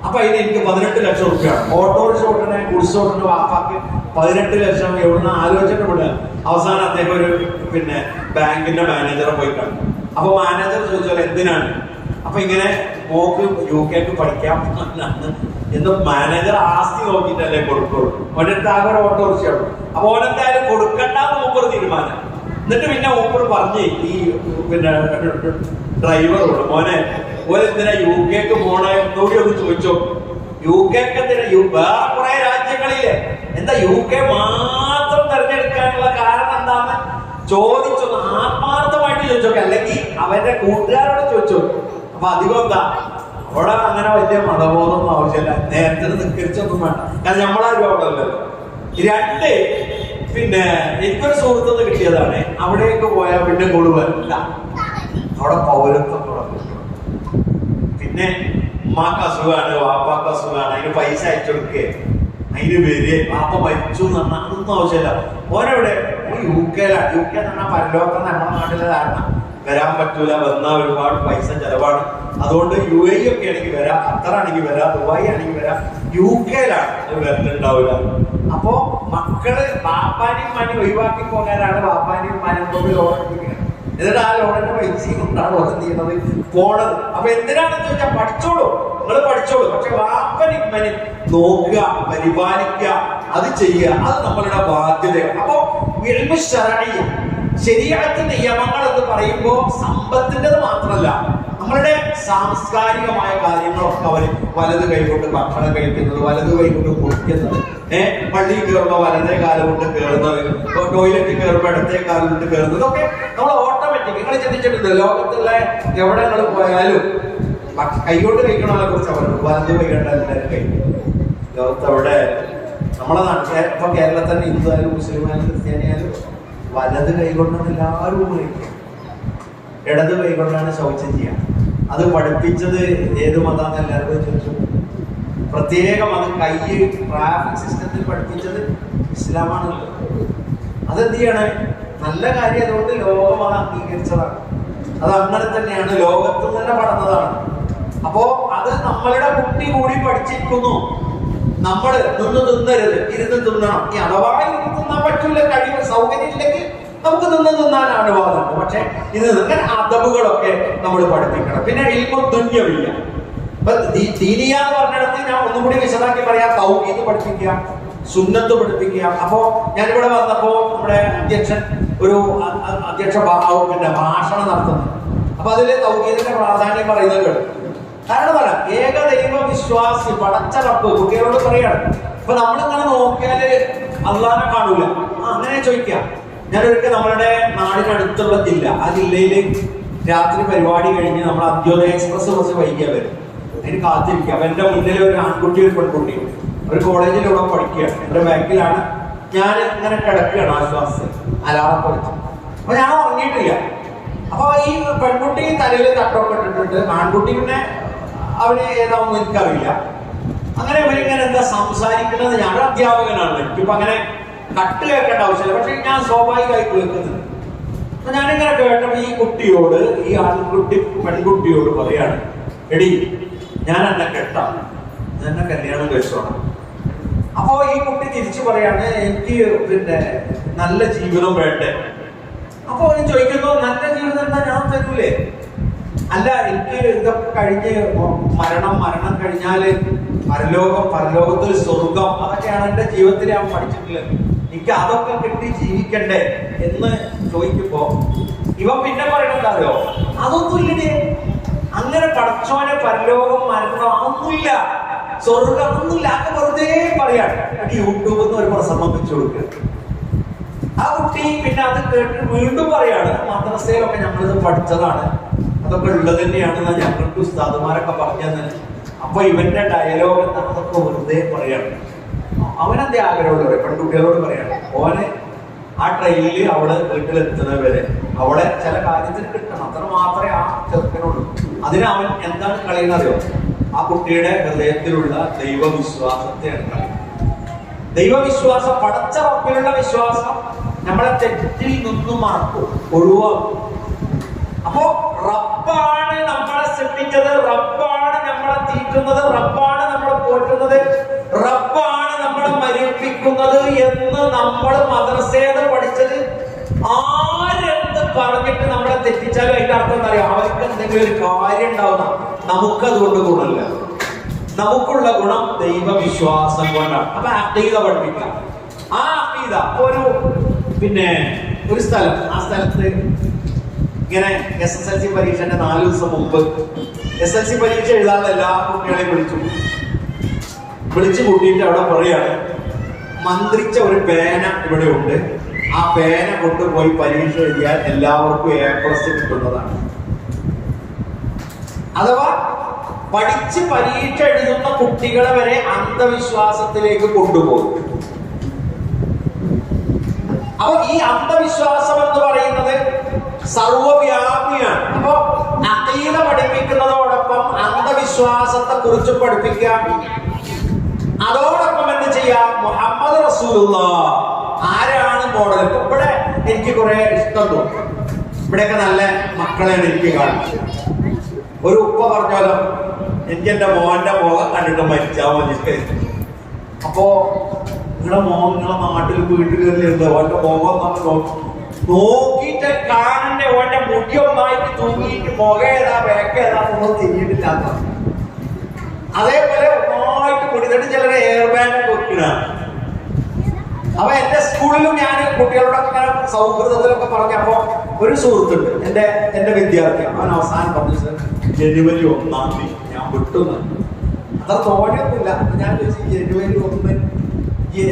അപ്പൊ അതിന് എനിക്ക് 18 ലക്ഷം രൂപയാണ്. ഓട്ടോറിക്ഷ ഓട്ടനെ കുടിച്ചോട്ടന് വാപ്പാക്ക് 18 ലക്ഷം എവിടുന്ന് ആലോചിച്ചിട്ട് വിടുക. അവസാനം അദ്ദേഹം ഒരു ബാങ്കിന്റെ മാനേജറെ പോയി കണ്ടു. അപ്പൊ മാനേജർ ചോദിച്ചാൽ എന്തിനാണ്? അപ്പൊ ഇങ്ങനെ മോക്ക് UK പഠിക്കാം എന്ന് മാനേജർ ആസ്തി നോക്കിയിട്ടല്ലേ കൊടുക്കുള്ളൂ. ഒരിടത്ത് ആകെ ഒരു ഓട്ടോറിക്ഷയുള്ളൂ. അപ്പൊ ഓനെന്തായാലും കൊടുക്കണ്ടെന്ന് മൂപ്പർ തീരുമാനം. എന്നിട്ട് മൂപ്പർ പറഞ്ഞ് ഈ ഡ്രൈവറോട്, മോനെ ഓരെന്തിനാ UK പോണേ എന്നൂടി ഒന്ന് ചോദിച്ചോ. UK എന്തിനാ? വേറെ കുറെ രാജ്യങ്ങളിലെ എന്താ UK മാത്രം തെരഞ്ഞെടുക്കാനുള്ള കാരണം എന്താണ്? ചോദിച്ചൊന്ന് ആത്മാർത്ഥമായിട്ട് ചോദിച്ചോക്കെ, അല്ലെങ്കിൽ അവരുടെ കൂട്ടുകാരോട് ചോദിച്ചോക്കെ. അപ്പൊ അധികം എന്താ അവിടെ അങ്ങനെ വലിയ മതബോധമൊന്നും ആവശ്യമില്ല, നേരത്തെ നിസ്കരിച്ചൊന്നും വേണ്ട, കാരണം നമ്മളാ രോഗമല്ലല്ലോ. രണ്ട്, പിന്നെ എനിക്കൊരു സുഹൃത്തുനിന്ന് കിട്ടിയതാണ്, അവിടേക്ക് പോയാൽ പിന്നെ കൊടുവല്ല, അവിടെ പൗരത്വം തുടങ്ങും. പിന്നെ ഉമ്മാക്ക് അസുഖമാണ്, വാപ്പാക്ക് അസുഖമാണ്, അതിന് പൈസ അയച്ചു കൊടുക്കുക, അതിന് പേര് വാപ്പ മരിച്ചു എന്ന് പറഞ്ഞാൽ അതൊന്നും ആവശ്യമില്ല. ഓനെവിടെ UK യിലാണ്. UK എന്ന് പറഞ്ഞാൽ പരലോകം നമ്മുടെ നാട്ടിലെ ധാരണ വരാൻ പറ്റൂല, വന്നാൽ ഒരുപാട് പൈസ ചെലവാണ്. അതുകൊണ്ട് UAE ഒക്കെ ആണെങ്കിൽ വരാം, ഖത്തർ ആണെങ്കിൽ വരാം, ദുബായ് ആണെങ്കിൽ വരാം, UK യിലാണ് വരലുണ്ടാവില്ല. അപ്പോ മക്കള് ബാപ്പാനെയും ഉമ്മാനെ ഒഴിവാക്കി പോകാനാണ് ബാപ്പാനെയും ഉമ്മാനെയും കൊണ്ട് ലോൺ എടുക്കുന്നത്. എന്നിട്ട് ആ ലോണിന്റെ പൈസയും കൊണ്ടാണ് ഓരോ ചെയ്യുന്നത് പോണത്. അപ്പൊ എന്തിനാണെന്ന് ചോദിച്ചാൽ പഠിച്ചോളൂ, നിങ്ങൾ പഠിച്ചോളൂ, പക്ഷെ ബാപ്പനെയും ഉമ്മനെയും നോക്കുക, പരിപാലിക്കുക, അത് ചെയ്യുക, അത് നമ്മളുടെ ബാധ്യതയാണ്. അപ്പോ ശരീരത്തിന്റെ നിയമങ്ങൾ എന്ന് പറയുമ്പോൾ സമ്പത്തിൻ്റെത് മാത്രമല്ല, നമ്മളുടെ സാംസ്കാരികമായ കാര്യങ്ങളൊക്കെ അവര് വലത് കൈകൊണ്ട് ഭക്ഷണം കഴിക്കുന്നത്, വലത് കൈകൊണ്ട് കുടിക്കുന്നത്, പള്ളിയിൽ കയറുമ്പോൾ വലതേ കാലം കൊണ്ട് കയറുന്നത്, ടോയ്ലറ്റിൽ കയറുമ്പോൾ ഇടത്തേ കാലം കൊണ്ട് കയറുന്നത്, ഒക്കെ നമ്മൾ ഓട്ടോമാറ്റിക്. നിങ്ങൾ ചിന്തിച്ചിട്ടുണ്ട്, ലോകത്തുള്ള എവിടെ നിങ്ങൾ പോയാലും കൈകൊണ്ട് കഴിക്കണതിനെ കുറിച്ച് അവർ വലത് കൈ കണ്ട എല്ലാവരും കഴിക്കും. ലോകത്ത് അവിടെ നമ്മളെ നാട്ടിൽ ഇപ്പൊ കേരളത്തിൽ തന്നെ ഹിന്ദു ആയാലും മുസ്ലിം ആയാലും ക്രിസ്ത്യാനിയായാലും വലത് കൈകൊണ്ടാണ് എല്ലാവരും ഉപയോഗിക്കുക, ഇടത് കൈകൊണ്ടാണ് ശൗചം ചെയ്യുക. അത് പഠിപ്പിച്ചത് ഏത് മതമാണെന്ന് എല്ലാവരും ചോദിച്ചു. പ്രത്യേകം അത് ട്രാഫിക് സിസ്റ്റത്തിൽ പഠിപ്പിച്ചത് ഇസ്ലാമാണല്ലോ. അതെന്ത് ചെയ്യണേ, നല്ല കാര്യം, അതുകൊണ്ട് ലോകം അത് അംഗീകരിച്ചതാണ്. അത് അങ്ങനെ തന്നെയാണ്, ലോകത്ത് തന്നെ പഠനതാണ്. അപ്പോ അത് നമ്മളുടെ കുട്ടി കൂടി പഠിച്ചിരിക്കുന്നു. നമ്മൾ നിന്ന് തിന്നരുത്, ഇരുന്ന് തിന്നണം. ഈ അഥവാ ഇരുന്ന് തിന്നാൻ പറ്റൂല, കഴിവ് സൗകര്യം ഇല്ലെങ്കിൽ നമുക്ക് നിന്ന് തിന്നാനാണ് വാദമുണ്ട്. പക്ഷെ ഇത് ഇങ്ങനെ അദബുകളൊക്കെ നമ്മൾ പഠിപ്പിക്കണം. പിന്നെ ഇൽമു ദുന്യവില്ല. അപ്പൊ ദീനിയ എന്ന് പറഞ്ഞിടത്ത് ഞാൻ ഒന്നും കൂടി വിശദമാക്കി പറയാം. തൗഹീദ് പഠിപ്പിക്കുക, സുന്നത്ത് പഠിപ്പിക്കുക. അപ്പോ ഞാനിവിടെ വന്നപ്പോ നമ്മുടെ അധ്യക്ഷ ഭാഷണം നടത്തുന്നു. അപ്പൊ അതില് തൗഹീദിന്റെ പ്രാധാന്യം പറയുന്നത് കേട്ടു. കാരണം പറയാം, ഏകദൈവ വിശ്വാസി പടച്ച റബ്ബ് കുട്ടികളോട് പറയാണ്. ഇപ്പൊ നമ്മളിങ്ങനെ നോക്കിയാല് അള്ളാനെ കാണൂല, അങ്ങനെ ചോദിക്കാം. ഞാനൊരിക്കൽ നമ്മളുടെ നാടിനടുത്തുള്ള ജില്ല, ആ ജില്ലയില് രാത്രി പരിപാടി കഴിഞ്ഞ് നമ്മൾ അന്ത്യോദയ എക്സ്പ്രസ് കുറച്ച് വൈകിയാൽ വരും. അതിന് കാത്തിരിക്കുക. അപ്പൊ എന്റെ മുന്നിൽ ഒരു ആൺകുട്ടി ഒരു പെൺകുട്ടി ഒരു കോളേജിലൂടെ പഠിക്കുകയാണ്. എന്റെ ബാക്കിലാണ് ഞാൻ ഇങ്ങനെ കിടക്കുകയാണ് ആശ്വാസത്തിൽ അലാറം പഠിച്ചു. അപ്പൊ ഞാൻ ഉറങ്ങിയിട്ടില്ല. അപ്പൊ ഈ പെൺകുട്ടി തലയിൽ തട്ടൊക്കെ ഇട്ടിട്ടുണ്ട്, ആൺകുട്ടി പിന്നെ അവന് ഏതാണെന്ന് എനിക്കറിയില്ല. അങ്ങനെ ഇവരിങ്ങനെ എന്താ സംസാരിക്കുന്നത്, ഞാനൊരു അധ്യാപകനാണ്, എനിക്കിപ്പോ അങ്ങനെ കട്ട് കേൾക്കേണ്ട ആവശ്യമില്ല, പക്ഷെ ഞാൻ സ്വാഭാവികമായി കേൾക്കുന്നുണ്ട്. അപ്പൊ ഞാനിങ്ങനെ കേട്ടപ്പോ ഈ കുട്ടിയോട്, ഈ പെൺകുട്ടിയോട് പറയാണ്, എടി ഞാൻ എന്നെ കെട്ടാം, എന്നെ കല്യാണം കഴിച്ചോണം. അപ്പോ ഈ കുട്ടി തിരിച്ചു പറയാണ്, എനിക്ക് പിന്നെ നല്ല ജീവിതം വേണ്ടേ. അപ്പൊ ഞാൻ ചോദിക്കുന്നു, നല്ല ജീവിതം എന്താ ഞാൻ തരൂലേ? അല്ല, എനിക്ക് ഇതൊക്കെ കഴിഞ്ഞ് മരണം കഴിഞ്ഞാല് പരലോകത്തിൽ സ്വർഗം, അതൊക്കെയാണ് എന്റെ ജീവിതത്തിൽ ഞാൻ പഠിച്ചിട്ടുള്ളത്, എനിക്ക് അതൊക്കെ കിട്ടി ജീവിക്കണ്ടേ എന്ന് ചോദിക്കുമ്പോ ഇവ പിന്നെ പറയണെന്താറിയോ, അതൊന്നുമില്ലേ, അങ്ങനെ പടച്ചോനെ പരലോകം മരണം അതൊന്നുമില്ല, സ്വർഗം ഒന്നുമില്ല, അത് വെറുതെ പറയാണ്. യൂട്യൂബിൽ നിന്ന് ഒരു പ്രസംഗം വെച്ചു കൊടുക്കുക. ആ കുട്ടി പിന്നെ അത് കേട്ട് വീണ്ടും പറയാണ്, മദ്രസയിലൊക്കെ ഞങ്ങളിത് പഠിച്ചതാണ്, അതൊക്കെ ഉള്ളത് തന്നെയാണെന്ന് ഞങ്ങൾക്ക് ഉസ്താദുമാരൊക്കെ പറഞ്ഞു തന്നെ. അപ്പൊ ഇവന്റെ ഡയലോഗ് അതൊക്കെ വെറുതെ പറയാണ്. അവനെന്തേ ആഗ്രഹമുള്ളവരെ പെൺകുട്ടികളോട് പറയാണ്, ഓനെ ആ ട്രെയിനിൽ അവള് വീട്ടിലെത്തുന്നത് വരെ അവളെ ചില കാര്യത്തിന് കിട്ടണം, അത്ര മാത്രമേ ആ ചെറുക്കനുള്ളൂ. അതിന് അവൻ എന്താണ് കളിയുന്നറിയോ, ആ കുട്ടിയുടെ ഹൃദയത്തിലുള്ള ദൈവവിശ്വാസത്തെയാണ് കളി. ദൈവവിശ്വാസം, പടച്ച റബ്ബിലുള്ള വിശ്വാസം നമ്മളെ തെറ്റിൽ നിന്നും മറക്കും, ഒഴിവാക്കും. അപ്പോ റബ്ബാണ് നമ്മളെ സൃഷ്ടിച്ചത്, റബ്ബാണ് നമ്മളെ തീറ്റുന്നത്, റബ്ബാണ് നമ്മളെ പോറ്റുന്നത്, റബ്ബാണ് നമ്മളെ മരിപ്പിക്കുന്നത് എന്ന് നമ്മൾ മദ്രസേന്ന് പഠിച്ചത്. ആരെന്ത് പറഞ്ഞിട്ട് നമ്മളെ തെറ്റിച്ചാലും അതിന്റെ അർത്ഥം എന്താ അറിയാം, അവർക്ക് എന്തെങ്കിലും ഒരു കാര്യം ഉണ്ടാവുന്ന, നമുക്കതുകൊണ്ട് ഗുണമില്ല. നമുക്കുള്ള ഗുണം ദൈവവിശ്വാസം കൊണ്ടാണ്. അപ്പൊ അഖീദ പഠിപ്പിക്കാം. ആ അഖീദ ഒരു സ്ഥലം, ആ സ്ഥലത്ത് ഇങ്ങനെ SSLC പരീക്ഷന്റെ 4 ദിവസം മുമ്പ് SSLC പരീക്ഷ എഴുതാനുള്ള എല്ലാ കുട്ടികളെയും വിളിച്ചു കൂട്ടിയിട്ട് അവിടെ പറയാണ്, മന്ത്രിച്ച ഒരു പേന ഇവിടെ ഉണ്ട്, ആ പേന കൊണ്ടുപോയി പരീക്ഷ എഴുതിയാൽ എല്ലാവർക്കും A+ കിട്ടുന്നതാണ്. അഥവാ പഠിച്ച് പരീക്ഷ എഴുതുന്ന കുട്ടികളെ വരെ അന്ധവിശ്വാസത്തിലേക്ക് കൊണ്ടുപോകും. അപ്പൊ ഈ അന്ധവിശ്വാസം എന്ന് പറയുന്നത് സർവവ്യാപിയാണ്. അപ്പൊ അഖീദ പഠിപ്പിക്കുന്നതോടൊപ്പം അന്ധവിശ്വാസത്തെ കുറിച്ച് പഠിപ്പിക്കുക, അതോടൊപ്പം എന്ത് ചെയ്യാം, മുഹമ്മദ് റസൂലുള്ളാഹ് ആരാണ് മോഡൽ. ഇപ്പൊ ഇവിടെ എനിക്ക് കുറെ ഇഷ്ടം തോന്നും. ഇവിടെയൊക്കെ നല്ല മക്കളെയാണ് എനിക്ക് കാണിച്ചത്. ഒരു ഉപ്പ പറഞ്ഞാലോ, എനിക്ക് എന്റെ മോന്റെ മുഖം കണ്ടിട്ട് മരിച്ചാൽ മതി. അപ്പോ നിങ്ങളുടെ മോൻ നിങ്ങളെ നാട്ടിൽ വീട്ടിലുണ്ട്, ഓന്റെ മുഖം നോക്കിയിട്ട് കാണണ്ടേ, ഓന്റെ മുടി ഒന്നായിട്ട് തൂങ്ങിയിട്ട് മുഖ ഏതാ ബാക്ക് ഏതാണെന്നൊന്നും തിരിഞ്ഞിട്ടില്ലാത്ത. അതേപോലെ ഒന്നായിട്ട് കുടിച്ചിട്ട് ചിലർ എയർ ബാൻഡ് വെക്കുകയാണ്. അപ്പൊ എന്റെ സ്കൂളിലും ഞാൻ കുട്ടികളോടൊക്കെ ഇങ്ങനെ സൗഹൃദത്തിലൊക്കെ പറഞ്ഞപ്പോ ഒരു സുഹൃത്തുണ്ട്, എന്റെ വിദ്യാർത്ഥി, അവൻ അവസാനം പറഞ്ഞത് ജനുവരി 1-ാം തീയതി ഞാൻ വിട്ടു. അത്ര തോന്നിയൊന്നുമില്ല. ഞാൻ ചോദിച്ചു, ജനുവരി 1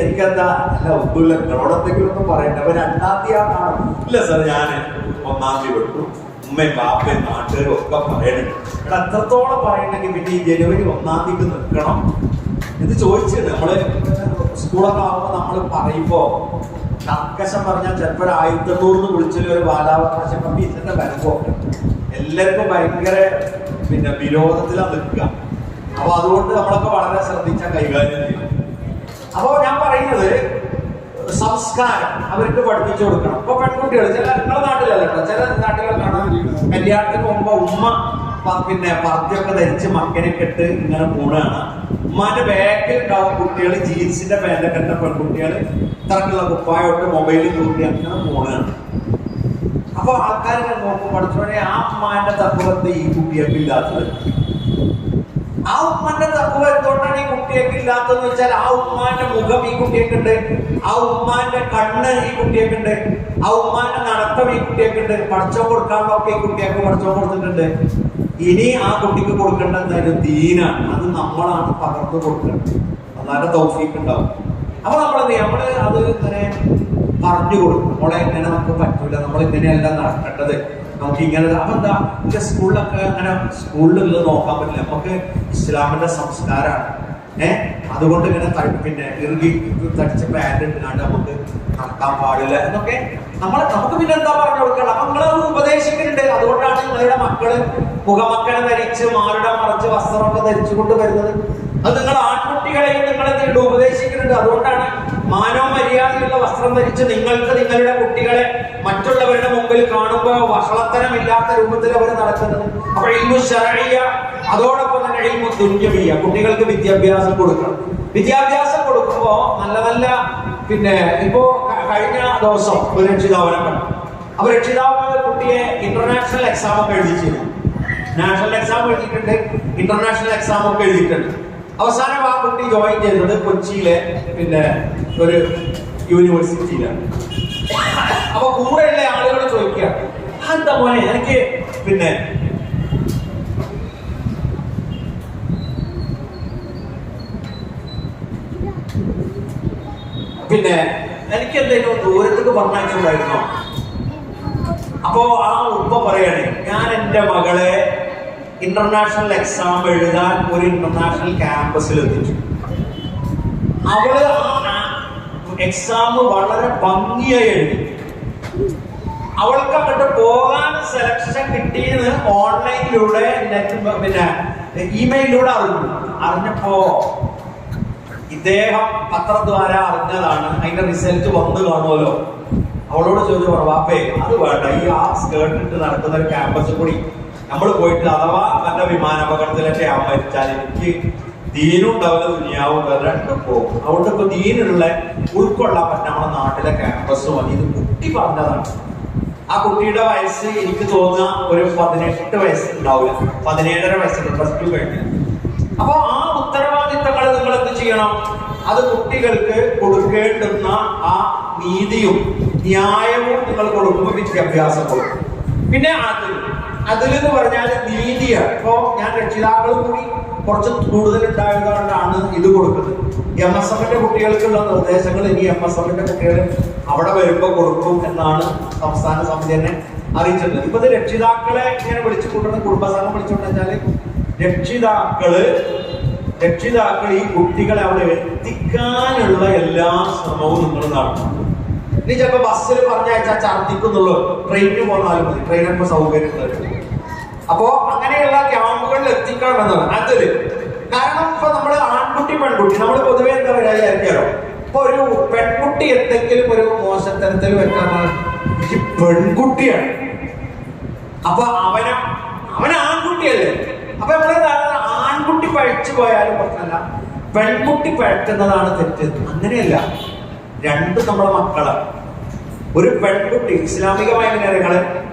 എനിക്കെന്താ അല്ല ഒന്നുമില്ല, നിങ്ങളോട് എന്തെങ്കിലും ഒന്നും പറയണ്ട. അപ്പൊ 2-ാം തീയതി ആണോ? ഇല്ല സാർ, ഞാൻ 1-ാം തീയതി വിട്ടു. ഉമ്മയും ബാപ്പയും നാട്ടുകാരും ഒക്കെ പറയണുണ്ട്. ഇവിടെ എത്രത്തോളം പറയണമെങ്കിൽ പിന്നെ ഈ ജനുവരി 1-ാം തീയതി നിൽക്കണം ഇത് ചോദിച്ചിട്ടുണ്ട്. നമ്മള് സ്കൂളൊക്കെ ആകുമ്പോൾ നമ്മൾ പറയുമ്പോ കർക്കശം പറഞ്ഞാൽ ചിലപ്പോൾ 1800 വിളിച്ചൊരു ഒരു ബാലാവകാശം ഇതിന്റെ വരുമ്പോ എല്ലാവർക്കും ഭയങ്കര വിരോധത്തിലാണ് നിൽക്കുക. അപ്പൊ അതുകൊണ്ട് നമ്മളൊക്കെ വളരെ ശ്രദ്ധിച്ചാൽ കൈകാര്യം ചെയ്യും. അപ്പോ ഞാൻ പറയുന്നത് സംസ്കാരം അവർക്ക് പഠിപ്പിച്ചു കൊടുക്കണം. ഇപ്പൊ പെൺകുട്ടികൾ ചില നിങ്ങളുടെ നാട്ടിലല്ല കേട്ടോ, ചില നാട്ടിലൊക്കെ കല്യാണത്തിന് മുമ്പ് ഉമ്മ പർദ്ദയൊക്കെ ധരിച്ച് മക്കനെ കെട്ട് ഇങ്ങനെ പോണാണ്. ഉമ്മാന്റെ ബാക്കിൽ ഉണ്ടാവും കുട്ടികൾ ജീൻസിന്റെ പാൻറ്റൊക്കെ ഇട്ട പെൺകുട്ടികൾ ഇത്തരത്തിലുള്ള കുപ്പായോട്ട് മൊബൈലിൽ കൂട്ടി അങ്ങനെ പോണാണ്. അപ്പൊ ആൾക്കാർ നോക്കും, പഠിച്ചോടെ ആ ഉമ്മാന്റെ തത്വത്തെ ഈ കുട്ടിയൊക്കെ ഇല്ലാത്തത്. ആ ഉമ്മാന്റെ തത്വം എന്തുകൊണ്ടാണ് ഈ കുട്ടിയൊക്കെ ഇല്ലാത്തതെന്ന് വെച്ചാൽ ആ ഉമ്മാന്റെ മുഖം ഈ കുട്ടിയൊക്കെ ഉണ്ട്, ആ ഉമ്മാന്റെ കണ്ണ് ഈ കുട്ടിയൊക്കെ ഉണ്ട്, ആ ഉമ്മാന്റെ നടത്തം ഈ കുട്ടിയൊക്കെ ഉണ്ട്. പഠിച്ചോ കൊടുക്കാനുള്ളതൊക്കെ ഈ കുട്ടിയൊക്കെ പഠിച്ചോ കൊടുത്തിട്ടുണ്ട്. ഇനി ആ കുട്ടിക്ക് കൊടുക്കേണ്ട എന്തായാലും ദീനാണ്. അത് നമ്മളാണ് പകർന്നു കൊടുക്കേണ്ടത്. അന്നാലും തൗഫീഖ് ഉണ്ടാവും. അപ്പൊ നമ്മളെന്ത് ചെയ്യും, നമ്മള് അത് ഇങ്ങനെ പറഞ്ഞു കൊടുക്കും. നമ്മളെ ഇങ്ങനെ നമുക്ക് പറ്റൂല, നമ്മൾ ഇങ്ങനെയല്ല നടക്കേണ്ടത്, നമുക്ക് ഇങ്ങനെ. അപ്പൊ എന്താ ഇന്റെ സ്കൂളിലൊക്കെ അങ്ങനെ സ്കൂളിൽ നോക്കാൻ പറ്റില്ല, നമുക്ക് ഇസ്ലാമിന്റെ സംസ്കാരമാണ്. അതുകൊണ്ട് ഇങ്ങനെ ഇറുകി തടിച്ച പാൻറ് ഇട്ടാണ്ട് നമുക്ക് നടക്കാൻ പാടില്ല എന്നൊക്കെ നമുക്ക് പിന്നെ എന്താ പറഞ്ഞു കൊടുക്കണം. അപ്പൊ നിങ്ങളത് ഉപദേശിക്കുന്നുണ്ട്. അതുകൊണ്ടാണ് നിങ്ങളുടെ മക്കള് മുഖമക്കളെ ധരിച്ച് മാരുടെ മറച്ച് വസ്ത്രമൊക്കെ ധരിച്ചുകൊണ്ട് വരുന്നത്. അത് നിങ്ങൾ ആൺകുട്ടികളെയും നിങ്ങൾ ഉപദേശിക്കുന്നുണ്ട്. അതുകൊണ്ടാണ് മാനോ മര്യാദയുള്ള വസ്ത്രം ധരിച്ച് നിങ്ങൾക്ക് നിങ്ങളുടെ കുട്ടികളെ മറ്റുള്ളവരുടെ മുമ്പിൽ കാണുമ്പോൾ വഷളത്തരമില്ലാത്ത രൂപത്തിൽ അവർ നടക്കുന്നത്. അപ്പൊ ഇൽമു ശർഇയ്യ അതോടൊപ്പം തന്നെ ഇൽമു ദുനിയവിയ്യ, കുട്ടികൾക്ക് വിദ്യാഭ്യാസം കൊടുക്കണം. വിദ്യാഭ്യാസം കൊടുക്കുമ്പോ നല്ല നല്ല ഇപ്പോ കഴിഞ്ഞ ദിവസം ഒരു രക്ഷിതാവിനെ കണ്ടു. അപ്പൊ രക്ഷിതാവ് കുട്ടിയെ ഇന്റർനാഷണൽ എക്സാം ഒക്കെ എഴുതിച്ചിരുന്നു. നാഷണൽ എക്സാം എഴുതിയിട്ടുണ്ട്, ഇന്റർനാഷണൽ എക്സാം ഒക്കെ എഴുതിയിട്ടുണ്ട്. അവസാനം ആ കുട്ടി ജോയിൻ ചെയ്തത് കൊച്ചിയിലെ ഒരു യൂണിവേഴ്സിറ്റിയിലാണ്. അപ്പൊ കൂടെയുള്ള ആളുകൾ ചോദിക്കുക, എന്താ മോനെ എനിക്ക് എനിക്ക് എന്തെങ്കിലും ദൂരത്തേക്ക് പറഞ്ഞയച്ചുണ്ടായിരുന്നോ? അപ്പോ ആ ഉപ്പ പറയണേ, ഞാൻ എൻ്റെ മകളെ ഇന്റർനാഷണൽ എക്സാം എഴുതാൻ ഒരു ഇന്റർനാഷണൽ ക്യാമ്പസിൽ എത്തിച്ചു. അവള് ആ എക്സാം വളരെ ഭംഗിയായി എഴുതി. അവൾക്ക് അങ്ങോട്ട് പോകാൻ സെലക്ഷൻ കിട്ടിയെന്ന് ഓൺലൈനിലൂടെ ഇമെയിലൂടെ അറിഞ്ഞപ്പോ ഇദ്ദേഹം പത്രദ്വാര അറിഞ്ഞതാണ്. അതിന്റെ റിസൾട്ട് വന്നു കാണുമല്ലോ. അവളോട് ചോദിച്ചു, വാപ്പേ അത് വേണ്ട, ഈ ആ സ്കേർട്ട് ഇട്ട് നടക്കുന്ന ഒരു ക്യാമ്പസിൽ കൂടി നമ്മൾ പോയിട്ട് അഥവാ നല്ല വിമാനാപകടത്തിലൊക്കെ മരിച്ചാൽ എനിക്ക് ദീനും ഉണ്ടാവില്ല ദുനിയാവും രണ്ടും പോകും. അതുകൊണ്ട് ഇപ്പൊ ദീനുള്ള ഉൾക്കൊള്ളാൻ പറ്റുന്ന നമ്മുടെ നാട്ടിലെ ക്യാമ്പസ് മതി. ഇത് കുട്ടി പറഞ്ഞതാണ്. ആ കുട്ടിയുടെ വയസ്സ് എനിക്ക് തോന്നുക ഒരു 18 വയസ്സ് ഉണ്ടാവില്ല, 17.5 വയസ്സുണ്ട്, +2 കഴിഞ്ഞു. അപ്പൊ ആ ഉത്തരവാദിത്തങ്ങൾ നിങ്ങൾ എന്ത് ചെയ്യണം? അത് കുട്ടികൾക്ക് കൊടുക്കേണ്ടുന്ന ആ നീതിയും ന്യായവും നിങ്ങൾ കൊടുക്കുമ്പോൾ വിദ്യാഭ്യാസം കൊടുക്കും. പിന്നെ അതിലെന്ന് പറഞ്ഞാൽ നീതിയാണ്. ഇപ്പോ ഞാൻ രക്ഷിതാക്കൾ കൂടി കുറച്ച് കൂടുതൽ ഉണ്ടായതുകൊണ്ടാണ് ഇത് കൊടുക്കുന്നത്. MSMന്റെ കുട്ടികൾക്കുള്ള നിർദ്ദേശങ്ങൾ ഇനി MSMന്റെ കുട്ടികൾ അവിടെ വരുമ്പോൾ കൊടുക്കും എന്നാണ് സംസ്ഥാന സമിതി തന്നെ അറിയിച്ചിട്ടുള്ളത്. ഇപ്പൊ ഇത് രക്ഷിതാക്കളെ ഇങ്ങനെ വിളിച്ചു കൂട്ടുന്ന കുടുംബസംഘം വിളിച്ചുകൊണ്ടെച്ചാല് രക്ഷിതാക്കൾ ഈ കുട്ടികളെ അവിടെ എത്തിക്കാനുള്ള എല്ലാ ശ്രമവും നിങ്ങൾ നടത്തണം. ഇനി ചിലപ്പോ ബസ്സിൽ പറഞ്ഞയച്ചാൽ ഛർദിക്കുന്നുള്ളൂ, ട്രെയിനിന് പോന്നാലും മതി, ട്രെയിനൊക്കെ സൗകര്യം. അപ്പോ അങ്ങനെയുള്ള ക്യാമ്പുകളിൽ എത്തിക്കണം എന്നാണ് അതില്. കാരണം ഇപ്പൊ നമ്മള് ആൺകുട്ടി പെൺകുട്ടി നമ്മൾ പൊതുവെ എന്താ വിചാരിക്കാറോ, ഇപ്പൊ ഒരു പെൺകുട്ടി എന്തെങ്കിലും ഒരു മോശത്തരത്തിൽ വെക്കാൻ ഈ പെൺകുട്ടിയാണ്, അപ്പൊ അവൻ ആൺകുട്ടിയല്ലേ. അപ്പൊ നമ്മള് ആൺകുട്ടി പഴിച്ചു പോയാലും പ്രശ്നമല്ല, പെൺകുട്ടി പഴക്കുന്നതാണ് തെറ്റ്. അങ്ങനെയല്ല, രണ്ടും നമ്മുടെ മക്കളാണ്. ഒരു പെൺകുട്ടി ഇസ്ലാമികമായ കാര്യങ്ങള്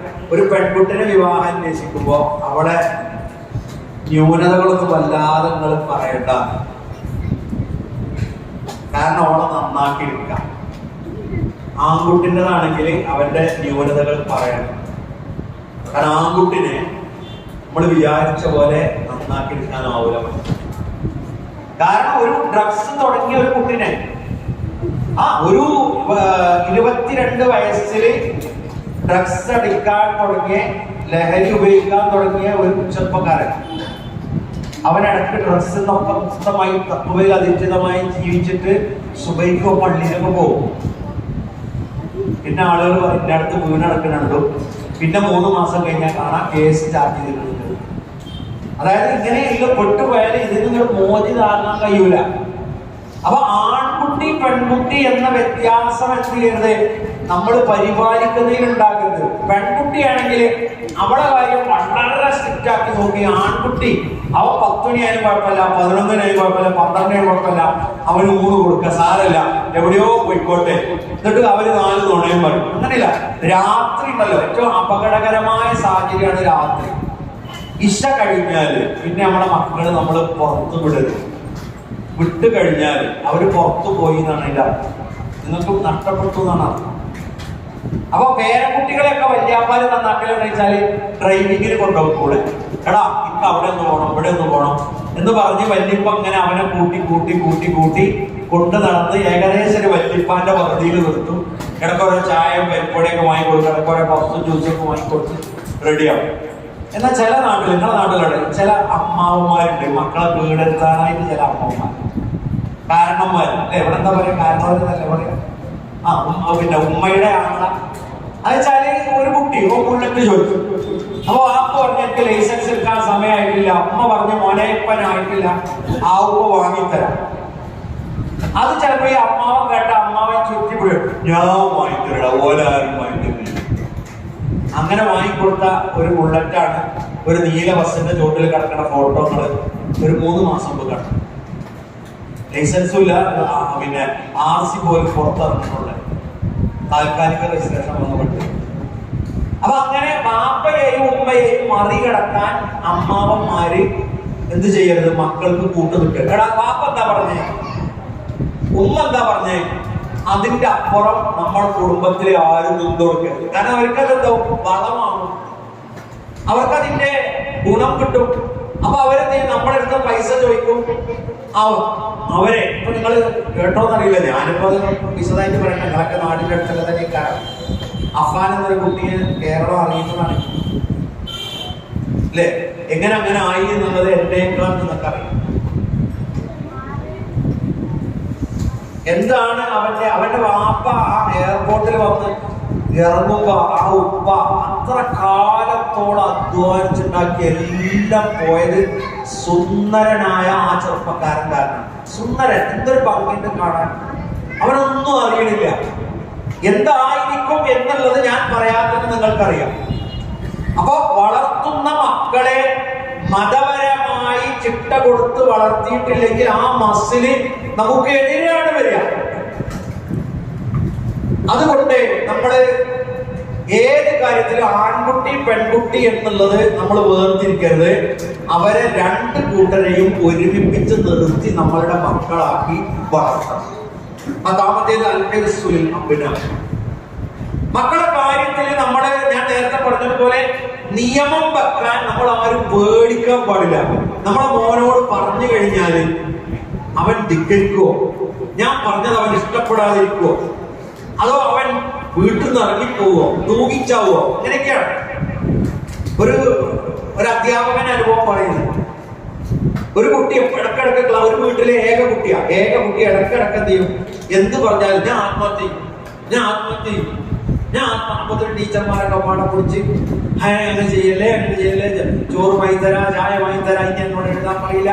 ഒരു പെൺകുട്ടിനെ വിവാഹം അന്വേഷിക്കുമ്പോ അവളെ ന്യൂനതകളൊന്നും വല്ലാതെ നിങ്ങൾ പറയണ്ട. കാരണം അവളെ നന്നാക്കി എടുക്കാം. ആൺകുട്ടിൻ്റെതാണെങ്കിൽ അവന്റെ ന്യൂനതകൾ പറയണം. കാരണം ആൺകുട്ടിനെ നമ്മൾ വിചാരിച്ച പോലെ നന്നാക്കി എടുക്കാനാവൂല. കാരണം ഒരു ഡ്രഗ്സ് തുടങ്ങിയ ഒരു കുട്ടിനെ ഒരു 22 വയസ്സിൽ ഡ്രഗ്സ് അടിക്കാൻ തുടങ്ങിയ, ലഹരി ഉപയോഗിക്കാൻ തുടങ്ങിയ ഒരു ചെറുപ്പക്കാരൻ, അവനിടക്ക് ഡ്രഗ്സ് ഒക്കെ മുക്തമായി തത്വയിൽ അധിഷ്ഠിതമായി ജീവിച്ചിട്ട് സുബൈക്കോ പള്ളിയിലൊക്കെ പോകും. പിന്നെ ആളുകൾ എൻ്റെ അടുത്ത് വീണടക്കുന്നുണ്ടോ, പിന്നെ 3 മാസം കഴിഞ്ഞാൽ കാണാം കേസ് ചാർജ് ചെയ്തിട്ടുണ്ട്. അതായത് ഇങ്ങനെയുള്ള പെട്ടുപോയാൽ ഇതിൽ നിങ്ങൾ മോചിതാകാൻ കഴിയൂല. അപ്പൊ ആൺകുട്ടി പെൺകുട്ടി എന്ന വ്യത്യാസം എന്ത് ചെയ്യരുത്, നമ്മൾ പരിപാലിക്കുന്നതിൽ ഉണ്ടാക്കരുത്. പെൺകുട്ടിയാണെങ്കിൽ അവളെ കാര്യം വളരെ സ്ട്രിക്റ്റ് ആക്കി നോക്കി. ആൺകുട്ടി അവ 10 മണിയായാലും കുഴപ്പമില്ല, 11 കുഴപ്പമില്ല, 12 കുഴപ്പമില്ല, അവന് 3 കൊടുക്കുക, സാരല്ല, എവിടെയോ പോയിക്കോട്ടെ. എന്നിട്ട് അവര് 4 നുണയും പറയും. അങ്ങനെയില്ല. രാത്രി ഉണ്ടല്ലോ, ഏറ്റവും അപകടകരമായ സാഹചര്യമാണ് രാത്രി. ഇശ കഴിഞ്ഞാല് പിന്നെ നമ്മളെ മക്കള് നമ്മൾ പുറത്തു വിടരുത്. വിട്ടു കഴിഞ്ഞാൽ അവര് പുറത്തു പോയി എന്നാണ് അതിന്റെ അർത്ഥം. നിങ്ങൾക്ക് നഷ്ടപ്പെട്ടു എന്നാണ് അർത്ഥം. അപ്പൊ പേരക്കുട്ടികളെയൊക്കെ വല്യാപ്പാല് നന്നാക്കലെന്ന് വെച്ചാല് ഡ്രൈവിങ്ങിന് കൊണ്ടുപോകൂടെ, എടാ ഇപ്പൊ അവിടെ ഒന്ന് പോകണം, ഇവിടെ ഒന്ന് പോകണം എന്ന് പറഞ്ഞ് വല്യപ്പ അങ്ങനെ അവനെ കൂട്ടി കൊണ്ട് നടന്ന് ഏകദേശം ഒരു വല്യപ്പാന്റെ പദ്ധതിയിൽ നിർത്തും. ഇടയ്ക്കൊരു ചായയും പരിപ്പൊടിയൊക്കെ വാങ്ങിക്കൊടുക്കും, ഇടയ്ക്കൊരു പഫും ജ്യൂസൊക്കെ വാങ്ങിക്കൊടുത്ത് റെഡിയാവും. എന്നാൽ ചില നാട്ടിൽ, നിങ്ങളുടെ നാട്ടിലുണ്ട് ചില അമ്മാവന്മാരുണ്ട്, മക്കളെ വീടെടുത്താനായിട്ട് ചില അമ്മമാർ, കാരണന്മാർ അല്ലെ, എവിടെ എന്താ പറയാ, കാരണവരെന്നല്ല പറയാ, പിന്നെ ഉമ്മയുടെ ആണ. അത് വെച്ചാല് ഒരു കുട്ടി ബുള്ളറ്റ് ചോദിച്ചു. അപ്പൊ വാപ്പ പറഞ്ഞ എനിക്ക് ലൈസൻസ് എടുക്കാൻ സമയമായിട്ടില്ല, അമ്മ പറഞ്ഞ മോനേപ്പനായിട്ടില്ല, ആ ഉപ്പ വാങ്ങിത്തരാം. അത് ചിലപ്പോ ഈ അമ്മാവൻ കേട്ട അമ്മാവൻ ചുറ്റിപ്പോഴും ഞാൻ വാങ്ങിത്തരാ, ഓലാരും വാങ്ങിത്തരില്ല. അങ്ങനെ വാങ്ങിക്കൊടുത്ത ഒരു ബുള്ളറ്റാണ് ഒരു നീല ബസ്സിന്റെ ചോട്ടിൽ കിടക്കുന്ന ഫോട്ടോകള് ഒരു 3 മാസം മുമ്പ് കണ്ടു. ലൈസൻസും ഇല്ല, പിന്നെ RC പോലും പുറത്തിറങ്ങിയിട്ടുള്ള താൽക്കാലിക രജിസ്ട്രേഷൻ വന്നുകൊണ്ട്. അപ്പൊ അങ്ങനെ വാപ്പയെയും ഉമ്മയെയും മറികടക്കാൻ അമ്മാവന്മാര് എന്ത് ചെയ്യരുത്, മക്കൾക്ക് കൂട്ടു നിൽക്കരുത്. എടാ വാപ്പ എന്താ പറഞ്ഞേ, ഉമ്മ എന്താ പറഞ്ഞേ, അതിന്റെ അപ്പുറം നമ്മൾ കുടുംബത്തിലെ ആരും നിന്നോടുക്കരുത്. കാരണം അവർക്കതെന്തോ വളമാണ്, അവർക്കതിന്റെ ഗുണം കിട്ടും. അപ്പൊ അവരെന്ത് നമ്മുടെ അടുത്ത് പൈസ ചോദിക്കും. അവരെ ഇപ്പൊ നിങ്ങൾ കേട്ടോന്നറിയില്ല, ഞാനിപ്പോ അത് വിശദമായിട്ട് പറയട്ടെ. നിങ്ങളൊക്കെ നാടിന്റെ അടുത്തൊക്കെ തന്നെ കാരണം അഫാൻ എന്നൊരു കുട്ടിയെ കേരളം അറിയിച്ചതാണ് അല്ലേ. എങ്ങനെ അങ്ങനെ ആയി എന്നുള്ളത് എന്റെക്കാൾ നിങ്ങൾക്ക് അറിയാം. എന്താണ് അവന്റെ വാപ്പ ആ എയർപോർട്ടിൽ വന്ന് ഇറങ്ങുമ്പോ ആ ഉപ്പ അത്ര കാലത്തോളം അധ്വാനിച്ചുണ്ടാക്കി എല്ലാം പോയത് സുന്ദരനായ ആ ചെറുപ്പക്കാരൻ കാരണമാണ്. സുന്ദരൻ, എന്തൊരു ഭംഗിയുണ്ട് കാണാൻ. അവനൊന്നും അറിയണില്ല. എന്തായിരിക്കും എന്നുള്ളത് ഞാൻ പറയാത്തത് നിങ്ങൾക്കറിയാം. അപ്പൊ വളർത്തുന്ന മക്കളെ മതപരമായി ചിട്ട കൊടുത്ത് വളർത്തിയിട്ടില്ലെങ്കിൽ ആ മസില് നമുക്ക് എതിരെയാണ് വരിക. അതുകൊണ്ട് നമ്മള് ഏത് കാര്യത്തിലും ആൺകുട്ടി പെൺകുട്ടി എന്നുള്ളത് നമ്മൾ വേർതിരിക്കരുത്. അവരെ 2 കൂട്ടരെയും ഒരുമിപ്പിച്ച് നിർത്തി നമ്മളുടെ മക്കളാക്കി വളർത്തണം. 10-ാമത്തേത് അൽഹിർസുൽ അബ്നാ, മക്കളുടെ കാര്യത്തിൽ നമ്മള് ഞാൻ നേരത്തെ പറഞ്ഞതുപോലെ നിയമം വെക്കാൻ നമ്മൾ ആരും പേടിക്കാൻ പാടില്ല. നമ്മളെ മോനോട് പറഞ്ഞു കഴിഞ്ഞാല് അവൻ ധിക്കരിക്കുവോ, ഞാൻ പറഞ്ഞത് അവൻ ഇഷ്ടപ്പെടാതിരിക്കുവോ, അതോ അവൻ വീട്ടിൽ നിന്ന് ഇറങ്ങിപ്പോവോ, തൂങ്ങിച്ചാവോ, ഇങ്ങനെയൊക്കെയാണ് ഒരു അധ്യാപകന്റെ അനുഭവം പറയുന്നത്. ഒരു കുട്ടി ഇടക്കിടക്ക് ഒരു വീട്ടിലെ ഏക കുട്ടി ഇടക്കിടക്ക് എന്ത് ചെയ്യും, എന്ത് പറഞ്ഞാലും ഞാൻ ആത്മഹത്യ ചെയ്യും. അപ്പത്തിന് ടീച്ചർമാരൊക്കെ പാടെ കുറിച്ച് അങ്ങനെ ചെയ്യല്ലേ, ചോറ് വാങ്ങിത്തരാ, ചായ വാങ്ങിത്തരാ, ഇനി എന്നോട് എഴുതാൻ പറയില്ല,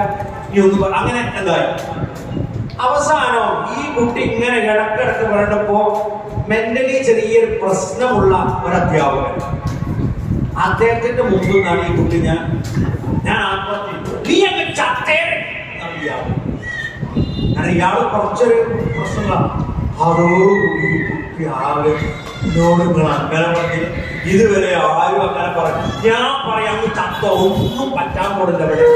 ഇനി ഒന്നും അങ്ങനെ എന്തായി. അവസാനം ഈ കുട്ടി ഇങ്ങനെ ഇടക്കിടക്ക് പറയണ്ടപ്പോ മെന്റലി ചെറിയൊരു പ്രശ്നമുള്ള ഒരു അധ്യാപകൻ, അദ്ദേഹത്തിന്റെ മുമ്പിൽ നിന്നാണ് ഈ കുട്ടി ഞാൻ ആത്മഹത്യ നീ അങ്ങ് ചത്തേ ഇയാള് കുറച്ചൊരു പ്രശ്നങ്ങളാണ്. അതോടുകൂടി ഈ കുട്ടി ആകെ എന്നോട് നിങ്ങൾ അങ്ങനെ പറഞ്ഞു, ഇതുവരെ ആരും അങ്ങനെ പറഞ്ഞു, ഞാൻ പറയാം ചത്ത ഒന്നും പറ്റാൻ പോടില്ല ഇവിടെ.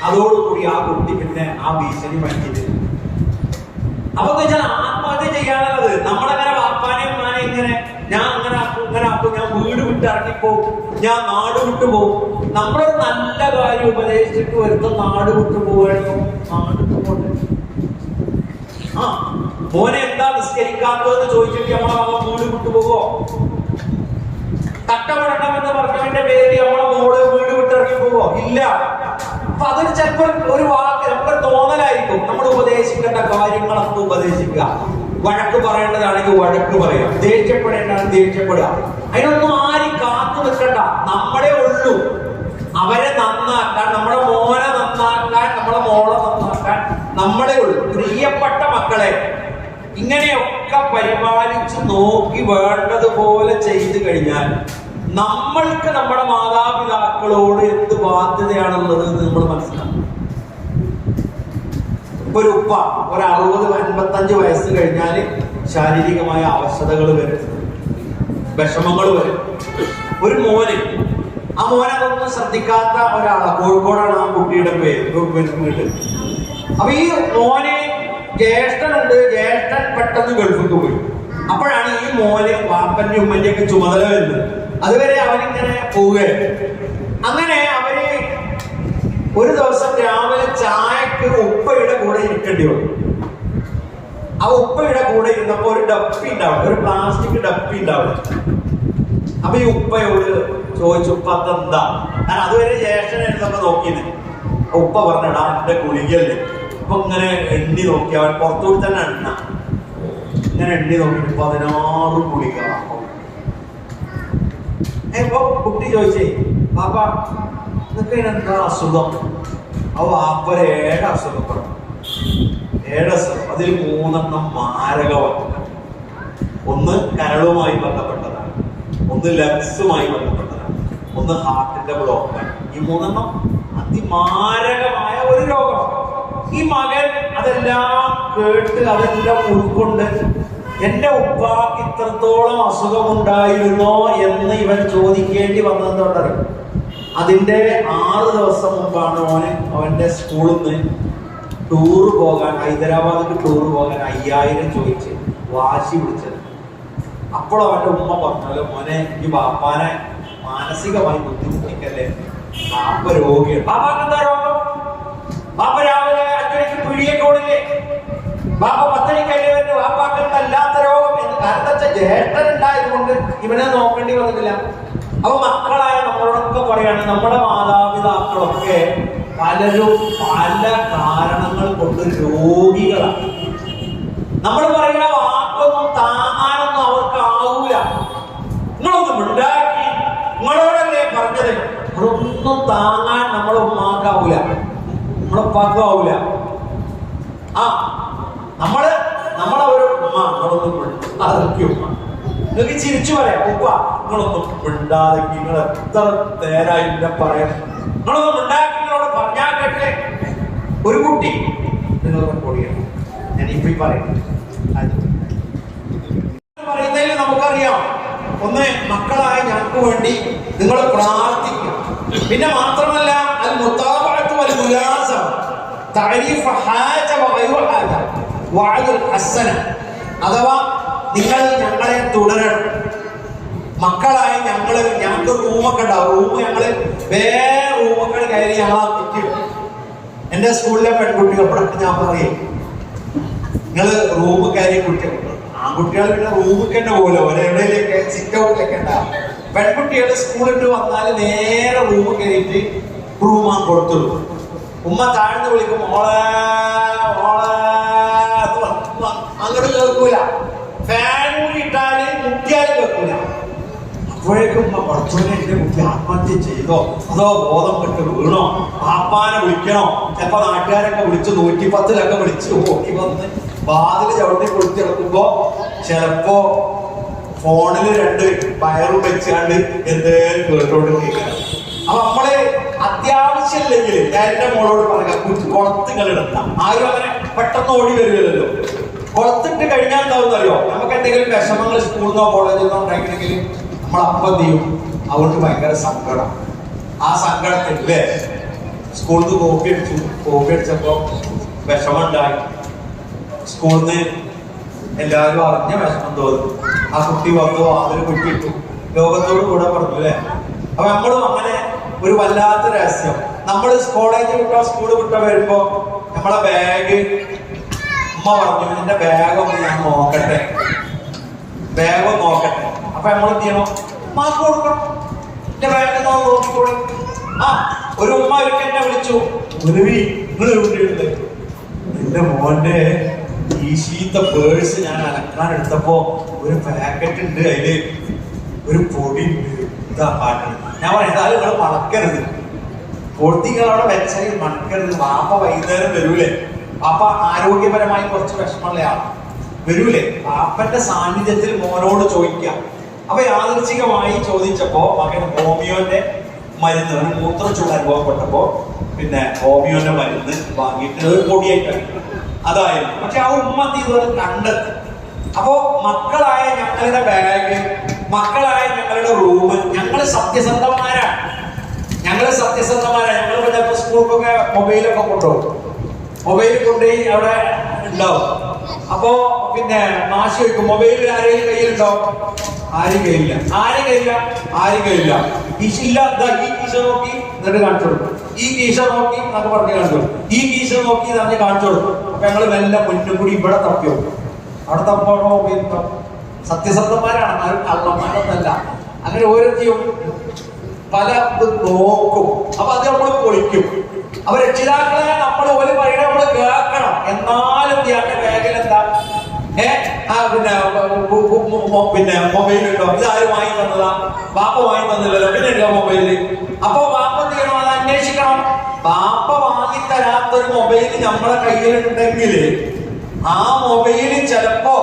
അതോടുകൂടി ആ കുട്ടി പിന്നെ ആ ഭീഷണി പറ്റിയത്. അപ്പൊ എന്താ വെച്ചാൽ ആത്മഹത്യ ചെയ്യാനുള്ളത് നമ്മളങ്ങനെ വാപ്പാനെയും മാനെ ഇങ്ങനെ ഞാൻ അങ്ങനെ ആക്കും, ഞാൻ വീട് വിട്ട് ഇറങ്ങിപ്പോവും, ഞാൻ നാട് വിട്ടു പോകും. നമ്മളൊരു നല്ല കാര്യം ഉപദേശിച്ചിട്ട് വരുന്ന നാട് വിട്ടു പോവുകയാണെങ്കിൽ നാട് വിട്ടു പോകട്ടെ. മോനെ എന്താ നിസ്കരിക്കാത്തതെന്ന് ചോദിച്ചിട്ട് നമ്മളെ മകൻ വീട് വിട്ടു പോകുമോ? തട്ടമിടണം എന്ന് പറഞ്ഞതിന്റെ പേരിൽ നമ്മളെ മോള് വീട് വിട്ടിറങ്ങി പോവോ? ഇല്ല. അപ്പൊ അതൊരു ചിലപ്പോൾ ഒരു വാക്ക് നമുക്ക് തോന്നലായിരിക്കും. നമ്മൾ ഉപദേശിക്കേണ്ട കാര്യങ്ങളൊക്കെ ഉപദേശിക്കുക, വഴക്ക് പറയേണ്ടതാണെങ്കിൽ വഴക്ക് പറയാം, ദേഷ്യപ്പെടേണ്ടതാണ് ദേഷ്യപ്പെടുക. അതിനൊന്നും ആരും കാത്തു നിൽക്കണ്ട. നമ്മളെ ഉള്ളൂ അവരെ നന്നാക്കാൻ, നമ്മുടെ മോനെ നന്നാക്കാൻ, നമ്മുടെ മോളെ നന്നാക്കാൻ നമ്മളെ ഉള്ളൂ. പ്രിയപ്പെട്ട മക്കളെ, ഇങ്ങനെയൊക്കെ പരിപാലിച്ച് നോക്കി വേണ്ടതുപോലെ ചെയ്തു കഴിഞ്ഞാൽ നമ്മൾക്ക് നമ്മുടെ മാതാപിതാക്കളോട് എന്ത് ബാധ്യതയാണുള്ളത് നമ്മൾ മനസ്സിലാക്കും. ഒരു ഉപ്പ ഒരു 60-55 വയസ്സ് കഴിഞ്ഞാൽ ശാരീരികമായ അവശതകൾ വരും, വിഷമങ്ങൾ വരും. ഒരു മോന്, ആ മോനെ അതൊന്നും ശ്രദ്ധിക്കാത്ത ഒരാളാണ്. കോഴിക്കോടാണ് ആ കുട്ടിയുടെ വീട്. അപ്പൊ ഈ മോനെ ജ്യേഷ്ഠനുണ്ട്, ജ്യേഷ്ഠൻ പെട്ടെന്ന് ഗൾഫിൽ പോയി. അപ്പോഴാണ് ഈ മോന് വാപ്പന്റെ ഉമ്മന്റെ ഒക്കെ ചുമതല വരുന്നത്. അതുവരെ അവനിങ്ങനെ പോവുകയാണ്. അങ്ങനെ അവര് ഒരു ദിവസം രാവിലെ ചായക്ക് ഉപ്പയുടെ കൂടെ ഇരിക്കേണ്ടി വന്നു. ആ ഉപ്പയുടെ കൂടെ ഇരുന്നപ്പോ ഒരു ഡപ്പി ഉണ്ടാവും, ഒരു പ്ലാസ്റ്റിക് ഡപ്പി ഉണ്ടാവും. അപ്പൊ ഈ ഉപ്പയോട് ചോദിച്ചു, ഉപ്പ അതെന്താ? ഞാൻ അതുവരെ ജ്യേഷ്ഠനായിരുന്നപ്പോ നോക്കിയത്. ഉപ്പ പറഞ്ഞടാ എന്റെ ഗുളികല്ലേ. അപ്പൊ ഇങ്ങനെ എണ്ണി നോക്കി, അവൻ പുറത്തുകൂടി തന്നെ എണ്ണ ഇങ്ങനെ എണ്ണി നോക്കി 16 ഗുളിക. അപ്പൊ കുട്ടി ചോദിച്ചേ, പാപ്പ നിനക്ക് എന്താ അസുഖം? അവ ആപ്പര 7 അസുഖപ്പെടും. 7 അസുഖം, അതിൽ 3 മാരകമാണ്. ഒന്ന് കരളുമായി ബന്ധപ്പെട്ടതാണ്, ഒന്ന് ലങ്സുമായി ബന്ധപ്പെട്ടതാണ്, ഒന്ന് ഹാർട്ടിന്റെ ബ്ലോക്കാണ്. ഈ 3 അതിമാരകമായ ഒരു രോഗം. ഈ മകൻ അതെല്ലാം കേട്ട് അതെല്ലാം ഉൾക്കൊണ്ട് എന്റെ ഉപ്പാക്ക് ഇത്രത്തോളം അസുഖമുണ്ടായിരുന്നോ എന്ന് ഇവൻ ചോദിക്കേണ്ടി വന്നതുകൊണ്ടറിയും. അതിന്റെ 6 ദിവസം മുമ്പാണ് അവന്റെ സ്കൂളിൽ നിന്ന് ടൂറ് പോകാൻ, ഹൈദരാബാദിക്ക് ടൂറ് പോകാൻ 5000 ചോദിച്ച് വാശി പിടിച്ചത്. അപ്പോൾ അവന്റെ ഉമ്മ പറഞ്ഞല്ലോ, മോനെ ഈ ബാപ്പാനെ മാനസികമായി ബുദ്ധിമുട്ടിക്കല്ലേ, ബാപ്പ രോഗിയാണ്. ബാപ്പാക്ക് എന്താ രോഗം? ബാപ്പ രാവിലെ 5 മണിക്ക് പിടിയൊക്കെ ഓടില്ലേ, ബാപ്പ 10 മണിക്കല്ലേ വരുന്നു, ബാപ്പാക്ക് അല്ലാത്ത രോഗം എന്ന്. കാരണം വെച്ചാൽ ജ്യേഷ്ഠൻ ഉണ്ടായതുകൊണ്ട് ഇവനെ നോക്കേണ്ടി വന്നിട്ടില്ല. അപ്പൊ മക്കളായ നമ്മളോടൊക്കെ പറയാണ്, നമ്മുടെ മാതാപിതാക്കളൊക്കെ പലരും പല കാരണങ്ങൾ കൊണ്ട് രോഗികളാണ്. നമ്മൾ പറയുന്ന വാക്കൊന്നും താങ്ങാനൊന്നും അവർക്ക് ആവൂല. നിങ്ങളൊന്നും ഉണ്ടാക്കി, നിങ്ങളോടല്ലേ പറഞ്ഞത്, അതൊന്നും താങ്ങാൻ നമ്മളെ ഉമ്മാക്കാവൂല, നമ്മളെ ഉപ്പാക്കാവൂല. നമ്മളവരോട് ഉമ്മ നിങ്ങളൊന്നും അതൊക്കെ ഉമ്മ നിങ്ങൾക്ക് ചിരിച്ചു പറയാം, ഉപ്പ നിങ്ങളൊന്നും ഉണ്ടാക്കി, നിങ്ങൾ എത്ര നേരായി എന്നെ പറയാം, നിങ്ങളൊന്നും ഉണ്ടാക്കി, നിങ്ങളോട് പറഞ്ഞാൽ കേട്ടില്ലേ. ഒരു കുട്ടി നിങ്ങൾ റെക്കോർഡ് ചെയ്യണം, ഞാൻ ഇപ്പൊ പറയുന്നതിൽ നമുക്കറിയാം. ഒന്ന്, മക്കളായ ഞങ്ങൾക്ക് വേണ്ടി നിങ്ങൾ പ്രാർത്ഥിക്കുക. പിന്നെ മാത്രമല്ല അൽ മുതാബഅത്ത് വൽ മുലാസമ തഅരീഫ് ഹാജ വഗൈറു ഹാജ വഅദുൽ ഹസന, അഥവാ നിങ്ങൾ ഞങ്ങളെ തുടരണം, മക്കളായ ഞങ്ങൾക്ക് റൂമൊക്കെ ഉണ്ടാവും. റൂം ഞങ്ങള് വേറെ റൂമൊക്കെ കയറി ഞങ്ങളാ കുറ്റിയും. എന്റെ സ്കൂളിലെ പെൺകുട്ടികളോടൊക്കെ ഞാൻ പറയും, നിങ്ങള് റൂം കയറി കുട്ടി, ആൺകുട്ടികൾ പിന്നെ റൂമിൽ തന്നെ പോലും ഒരെവിടെയൊക്കെ സിറ്റ് ഔട്ടിലൊക്കെ ഉണ്ടാവും. പെൺകുട്ടികൾ സ്കൂളിൽ വന്നാൽ നേരെ റൂം കയറിയിട്ട് റൂമാൻ കൊടുത്തുള്ളൂ. ഉമ്മ താഴ്ന്ന് വിളിക്കും മോളെ മോളെ, അങ്ങോട്ട് കേൾക്കൂല. ഫാൻ കൂടി ഇട്ടാല് മുട്ടിയാലും കേൾക്കൂല. അപ്പോഴേക്കും ഉമ്മ കുറച്ചുകൂടെ എന്റെ കുട്ടി ആത്മഹത്യ ചെയ്തോ അതോ ബോധം കെട്ട് വീണോ, പാപ്പാനെ വിളിക്കണോ, ചിലപ്പോ നാട്ടുകാരൊക്കെ വിളിച്ച് 110 വിളിച്ച് ഓടി വന്ന് വാതില് ചവിട്ടി കൊടുത്തി കിടക്കുമ്പോ ചിലപ്പോ ഫോണില് 2 വയറും വെച്ചാണ്ട് എന്തേലും കേട്ടോണ്ട് കേൾക്കാം. അപ്പൊ നമ്മള് അത്യാവശ്യമില്ലെങ്കിൽ എന്റെ മോളോട് പറയാം, കുളത്തുകൾ ഇടത്താം. ആരും അങ്ങനെ പെട്ടെന്ന് ഓടി വരുമല്ലോ. കുളത്തിട്ട് കഴിഞ്ഞാൽ എന്താവുന്നറിയോ, നമുക്ക് എന്തെങ്കിലും വിഷമങ്ങൾ സ്കൂളിൽ നിന്നോ കോളേജിൽ നിന്നോ ഉണ്ടായിട്ടുണ്ടെങ്കിൽ നമ്മളപ്പം ചെയ്യും. അതുകൊണ്ട് ഭയങ്കര സങ്കടം. ആ സങ്കടത്തില്ലേ സ്കൂളിൽ നിന്ന് കോപ്പി അടിച്ചപ്പോ വിഷമുണ്ടായി. സ്കൂളിൽ നിന്ന് എല്ലാവരും അറിഞ്ഞ വിഷമം തോന്നി. ആ കുട്ടി വന്നു അതിൽ കുട്ടിയിട്ടു, ലോകത്തോട് കൂടെ പറഞ്ഞു അല്ലേ. അപ്പൊ നമ്മളും അങ്ങനെ ഒരു വല്ലാത്ത രഹസ്യം. നമ്മൾ കോളേജ് വിട്ടോ സ്കൂള് വിട്ടോ വരുമ്പോ നമ്മളെ ബാഗ് ഉമ്മ പറഞ്ഞു എന്റെ ബാഗൊന്ന് ഞാൻ നോക്കട്ടെ, ബാഗ് നോക്കട്ടെ. അപ്പൊ നമ്മൾ എന്ത് ചെയ്യണം, മാർക്ക് കൊടുക്കണം. എന്റെ ബാഗ് നോക്കിക്കോളി. ആ ഒരു ഉമ്മ ഒരിക്കൽ എന്നെ വിളിച്ചു, എന്റെ മോന്റെ ഈ ശീത്ത പേഴ്സ് ഞാൻ അലക്കാൻ എടുത്തപ്പോ ഒരു പാക്കറ്റ് ഉണ്ട്, അതില് ഒരു പൊടി ഉണ്ട്, ഇതാ പാട്ട്. ഞാൻ പറയാം ഏതായാലും നിങ്ങൾ മണക്കരുത്, പൊടികളവിടെ വെച്ചാൽ മണക്കരുത്. വാപ്പ വൈകുന്നേരം വരൂലേ, വാപ്പ ആരോഗ്യപരമായി കുറച്ച് വിഷമമുള്ളയാളാണ്, വരൂലേ. വാപ്പന്റെ സാന്നിധ്യത്തിൽ മോനോട് ചോദിക്കാം. അപ്പൊ യാദൃച്ഛികമായി ചോദിച്ചപ്പോ മകൻ ഹോമിയോന്റെ മരുന്ന്, ഒരു മൂത്രച്ചുള്ള അനുഭവപ്പെട്ടപ്പോ പിന്നെ ഹോമിയോന്റെ മരുന്ന് വാങ്ങിയിട്ട് ഒരു പൊടിയായിട്ട് അതായിരുന്നു. പക്ഷെ ആ ഉമ്മ ഇതുവരെ കണ്ടെത്തി. അപ്പോ മക്കളായ ഞങ്ങളുടെ ബാഗ്, മക്കളായ ഞങ്ങളുടെ റൂം, ഞങ്ങള് സത്യസന്ധന്മാരാണ്. ഞങ്ങൾ ചിലപ്പോ സ്കൂൾക്കൊക്കെ മൊബൈലൊക്കെ കൊണ്ടുപോകും. മൊബൈൽ കൊണ്ടുപോയി അവിടെ ഉണ്ടാവും. അപ്പോ പിന്നെ മാഷ് ചോദിക്കും മൊബൈൽ ആരെയും കയ്യിലുണ്ടോ? ആരും കയ്യില്ല. ഈ കീശ നോക്കി എന്നിട്ട് കാണിച്ചു കൊടുക്കും. ഈ കീശ നോക്കി എന്നൊക്കെ പറഞ്ഞ് കാണിച്ചു കൊടുക്കും. ഈ കീശ നോക്കി പറഞ്ഞ് കാണിച്ചു കൊടുക്കും. അപ്പൊ ഞങ്ങള് മെല്ലെ മുന്നും കൂടി ഇവിടെ തപ്പി വെക്കും. അവിടെ തപ്പോണോ മൊബൈൽ സത്യസന്ധന്മാരാണ്, ആരും കള്ളന്മാരൊന്നല്ല. അങ്ങനെ ഓരോരുത്തരും പല നോക്കും. അപ്പൊ അത് നമ്മൾ പൊളിക്കും. അപ്പൊ രക്ഷിതാക്കളെ നമ്മൾ ഒരു വഴിയുടെ നമ്മൾ കേൾക്കണം. എന്നാലും ഇയാളുടെ ബാഗിൽ എന്താ പിന്നെ മൊബൈൽ ഉണ്ടോ? ഇതാരും വാങ്ങി തന്നതാ? ബാപ്പ വാങ്ങി തന്നില്ലല്ലോ, പിന്നെ ഉണ്ടോ മൊബൈല്? അപ്പൊ ബാപ്പ എന്ത് ചെയ്യണം? അത് അന്വേഷിക്കണം. ബാപ്പ വാങ്ങി തരാത്തൊരു മൊബൈൽ നമ്മളെ കയ്യിലുണ്ടെങ്കിൽ ആ മൊബൈല് ചിലപ്പോ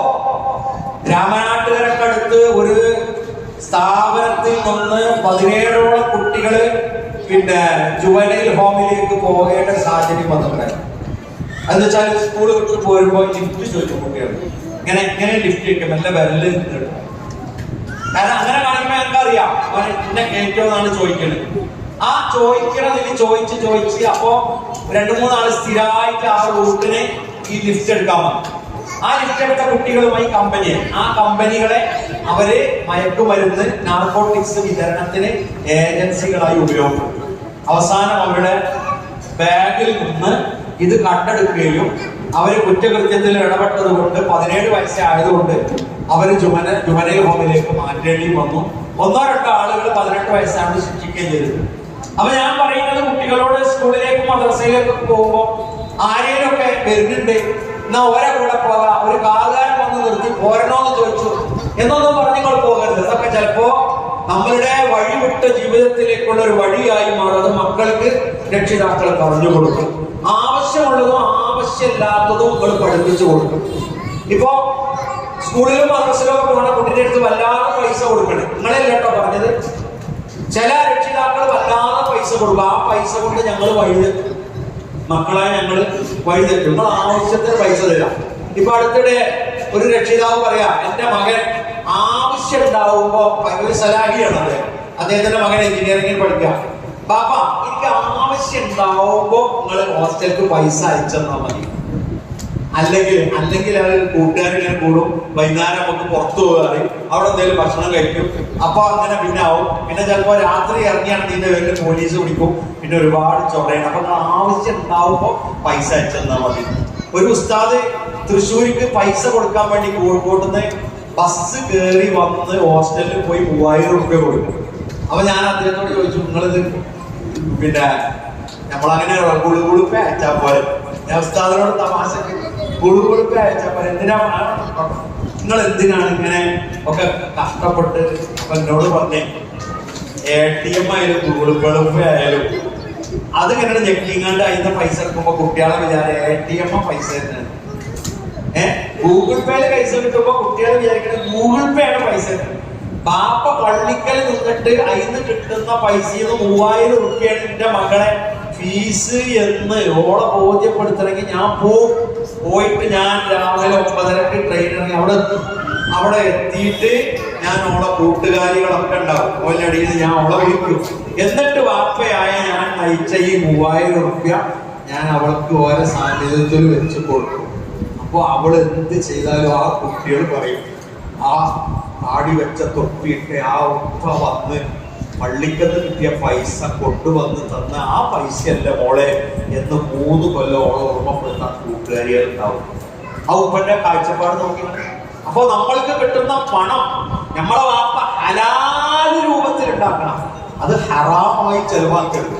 രാമനാട്ടുകാരൊക്കെ അടുത്ത് ഒരു സ്ഥാപനത്തിൽ നിന്ന് 17ഓളം കുട്ടികള് പിന്നെ ജുവനൈൽ ഹോമിലേക്ക് പോകേണ്ട സാഹചര്യം വന്നിട്ടുണ്ടായിരുന്നു. അതെന്ന് വെച്ചാൽ സ്കൂൾ വിട്ട് പോരുമ്പോ ലിഫ്റ്റ് ചോദിച്ചു കുട്ടികൾ, ഇങ്ങനെ ലിഫ്റ്റ് കിട്ടും, നല്ല വിരല് കിട്ടും. കാരണം അങ്ങനെ കാണുമ്പോ എനിക്കറിയാം എന്നെ കയറ്റോ എന്നാണ് ചോദിക്കുന്നത്. ആ ചോദിക്കണതിൽ ചോദിച്ച് അപ്പോ 2-3 ആള് സ്ഥിരമായിട്ട് ആ റൂട്ടിന് ഈ ലിഫ്റ്റ് എടുക്കാൻ വന്നു. ആ ലിഫ്റ്റ് എടുത്ത കുട്ടികളുമായി ആ കമ്പനികളെ അവര് മയക്കുമരുന്ന്, നാർക്കോട്ടിക്സ് വിതരണത്തിന് ഏജൻസികളായി ഉപയോഗപ്പെടുത്തും. അവസാനം അവരുടെ ബാഗിൽ നിന്ന് ഇത് കണ്ടെടുക്കുകയും അവര് കുറ്റകൃത്യത്തിൽ ഇടപെട്ടത് കൊണ്ട് 17 വയസ്സായതുകൊണ്ട് അവര് ജുവനൈൽ ഹോമിലേക്ക് മാറ്റേണ്ടി വന്നു. 1-2 ആളുകൾ 18 വയസ്സാണ് ശിക്ഷിക്കുകയും ചെയ്തത്. അപ്പൊ ഞാൻ പറയുന്നത് കുട്ടികളോട് സ്കൂളിലേക്കും മദ്രസയിലേക്കൊക്കെ പോകുമ്പോ ആരെയൊക്കെ വരുന്നുണ്ട്, എന്നാ ഓരോ കൂടെ പോകാം, ഒരു കാറുകാരൻ വന്ന് നിർത്തി പോരണോന്ന് ചോദിച്ചു എന്നൊന്നും പറഞ്ഞുങ്ങൾ പോകരുത്. അതൊക്കെ ചിലപ്പോ നമ്മളുടെ വഴിവിട്ട ജീവിതത്തിലേക്കുള്ള ഒരു വഴിയായി മാറുന്നത് മക്കൾക്ക് രക്ഷിതാക്കൾ പറഞ്ഞു കൊടുക്കും. ആവശ്യമുള്ളതും ആവശ്യമില്ലാത്തതും നിങ്ങൾ പഠിപ്പിച്ചു കൊടുക്കും. ഇപ്പോ സ്കൂളിലും മദ്രസയിലും ഒക്കെ പോകുന്ന കുട്ടിയുടെ അടുത്ത് വല്ലാതെ പൈസ കൊടുക്കണേ. നിങ്ങളല്ല കേട്ടോ പറഞ്ഞത്. ചില രക്ഷിതാക്കൾ വല്ലാതെ പൈസ കൊടുക്കും. ആ പൈസ കൊണ്ട് ഞങ്ങൾ വഴിതെറ്റും. മക്കളെ ഞങ്ങൾ വഴിതെറ്റും. നിങ്ങൾ ആവശ്യത്തിന് പൈസ തരാം. ഇപ്പൊ അടുത്തിടെ ഒരു രക്ഷിതാവ് പറയാ, എന്റെ മകൻ ആവശ്യം ഉണ്ടാവുമ്പോ ഒരു സലാഹിയാണ് അദ്ദേഹത്തിന്റെ മകൻ എഞ്ചിനീയറിംഗിൽ പഠിക്കാം. പാപ്പ എനിക്ക് ആവശ്യം ഉണ്ടാവുമ്പോ നിങ്ങൾ ഹോസ്റ്റലിലേക്ക് പൈസ അയച്ചെന്നാ മതി. അല്ലെങ്കിൽ അത് കൂട്ടുകാരിങ്ങനെ കൂടും, വൈകുന്നേരം നമുക്ക് പുറത്തു പോകാറ്, അവിടെ എന്തെങ്കിലും ഭക്ഷണം കഴിക്കും. അപ്പൊ അങ്ങനെ പിന്നെ ആവും. പിന്നെ ചിലപ്പോൾ രാത്രി ഇറങ്ങിയാണ് ഇതിന്റെ പേരിൽ പോലീസ് പിടിക്കും. പിന്നെ ഒരുപാട് ചൊറയാണ്. അപ്പൊ ആവശ്യം ഉണ്ടാവുമ്പോ പൈസ അയച്ചെന്നാൽ മതി. ഒരു ഉസ്താദ് തൃശ്ശൂർക്ക് പൈസ കൊടുക്കാൻ വേണ്ടി കോഴിക്കോട്ട് നിന്ന് ബസ് കയറി വന്ന് ഹോസ്റ്റലിൽ പോയി 3000 രൂപ കൊടുക്കും. അപ്പൊ ഞാൻ അദ്ദേഹത്തോട് ചോദിച്ചു, നിങ്ങളിത് പിന്നെ നമ്മളങ്ങനെ കുളുകുളുപ്പ അയച്ചാൽ പോലെ, ഞാൻ ഉസ്താദിനോട് തമാശക്ക് കുളുകുളുപ്പ അയച്ചാൽ പോലെ, നിങ്ങൾ എന്തിനാണ് ഇങ്ങനെ ഒക്കെ കഷ്ടപ്പെട്ട്? അപ്പൊ എന്നോട് പറഞ്ഞേ, ATM ആയാലും കുളുകുളുപ്പ ആയാലും അതിങ്ങനെ ഞെക്കിങ്ങാണ്ട് അതിന്റെ പൈസ എടുക്കുമ്പോ കുട്ടികളെ വിചാരം ATM പൈസ തന്നെയാണ്. ഗൂഗിൾ പേയില് പൈസ കിട്ടുമ്പോ കുട്ടികൾ വിചാരിക്കുന്നത് ഗൂഗിൾ പേ ആണ് പൈസ. ബാപ്പ പള്ളിക്കൽ നിന്നിട്ട് അതിന് കിട്ടുന്ന പൈസയിൽ 3000 രൂപയാണ് എന്റെ മകളെ ഫീസ് എന്ന് ഓളെ ബോധ്യപ്പെടുത്തണമെങ്കിൽ ഞാൻ പോയിട്ട് ഞാൻ രാവിലെ 9:30 ട്രെയിൻ ഇറങ്ങി അവിടെ എത്തിയിട്ട് ഞാൻ ഓളെ കൂട്ടുകാരികളൊക്കെ ഉണ്ടാവും, ഓലെ അടിയിൽ ഞാൻ ഓളെ വിളിക്കും. എന്നിട്ട് വാപ്പയായ ഞാൻ നയിച്ച ഈ 3000 രൂപ ഞാൻ അവൾക്ക് ഓരോ സാന്നിധ്യത്തിൽ വെച്ച് കൊടുക്കും. അപ്പൊ അവൾ എന്ത് ചെയ്താലും ആ കുട്ടികൾ പറയും, ആ ആടി വെച്ച തൊപ്പിയിട്ട് ആ ഉപ്പ വന്ന് പള്ളിക്കത്ത് കിട്ടിയ പൈസ കൊണ്ടുവന്ന് തന്ന ആ പൈസയല്ല മോളെ എന്ന് 3 കൊല്ലം ഓളെ ഓർമ്മപ്പെടുത്താൻ കൂട്ടുകാരികൾ ഉണ്ടാവും. ആ ഉപ്പന്റെ കാഴ്ചപ്പാട് നോക്കി. അപ്പൊ നമ്മൾക്ക് കിട്ടുന്ന പണം നമ്മളെ വാപ്പ ഹലാല് രൂപത്തിൽ ഉണ്ടാക്കണം. അത് ഹറാമായി ചെലവാക്കരുത്,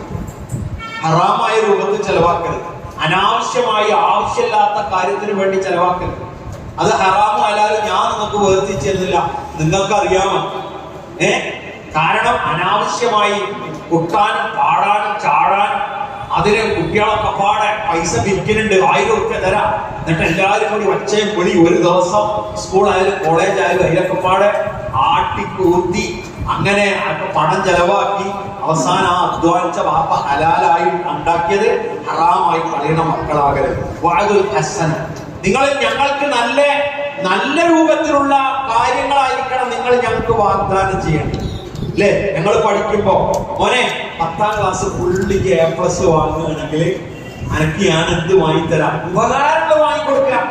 ഹറാമായ രൂപത്തിൽ ചെലവാക്കരുത്. അനാവശ്യമായി ആവശ്യമില്ലാത്ത കാര്യത്തിന് വേണ്ടി ചെലവാക്കരുത്. അത് ഹറാമോ ഹലാലും ഞാൻ നിങ്ങൾക്ക് വേർതിരിച്ചെന്നില്ല, നിങ്ങൾക്ക് അറിയാമോ? കാരണം അനാവശ്യമായി കൊട്ടാനും പാടാനും ചാടാനും അതിന് കുട്ടികളൊക്കെ പാടെ പൈസ പിരിക്കുന്നുണ്ട്. 1000 രൂപ തരാം, എന്നിട്ട് എല്ലാവരും കൂടി ഒച്ചയും വിളി ഒരു ദിവസം സ്കൂളായാലും കോളേജായാലും അതിലൊക്കെ പാടെ ആട്ടിക്കൂത്തി അങ്ങനെ പണം ചെലവാക്കി അവസാനം ആ അധ്വാനിച്ച വാപ്പ ഹലാലായി ഉണ്ടാക്കിയത് ഹറാമായി കളയുന്ന മക്കളാകരുത്. വഅദുൽ ഹസന, നിങ്ങൾ ഞങ്ങൾക്ക് നല്ല രൂപത്തിലുള്ള കാര്യങ്ങളായിരിക്കണം നിങ്ങൾ ഞങ്ങൾക്ക് വാഗ്ദാനം ചെയ്യണം. അല്ലേ? ഞങ്ങൾ പഠിക്കുമ്പോ മോനെ 10ാം ക്ലാസ് ഫുള്ളിക്ക് A+ വാങ്ങുകയാണെങ്കിൽ അനക്ക് ഞാൻ എന്ത് വാങ്ങിത്തരാം? ഉപകാരങ്ങൾ വാങ്ങിക്കൊടുക്കാം.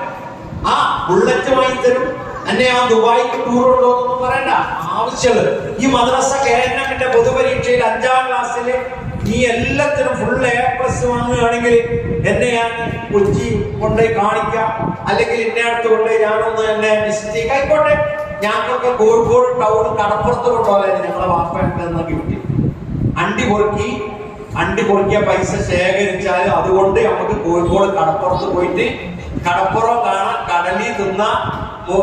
ആ ബുള്ളറ്റ് വാങ്ങിത്തരും. എന്നെ ആ ദുബായിക്ക് ടൂർ കൊണ്ടുപോകുന്നു പറയണ്ട, ആവശ്യമുള്ളത്. ഈ മദ്രസ കേരളത്തിന്റെ പൊതുപരീക്ഷയിൽ 5ാം ക്ലാസ്സില് നീ എല്ലാത്തിനും ഫുൾ A+ വാങ്ങുകയാണെങ്കിൽ എന്നെ ഞാൻ കൊച്ചി കൊണ്ടുപോയി കാണിക്കാം, അല്ലെങ്കിൽ എന്നെ അടുത്ത് കൊണ്ടുപോയി ഞാനൊന്ന് എന്നെ മിസ്റ്റേക്ക് ആയിക്കോട്ടെ. ഞങ്ങൾക്കൊക്കെ കോഴിക്കോട് ടൗൺ കടപ്പുറത്ത് കൊണ്ടുപോകാൻ ഞങ്ങളെ വാപ്പ കിട്ടി. അണ്ടി പൊറുക്കിയ പൈസ ശേഖരിച്ചാൽ അതുകൊണ്ട് നമുക്ക് കോഴിക്കോട് കടപ്പുറത്ത് പോയിട്ട് കടപ്പുറം കാണാൻ, കടലിൽ തിന്ന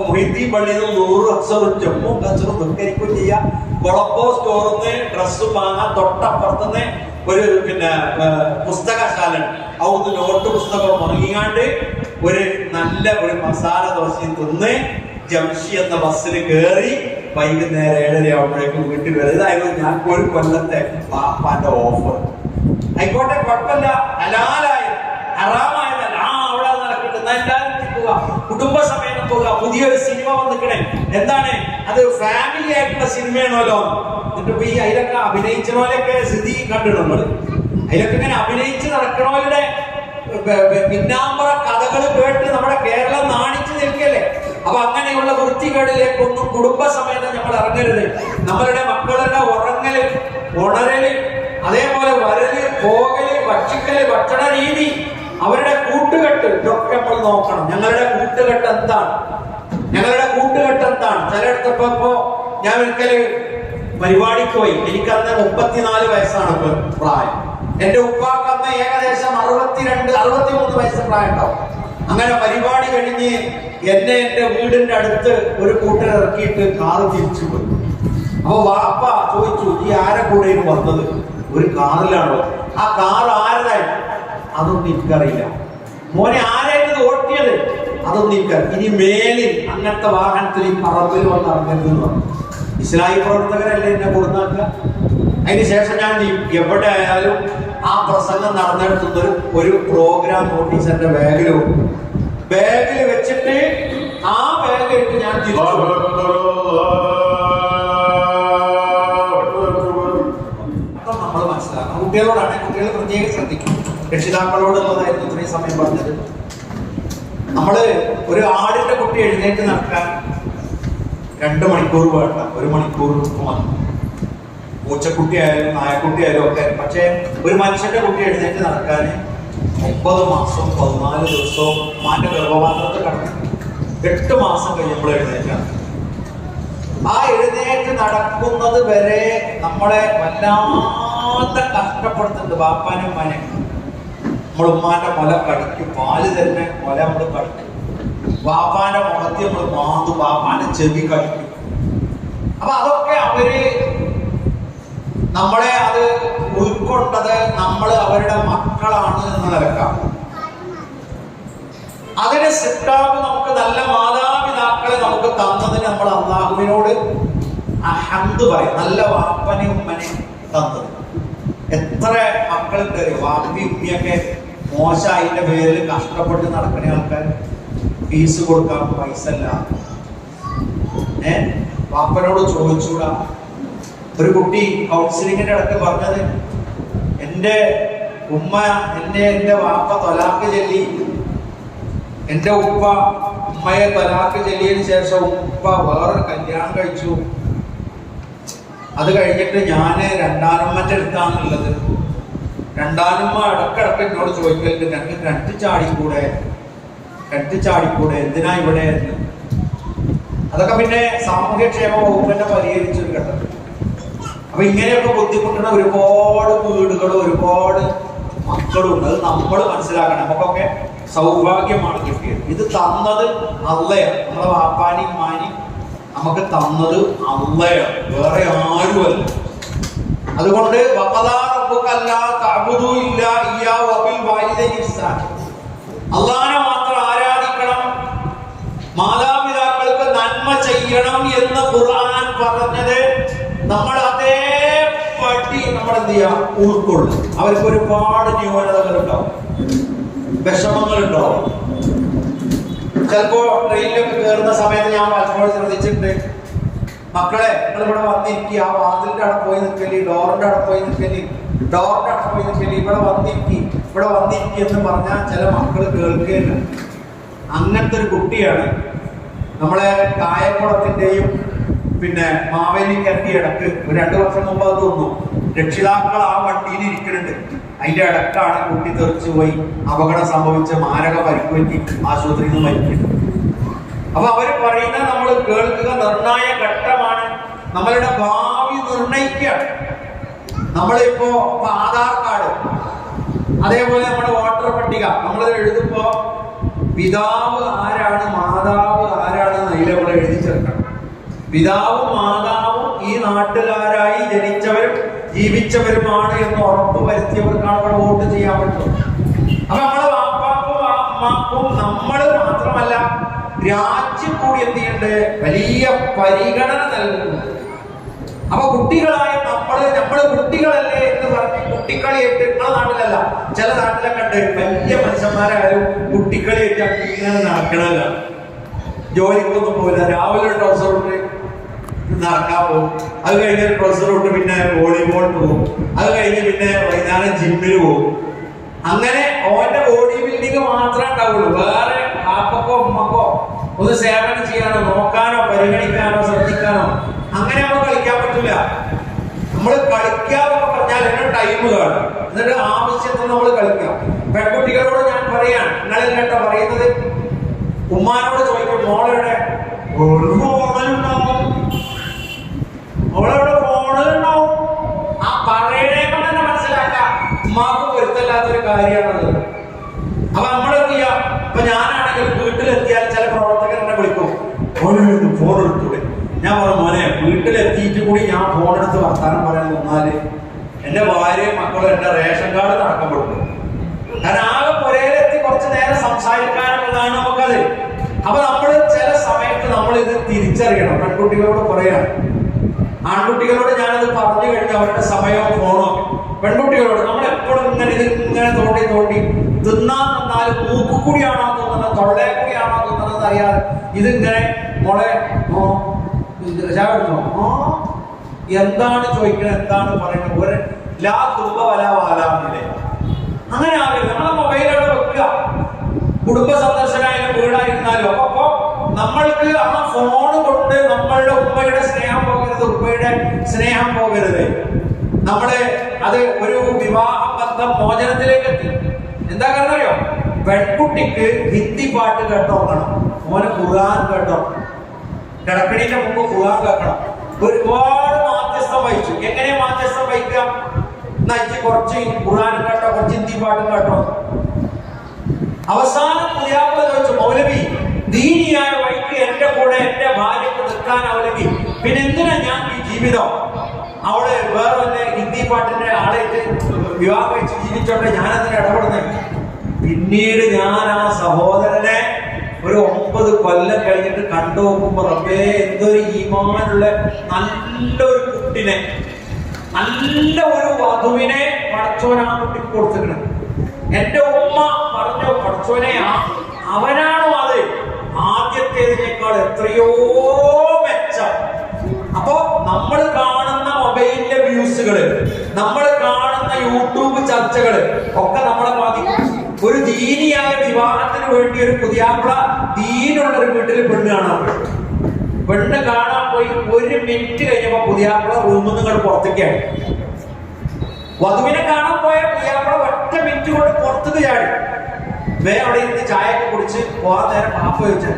മൊയ്തീൻ പള്ളിയിൽ നിന്ന് 100 അക്ഷറും ചെമ്മും കച്ചറും നിൽക്കരിക്കും ചെയ്യാം. കൊളപ്പോ സ്റ്റോറിൽ നിന്ന് ഡ്രസ്സും വാങ്ങാൻ. തൊട്ടപ്പുറത്തുനിന്ന് ഒരു പുസ്തകശാല, അവിടുന്ന് നോട്ട് പുസ്തകം വാങ്ങിയാണ്ട് ഒരു നല്ല ഒരു മസാല ദോശയും തിന്ന് ജംഷി എന്ന ബസ്സിൽ കയറി വൈകുന്നേരം 7:30 ആവുമ്പോഴേക്കും വീട്ടിൽ വരും. ഇതായിരുന്നു ഞാൻ ഒരു കൊല്ലത്തെ പാപ്പാന്റെ ഓഫർ. ആയിക്കോട്ടെ, കുഴപ്പമില്ല, ഹലാലായ ഹറാമായതല്ല. അവിടെ നടക്കുന്നത് എല്ലാവരും പോവുക, കുടുംബസമേതം പോവുക. പുതിയൊരു സിനിമ വന്നിക്കണേ, എന്താണ് അത്? ഫാമിലി ആയിട്ടുള്ള സിനിമയാണല്ലോ. എന്നിട്ട് ഈ അതിലൊക്കെ അഭിനയിച്ചവരൊക്കെ സ്ഥിതി കണ്ടു നമ്മള്. അതിലൊക്കെ ഇങ്ങനെ അഭിനയിച്ച് നടക്കണവരുടെ പിന്നാമ്പറ കഥകൾ കേട്ട് നമ്മുടെ കേരളം നാണിച്ചു നിൽക്കല്ലേ. അപ്പൊ അങ്ങനെയുള്ള വൃത്തികേടിലേക്കൊന്നും കുടുംബസമേതം നമ്മൾ ഇറങ്ങരുത്. നമ്മളുടെ മക്കളുടെ ഉണരല്, അതേപോലെ വരല്, പോകല്, ഭക്ഷിക്കല്, ഭക്ഷണ രീതി, അവരുടെ കൂട്ടുകെട്ട്, ഇതൊക്കെ നമ്മൾ നോക്കണം. ഞങ്ങളുടെ കൂട്ടുകെട്ട് എന്താണ്? ചിലയിടത്തപ്പോ ഞാൻ ഒരിക്കല് പരിപാടിക്ക് പോയി. എനിക്കന്ന് 34 വയസ്സാണ് പ്രായം. എന്റെ ഉപ്പാക്കന്ന് ഏകദേശം 63 വയസ്സ് പ്രായം ഉണ്ടാവും. അങ്ങനെ പരിപാടി കഴിഞ്ഞ് എന്റെ വീടിന്റെ അടുത്ത് ഒരു കൂട്ടർ ഇറക്കിയിട്ട് കാറ് തിരിച്ചു പോയി. അപ്പൊ വാപ്പ ചോദിച്ചു, ഈ ആരെ കൂടെ വന്നത്? ഒരു കാറിലാണോ? ആ കാർ ആരുതായിട്ട്? അതൊന്നും എനിക്കറിയില്ല. മോനെ ആരായിട്ട് ഓട്ടിയത്? അതൊന്നും എനിക്കറിയില്ല. ഇനി മേലിൽ അങ്ങനത്തെ വാഹനത്തിൽ ഈ പറമ്പിൽ വന്ന് ഇറങ്ങരുതെന്ന് പറഞ്ഞു. ഇസ്ലാഹി പ്രവർത്തകരല്ലേ എന്നെ കൊടുത്താക്കുക. അതിനുശേഷം ഞാൻ എവിടെ ആയാലും ആ പ്രസംഗം നടന്നെടുത്തുന്ന ഒരു പ്രോഗ്രാം നോട്ടീസ് എന്റെ ബാഗിൽ വെച്ചിട്ട് ആ ബാഗിലിട്ട് ഞാൻ നമ്മൾ മനസ്സിലാക്കണം. കുട്ടികളോടാണ്, കുട്ടികൾ പ്രത്യേകം ശ്രദ്ധിക്കും. രക്ഷിതാക്കളോടുള്ളതായിരുന്നു ഇത്രയും സമയം പറഞ്ഞത്. നമ്മള് ഒരു ആടിന്റെ കുട്ടി എഴുന്നേറ്റ് നടക്കാൻ 2 മണിക്കൂർ വേണ്ട, 1 മണിക്കൂർ മതി. പൂച്ചക്കുട്ടിയായാലും നായക്കുട്ടിയായാലും ഒക്കെ. പക്ഷെ ഒരു മനുഷ്യന്റെ കുട്ടി എഴുന്നേറ്റ് നടക്കാൻ 9 മാസവും 14 ദിവസവും മാന്റെ ഗർഭപാത്രത്തിൽ കടന്നു 8 മാസം കഴിയുമ്പോൾ എഴുന്നേറ്റാണ്. ആ എഴുന്നേറ്റ് നടക്കുന്നത് വരെ നമ്മളെ വല്ലാത്ത കഷ്ടപ്പെടുത്തുന്നുണ്ട്. ബാപ്പാനും ഉമ്മാനെ നമ്മൾ ഉമ്മാന്റെ മുല കടിക്കും, പാല് തന്നെ മുല നമ്മൾ കടിക്കും. ബാപ്പാന്റെ മുഖത്തി നമ്മൾ മാന്തു, ബാപ്പാന്റെ ചെവി കടിക്കും. അപ്പൊ അതൊക്കെ അവര് നമ്മളെ അത് ഉൾക്കൊണ്ടത് നമ്മൾ അവരുടെ മക്കളാണ് എന്ന് നിലക്കാം. അതിന് സിട്ടാവ് നമുക്ക് നല്ല മാതാപിതാക്കളെ നമുക്ക് തന്നതിന് നമ്മൾ അള്ളാഹുവിനോട് ഹംദ് പറയും. നല്ല വാപ്പനെ ഉമ്മനെ തന്നത്. എത്ര മക്കളുണ്ട് വാപ്പി ഉമ്മിയൊക്കെ മോശമായിന്റെ പേരിൽ കഷ്ടപ്പെട്ട് നടക്കുന്ന ആൾക്കാർ. ഫീസ് കൊടുക്കാൻ പൈസ അല്ല, വാപ്പനോട് ചോദിച്ചൂടാ. ഒരു കുട്ടി കൗൺസിലിങ്ങിന്റെ ഇടയ്ക്ക് പറഞ്ഞത്, എൻ്റെ ഉമ്മ എൻ്റെ വാപ്പ തൊലാക്ക് ചൊല്ലി, എൻ്റെ ഉപ്പ ഉമ്മയെ തൊലാക്ക് ചൊല്ലിയതിന് ശേഷം ഉപ്പ വേറൊരു കല്യാണം കഴിച്ചു. അത് കഴിഞ്ഞിട്ട് ഞാൻ രണ്ടാനമ്മന്റെ അടുത്താണുള്ളത്. രണ്ടാനമ്മ ഇടക്കിടക്ക് എന്നോട് ചോദിക്കലുണ്ട്, ഞങ്ങൾക്ക് കെട്ടിച്ചാടിക്കൂടെ, എന്തിനാ ഇവിടെ? അതൊക്കെ പിന്നെ സാമൂഹ്യക്ഷേമ വകുപ്പ് തന്നെ പരിഹരിച്ചൊരു ഘട്ടം. അപ്പൊ ഇങ്ങനെയൊക്കെ ബുദ്ധിമുട്ടുന്ന ഒരുപാട് വീടുകളും ഒരുപാട് മക്കളും ഉണ്ട്. അത് നമ്മൾ മനസ്സിലാക്കണം. നമുക്കൊക്കെ സൗഭാഗ്യമാണ് കിട്ടിയത്. ഇത് തന്നത് അള്ളയാണ്. നമ്മളെ വാപ്പാനി മാനി നമുക്ക് തന്നത് അള്ളയാണ്, വേറെ ആരുമല്ല. അതുകൊണ്ട് അള്ളാനെ മാത്രം ആരാധിക്കണം, മാതാപിതാക്കൾക്ക് നന്മ ചെയ്യണം എന്ന് ഖുർആൻ പറഞ്ഞത് നമ്മൾ അതേപടി നമ്മൾ എന്ത് ചെയ്യാം, ഉൾക്കൊള്ളും. അവർക്ക് ഒരുപാട് ന്യൂനതകളുണ്ടാവും, വിഷമങ്ങളുണ്ടാവും. ചിലപ്പോ ട്രെയിനിലൊക്കെ കയറുന്ന സമയത്ത് ഞാൻ പലപ്പോഴും ശ്രദ്ധിച്ചിട്ടുണ്ട്, മക്കളെ നിങ്ങൾ ഇവിടെ വന്നിരിക്കുക, ആ വാതിലിന്റെ അവിടെ പോയി നിൽക്കല്, ഡോറിന്റെ അവിടെ പോയി നിൽക്കല്, ഇവിടെ വന്നിരിക്കുക എന്ന് പറഞ്ഞാൽ ചില മക്കൾ കേൾക്കുകയില്ല. അങ്ങനത്തെ ഒരു കുട്ടിയാണ് നമ്മളെ കായക്കുളത്തിന്റെയും പിന്നെ മാവേലിക്കരന്റെ ഇടക്ക് ഒരു 2 വർഷം മുമ്പ് അത് തോന്നുന്നു, രക്ഷിതാക്കൾ ആ വണ്ടിയിൽ ഇരിക്കുന്നുണ്ട്. അതിന്റെ ഇടക്കാണ് കുട്ടി തെറിച്ചു പോയി അപകടം സംഭവിച്ച മാരക പരിക്കുപറ്റി ആശുപത്രിയിൽ നിന്ന് മരിക്കുന്നത്. അപ്പൊ അവര് പറയുന്നത് നമ്മൾ കേൾക്കുക, നിർണായക ഘട്ടമാണ്, നമ്മളുടെ ഭാവി നിർണയിക്കുകയാണ്. നമ്മളിപ്പോ ആധാർ കാർഡ്, അതേപോലെ നമ്മുടെ വോട്ടർ പട്ടിക നമ്മൾ എഴുതുമ്പോ പിതാവ് ആരാണ് മാതാവ് ആരാണ് അതിൽ നമ്മൾ എഴുതി ചേർക്കണം. പിതാവും മാതാവും ഈ നാട്ടുകാരായി ജനിച്ചവരും ജീവിച്ചവരുമാണ് എന്ന് ഉറപ്പ് വരുത്തിയവർക്കാണ് ഇവിടെ വോട്ട് ചെയ്യാൻ പറ്റും. അപ്പൊ നമ്മളെ വാപ്പാക്കും അമ്മക്കും നമ്മൾ മാത്രമല്ല രാജ്യം കൂടി എന്ത് ചെയ്യണ്ട്, വലിയ പരിഗണന നൽകുന്നു. അപ്പൊ കുട്ടികളായ നമ്മള് കുട്ടികളല്ലേ എന്ന് പറഞ്ഞ് കുട്ടിക്കളിയായിട്ട് നിങ്ങളെ നാട്ടിലല്ല, ചില നാട്ടിലൊക്കെ ഉണ്ട് വലിയ മനുഷ്യന്മാരായാലും കുട്ടിക്കളിയായിട്ട് ഇങ്ങനെ നടക്കണതാണ്. ജോലിക്കൊന്നും പോവില്ല, രാവിലെ ട്രൗസർ ഇട്ട് നടക്കാൻ പോകും, അത് കഴിഞ്ഞ് ട്രൗസർ ഇട്ട് പിന്നെ വോളിബോളിന് പോകും, അത് കഴിഞ്ഞ് പിന്നെ വൈകുന്നേരം ജിമ്മിൽ പോകും. അങ്ങനെ ഓന്റെ ബോഡി ബിൽഡിങ് മാത്രമേ ഉണ്ടാവുള്ളൂ. വേറെ ആപ്പക്കോ ഉമ്മക്കോ ഒന്ന് സേവനം ചെയ്യാനോ നോക്കാനോ പരിഗണിക്കാനോ ശ്രദ്ധിക്കാനോ അങ്ങനെ നമ്മൾ കളിക്കാൻ പറ്റില്ല. നമ്മൾ കളിക്കാന്നൊക്കെ പറഞ്ഞാൽ എന്നെ ടൈം കാണും, എന്നിട്ട് ആവശ്യത്തിന് നമ്മൾ കളിക്കാം. പെൺകുട്ടികളോട് ഞാൻ പറയാണ്, നിങ്ങളെല്ലാട്ടോ പറയുന്നത്, ഉമ്മാനോട് ചോദിക്കും മോളെവിടെ, ഫോണിലുണ്ടാവും. ആ പറയണേക്ക തന്നെ മനസ്സിലാക്കാം ഉമ്മാക്ക് പൊരുത്തല്ലാത്തൊരു കാര്യമാണത്. അപ്പൊ നമ്മളെന്ത് ചെയ്യാം, ഇപ്പൊ ഞാനാണെങ്കിൽ വീട്ടിലെത്തിയാൽ ചില പ്രവർത്തകർ എന്നെ വിളിക്കും, ഫോൺ എടുത്തൂടെ. ഞാൻ പറഞ്ഞു, മോനെ വീട്ടിലെത്തിയിട്ട് കൂടി ഞാൻ ഫോൺ എടുത്ത് വർത്താനം പറയാൻ നിന്നാല് എന്റെ ഭാര്യയും മക്കളും എന്റെ റേഷൻ കാർഡ് നടക്കപ്പെട്ടു. കാരണം ആകെ പുരയിലെത്തി കുറച്ച് നേരം സംസാരിക്കാനുള്ളതാണ് നമുക്കത്. അപ്പൊ നമ്മൾ ചില സമയത്ത് നമ്മൾ ഇത് തിരിച്ചറിയണം. പെൺകുട്ടികളോട് പറയണം, ആൺകുട്ടികളോട് ഞാനത് പറഞ്ഞു കഴിഞ്ഞാൽ അവരുടെ സമയവും ഫോണോ. പെൺകുട്ടികളോട് നമ്മൾ എപ്പോഴും ഇങ്ങനെ തോണ്ടി തിന്നാൻ തന്നാൽ മൂക്കു കൂടിയാണോ തോന്നുന്നത്, തൊള്ളയെ കൂടിയാണോ തോന്നുന്നത് അറിയാതെ ഇതിങ്ങനെ മോളെ എന്താണ് ചോദിക്കുന്നത്, എന്താണ് പറയുന്നത്, ഒരു ലാ തുമ്പ വല വാലാമില്ലേ. അങ്ങനെ ആവില്ല. നമ്മളെ മൊബൈൽ അവിടെ വെക്കുക, കുടുംബ സന്ദർശനായാലും വീടായിരുന്നാലും. അപ്പൊ നമ്മൾക്ക് ആ ഫോൺ കൊണ്ട് നമ്മളുടെ ഉമ്മയുടെ സ്നേഹം പോകരുത്, ഉമ്മയുടെ സ്നേഹം പോകരുത്. നമ്മള് അത് ഒരു വിവാഹ ബന്ധം മോചനത്തിലേക്ക് എത്തി. എന്താ കാരണം അറിയോ? പെൺകുട്ടിക്ക് ഹിന്ദി പാട്ട് കേട്ടോക്കണം, മോനെ ഖുർആൻ കേട്ടോ, കിടക്കണിന്റെ മുമ്പ് ഖുർആൻ കേൾക്കണം. ഒരുപാട് മാധ്യസ്ഥം വഹിച്ചു. എങ്ങനെ മാധ്യസ്ഥം വഹിക്കാം? നയിച്ച് കുറച്ച് ഖുർആൻ കേട്ടോ, കുറച്ച് ഹിന്ദി പാട്ട് കേട്ടോ. അവസാനം പുതിയാപ്പിള ചോദിച്ചു, മൗലവി ദീനിയായ വഴിക്ക് എന്റെ കൂടെ എന്റെ ഭാര്യക്ക് നിൽക്കാൻ അവലവി, പിന്നെ എന്തിനാ ഞാൻ ഈ ജീവിതം? അവള് വേറെ തന്നെ ഹിന്ദി പാട്ടിന്റെ ആളായിട്ട് വിവാഹം കഴിച്ച് ജീവിച്ചോട്ടെ, ഞാനതിന് ഇടപെടുന്നില്ല. പിന്നീട് ഞാൻ ആ സഹോദരനെ ഒരു 9 കൊല്ലം കഴിഞ്ഞിട്ട് കണ്ടു നോക്കുമ്പോ റബ്ബേ എന്തൊരു ഈമാനുള്ള നല്ലൊരു കുട്ടിനെ, നല്ല ഒരു വധുവിനെ പടച്ചോൻ ആ കുട്ടിക്ക് കൊടുത്തിട്ടുണ്ട്. എന്റെ ഉമ്മ പറഞ്ഞു, പടച്ചോനെ അവനാണോ അത് ആദ്യത്തേതിനേക്കാൾ എത്രയോ മെച്ചം. അപ്പോ നമ്മൾ കാണുന്ന മൊബൈലിലെ വ്യൂസുകള്, നമ്മൾ കാണുന്ന യൂട്യൂബ് ചർച്ചകള് ഒക്കെ നമ്മളെ ബാധിക്കും. ഒരു ദീനിയായ വിവാഹത്തിന് വേണ്ടി ഒരു പുതിയാപ്പിള ദീനുള്ള ഒരു വീട്ടിൽ പെണ്ണ് കാണാൻ പോയി. പെണ്ണ് കാണാൻ പോയി 1 മിനിറ്റ് കഴിഞ്ഞപ്പോ പുതിയാപ്പിള റൂമിൽ നിന്ന് പുറത്തേക്കാണ്. വധുവിനെ കാണാൻ പോയ പുതിയാപ്പിള 1 മിനിറ്റ് കൊണ്ട് പുറത്തേക്ക് ചാടി. വേറെ അവിടെ ഇരുന്ന് ചായയൊക്കെ കുടിച്ച് പോകാൻ നേരം പാപ്പ ചോദിച്ചാൽ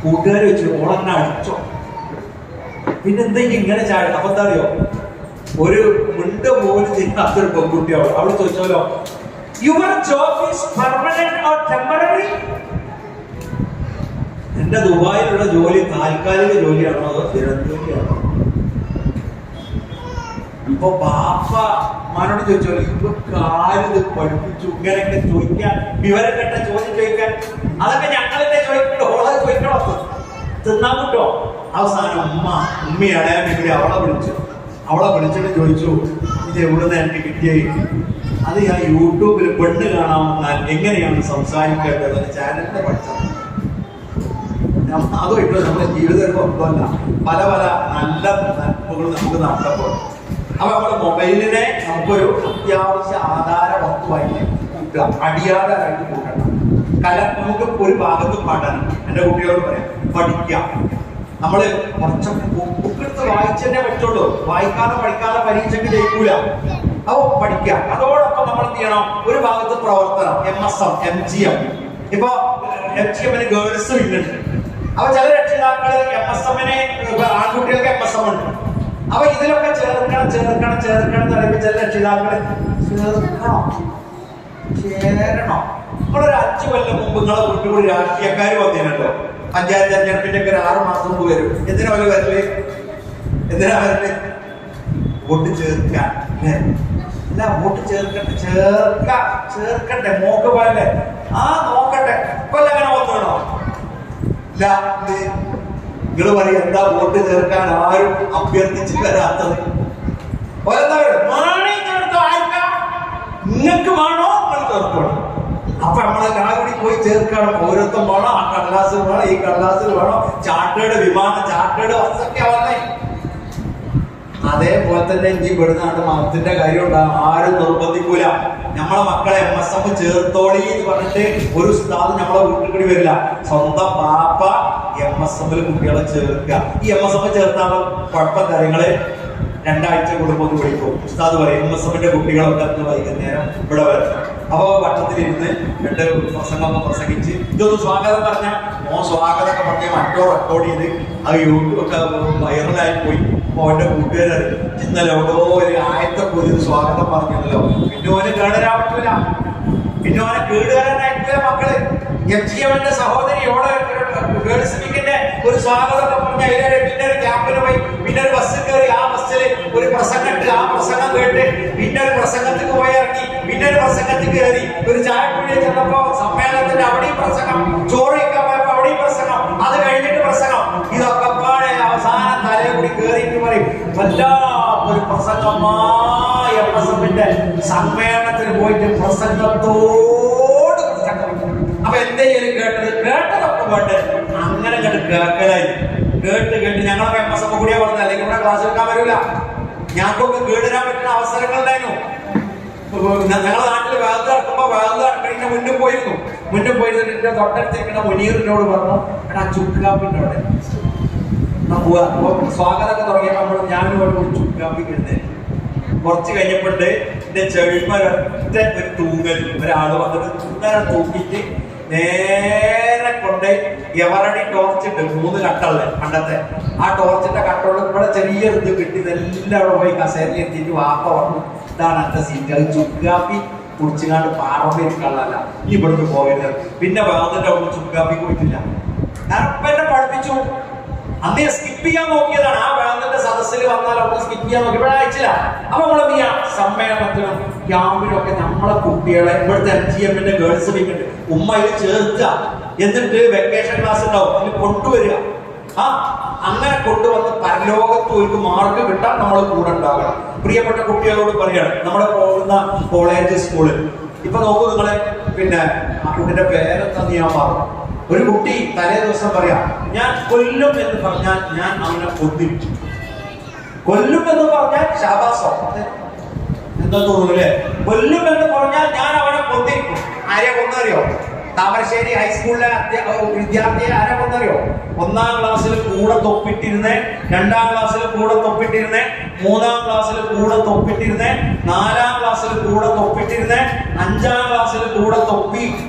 കൂട്ടുകാർ വെച്ചു ഓളെന്നെ അടിച്ചോ, പിന്നെന്താ ഇങ്ങനെ ചാടി? അപ്പൊ എന്താ അറിയോ, ഒരു മുണ്ട് പോലും ചെയ്യാത്തൊരു പെൺകുട്ടിയോട് അവള് ചോദിച്ചോലോ, your job is permanent or temporary? എന്റെ ദുബായിലുള്ള ജോലി താൽക്കാലിക ജോലിയാണോ അതോ സ്ഥിരം ജോലിയാണോ? ഇപ്പൊ ബാപ്പ മാനോട് ചോദിച്ചോളൂ, ഇപ്പൊ കാലിത് പഠിപ്പിച്ചു ഇങ്ങനെയൊക്കെ ചോദിക്കാൻ, വിവരം കേട്ട ചോദ്യം ചോദിക്കാൻ, അതൊക്കെ ഞങ്ങളെന്നെ ചോദിക്കണ്ടോ? ഓളെ ചോദിക്കണോ? തിന്നാൻ കിട്ടോ? അവസാനം ഉമ്മയാണ് അവളെ വിളിച്ചിട്ട് ചോദിച്ചു, ഇത് എവിടുന്ന് എനിക്ക് കിട്ടിയേ? അത് ഞാൻ യൂട്യൂബിൽ പെണ്ണ് കാണാൻ വന്നാൽ എങ്ങനെയാണ് സംസാരിക്കേണ്ടത് ചാനലിന്റെ പഠിച്ചത്. അതുമായിട്ട് നമ്മുടെ ജീവിതത്തിൽ ഒന്നുമല്ല, പല പല നല്ല നന്മകൾ നമുക്ക് നഷ്ടപ്പെടും. അപ്പൊ നമ്മുടെ മൊബൈലിനെ നമുക്കൊരു അത്യാവശ്യ ആധാര വസ്തുവായിട്ട് കൂട്ടുക, അടിയാധാരമായിട്ട് കൂട്ടണം. നമുക്ക് ഒരു ഭാഗത്ത് പഠനം, എന്റെ കുട്ടികളോട് പറയാം, പഠിക്കാം. നമ്മള് കുറച്ചൊക്കെ ബുക്കെടുത്ത് വായിച്ചേ പറ്റുള്ളൂ, വായിക്കാതെ പഠിക്കാതെ പരീക്ഷയ്ക്ക് ജയിക്കൂല. അപ്പൊ പഠിക്കാം. അതോടൊപ്പം നമ്മൾ എന്ത് ചെയ്യണം? ഒരു ഭാഗത്ത് പ്രവർത്തനം, MSM, MGM. ഇപ്പൊ MGM ഗേൾസ് ഇല്ലുണ്ട്. അപ്പൊ ചില രക്ഷിതാക്കള് MSM-നെ ആൺകുട്ടികൾക്ക് MSM ഉണ്ട്. അപ്പൊ ഇതിലൊക്കെ ചേർക്കണം എന്ന് പറയുമ്പോൾ ചില രക്ഷിതാക്കള് ചേരണോ? നമ്മളൊരു 5 കൊല്ലം മുമ്പ് നിങ്ങളെ വീട്ടുകൂടി രാഷ്ട്രീയക്കാർ വന്നിട്ടുണ്ടോ? പഞ്ചായത്ത് തെരഞ്ഞെടുപ്പിന്റെ ഒക്കെ 6 മാസം മുമ്പ് വരും. എന്തിനാ അവര് വരല്? വോട്ട് ചേർക്കാൻ അല്ല, വോട്ട് ചേർക്കട്ടെ മോക്ക് പോലെ നോക്കട്ടെ. കൊല്ലം അങ്ങനെ വന്നോ? ഇല്ല. നിങ്ങൾ പറയും എന്താ വോട്ട് ചേർക്കാൻ ആരും അഭ്യർത്ഥിച്ചു വരാത്തത്? നിങ്ങൾക്ക് വേണോ നിങ്ങൾ ചേർക്കണം. അപ്പൊ നമ്മളെല്ലാവരും കൂടി പോയി ചേർക്കണം. ഓരോരുത്തം വേണം, ആ കടലാസിൽ വേണം, ഈ കടലാസിൽ വേണം, ചാർട്ടേഡ് വിമാനം, ചാർട്ടേഡ് ബസ്സൊക്കെ വന്നേ. അതേപോലെ തന്നെ ഇനി ഇവിടുന്നാണ്ട് മതത്തിന്റെ കാര്യം ഉണ്ടാകും, ആരും നിർബന്ധിക്കൂല. നമ്മളെ മക്കളെ MSM ചേർത്തോളി എന്ന് പറഞ്ഞിട്ട് ഒരു ഉസ്താദ് നമ്മളെ വീട്ടിൽ കൂടി വരില്ല. സ്വന്തം പാപ്പ MSM-ൽ കുട്ടികളെ ചേർക്കുക. ഈ MSM ചേർത്താൽ കുഴപ്പം കാര്യങ്ങള് 2 ആഴ്ച കൂടുമ്പോൾ വിളിക്കും. ഉസ്താദ് പറയും MSM-ന്റെ കുട്ടികളൊക്കെ അന്ന് വൈകുന്നേരം ഇവിടെ വരണം. അപ്പൊ വട്ടത്തിലിരുന്ന് 2 പ്രസംഗമൊക്കെ പ്രസംഗിച്ച് ഇതൊന്ന് സ്വാഗതം പറഞ്ഞ സ്വാഗതമൊക്കെ പറഞ്ഞ് മറ്റോ റെക്കോർഡ് ചെയ്ത് അത് യൂട്യൂബ് ഒക്കെ വൈറലായി പോയി. ഓന്റെ കൂട്ടുകാർ ഇന്നലെ എവിടോ ഒരു ആയത്തെ പോയി സ്വാഗതം പറഞ്ഞല്ലോ. പിന്നെ ഓന് കേടുവരാൻ പറ്റൂല, പിന്നെ ഓനെ കേടുവരാനായിട്ടില്ല മക്കള്. MGM-ന്റെ സഹോദരി ഓടെ ഗേൾസ് വീക്കിന്റെ ഒരു സ്വാഗതം പറഞ്ഞ പിന്നെ ഒരു ക്യാമ്പിന് പോയി, പിന്നെ ഒരു ബസ്സിൽ കയറി, ആ ബസ്സിൽ ഒരു പ്രസംഗം ഇട്ട് ആ പ്രസംഗം കേട്ട് പിന്നെ ഒരു പ്രസംഗത്തിൽ പോയി ഇറങ്ങി, പിന്നെ ഒരു പ്രസംഗത്തിൽ കയറി, ഒരു ചായക്കുള്ളിൽ ചെന്നപ്പോ സമ്മേളനത്തിന്റെ അവിടെയും പ്രസംഗം, ചോറ് കഴിക്കാൻ പോയപ്പോ അവിടെയും പ്രസംഗം, അത് കഴിഞ്ഞിട്ട് പ്രസംഗം. ഇതൊക്കെ പാടെ അവസാനം തലയെ കൂടി കയറിയിട്ട് പറയും വല്ലാത്തൊരു പ്രസംഗമായ MSM-ന്റെ സമ്മേളനത്തിന് പോയിട്ട് പ്രസംഗത്തോട് പ്രസംഗം. അപ്പൊ എന്തെങ്കിലും കേട്ടതൊക്കെ വേണ്ട അങ്ങനെ കേൾക്കലായി കേട്ട് ഞങ്ങളൊക്കെ MSM കൂടിയാ പറഞ്ഞത്, അല്ലെങ്കിൽ ഇവിടെ ക്ലാസ് എടുക്കാൻ വരില്ല. ഞങ്ങൾക്കൊക്കെ കേടുവരാൻ പറ്റുന്ന അവസരങ്ങൾ ഉണ്ടായിരുന്നു. ഞങ്ങളുടെ നാട്ടിൽ വേദന നടക്കുമ്പോൾ വേദന നടക്കണ മുന്നിൽ പോയിരുന്നിട്ട് എന്റെ തൊട്ടടുത്തേക്കുന്ന മുനീറിനോട് പറഞ്ഞു, എടാ ചുക്ക് കാപ്പിന്റെ അവിടെ പോവാ. അപ്പൊ സ്വാഗതമൊക്കെ തുടങ്ങിയപ്പോൾ ഞാനും ഒരു ചുക്ക് കാപ്പി കിട്ടുന്നത്. കുറച്ച് കഴിഞ്ഞപ്പോണ്ട് എന്റെ ചെവിമാരൊറ്റ ഒരു തൂങ്ങൽ, ഒരാള് വന്നിട്ട് ഇങ്ങനെ തൂക്കിട്ട് നേരെ കൊണ്ട് എവറടി ടോർച്ച് ഉണ്ട്, 3 കട്ടുള്ള പണ്ടത്തെ. ആ ടോർച്ചിന്റെ കട്ടോട് ഇവിടെ ചെറിയൊരു ഇത് കിട്ടി. ഇതെല്ലാം അവിടെ പോയി കസേരയിൽ എത്തിയിട്ട് വാപ്പ വന്നു, ഇതാണ് എന്റെ സീറ്റ്. അത് ചുക്കാപ്പി കുടിച്ചുകാണ്ട് പാറമ്പേരിക്കള്ളല്ല, ഈ ഇവിടുന്ന് പോകരുത്. പിന്നെ വേദന്റെ അവിടെ ചുക്കാപ്പി പോയിട്ടില്ല. എന്നെ പഠിപ്പിച്ചു. അന്നേ സ്കിപ്പ് ചെയ്യാൻ നോക്കിയതാണ്. ആ വേദന്റെ സദസ്സിൽ വന്നാൽ അവിടെ സ്കിപ്പ് ചെയ്യാൻ നോക്കി, ഇവിടെ അയച്ചില്ല. അപ്പൊ നമ്മള് സമ്മേളനത്തിനും ക്യാമ്പിനും ഒക്കെ നമ്മളെ കുട്ടികളെ ഇവിടുത്തെ MGM ഗേൾസ് വിങ്ങിട്ട് ഉമ്മയിൽ ചേർക്കുക. എന്നിട്ട് വെക്കേഷൻ ക്ലാസ് ഉണ്ടാവും, അതിൽ കൊണ്ടുവരിക. അങ്ങനെ കൊണ്ടുവന്ന് പരലോകത്ത് ഒരു മാർക്ക് കിട്ടാൻ നമ്മൾ കൂടെ ഉണ്ടാകണം. പ്രിയപ്പെട്ട കുട്ടികളോട് പറയാണ്, നമ്മളെ പോകുന്ന കോളേജ് സ്കൂളിൽ ഇപ്പൊ നോക്കൂ നിങ്ങളെ. പിന്നെ ആ കുട്ടിന്റെ പേരെന്താന്ന് ഞാൻ പറഞ്ഞു. ഒരു കുട്ടി തലേ ദിവസം പറയാം, ഞാൻ കൊല്ലും എന്ന് പറഞ്ഞാൽ ഞാൻ അവനെ കൊന്നിട്ടു. കൊല്ലും എന്ന് പറഞ്ഞാൽ ശാബാസോ എന്താ തോന്നുന്നു, കൊല്ലും എന്ന് പറഞ്ഞാൽ ഞാൻ അവനെ കൊന്നിരിക്കും. ആരെയാ കൊന്നറിയോ? താമരശ്ശേരി ഹൈസ്കൂളിലെ വിദ്യാർത്ഥിയെ ആരെ കൊന്നറിയോ? 1ാം ക്ലാസ്സിൽ കൂടെ തൊപ്പിട്ടിരുന്നേ, 2ാം ക്ലാസ്സിൽ കൂടെ തൊപ്പിട്ടിരുന്നേ, 3ാം ക്ലാസ്സിൽ കൂടെ തൊപ്പിട്ടിരുന്നേ, 4ാം ക്ലാസ്സിൽ കൂടെ തൊപ്പിട്ടിരുന്നേ, 5ാം ക്ലാസ്സിൽ കൂടെ തൊപ്പി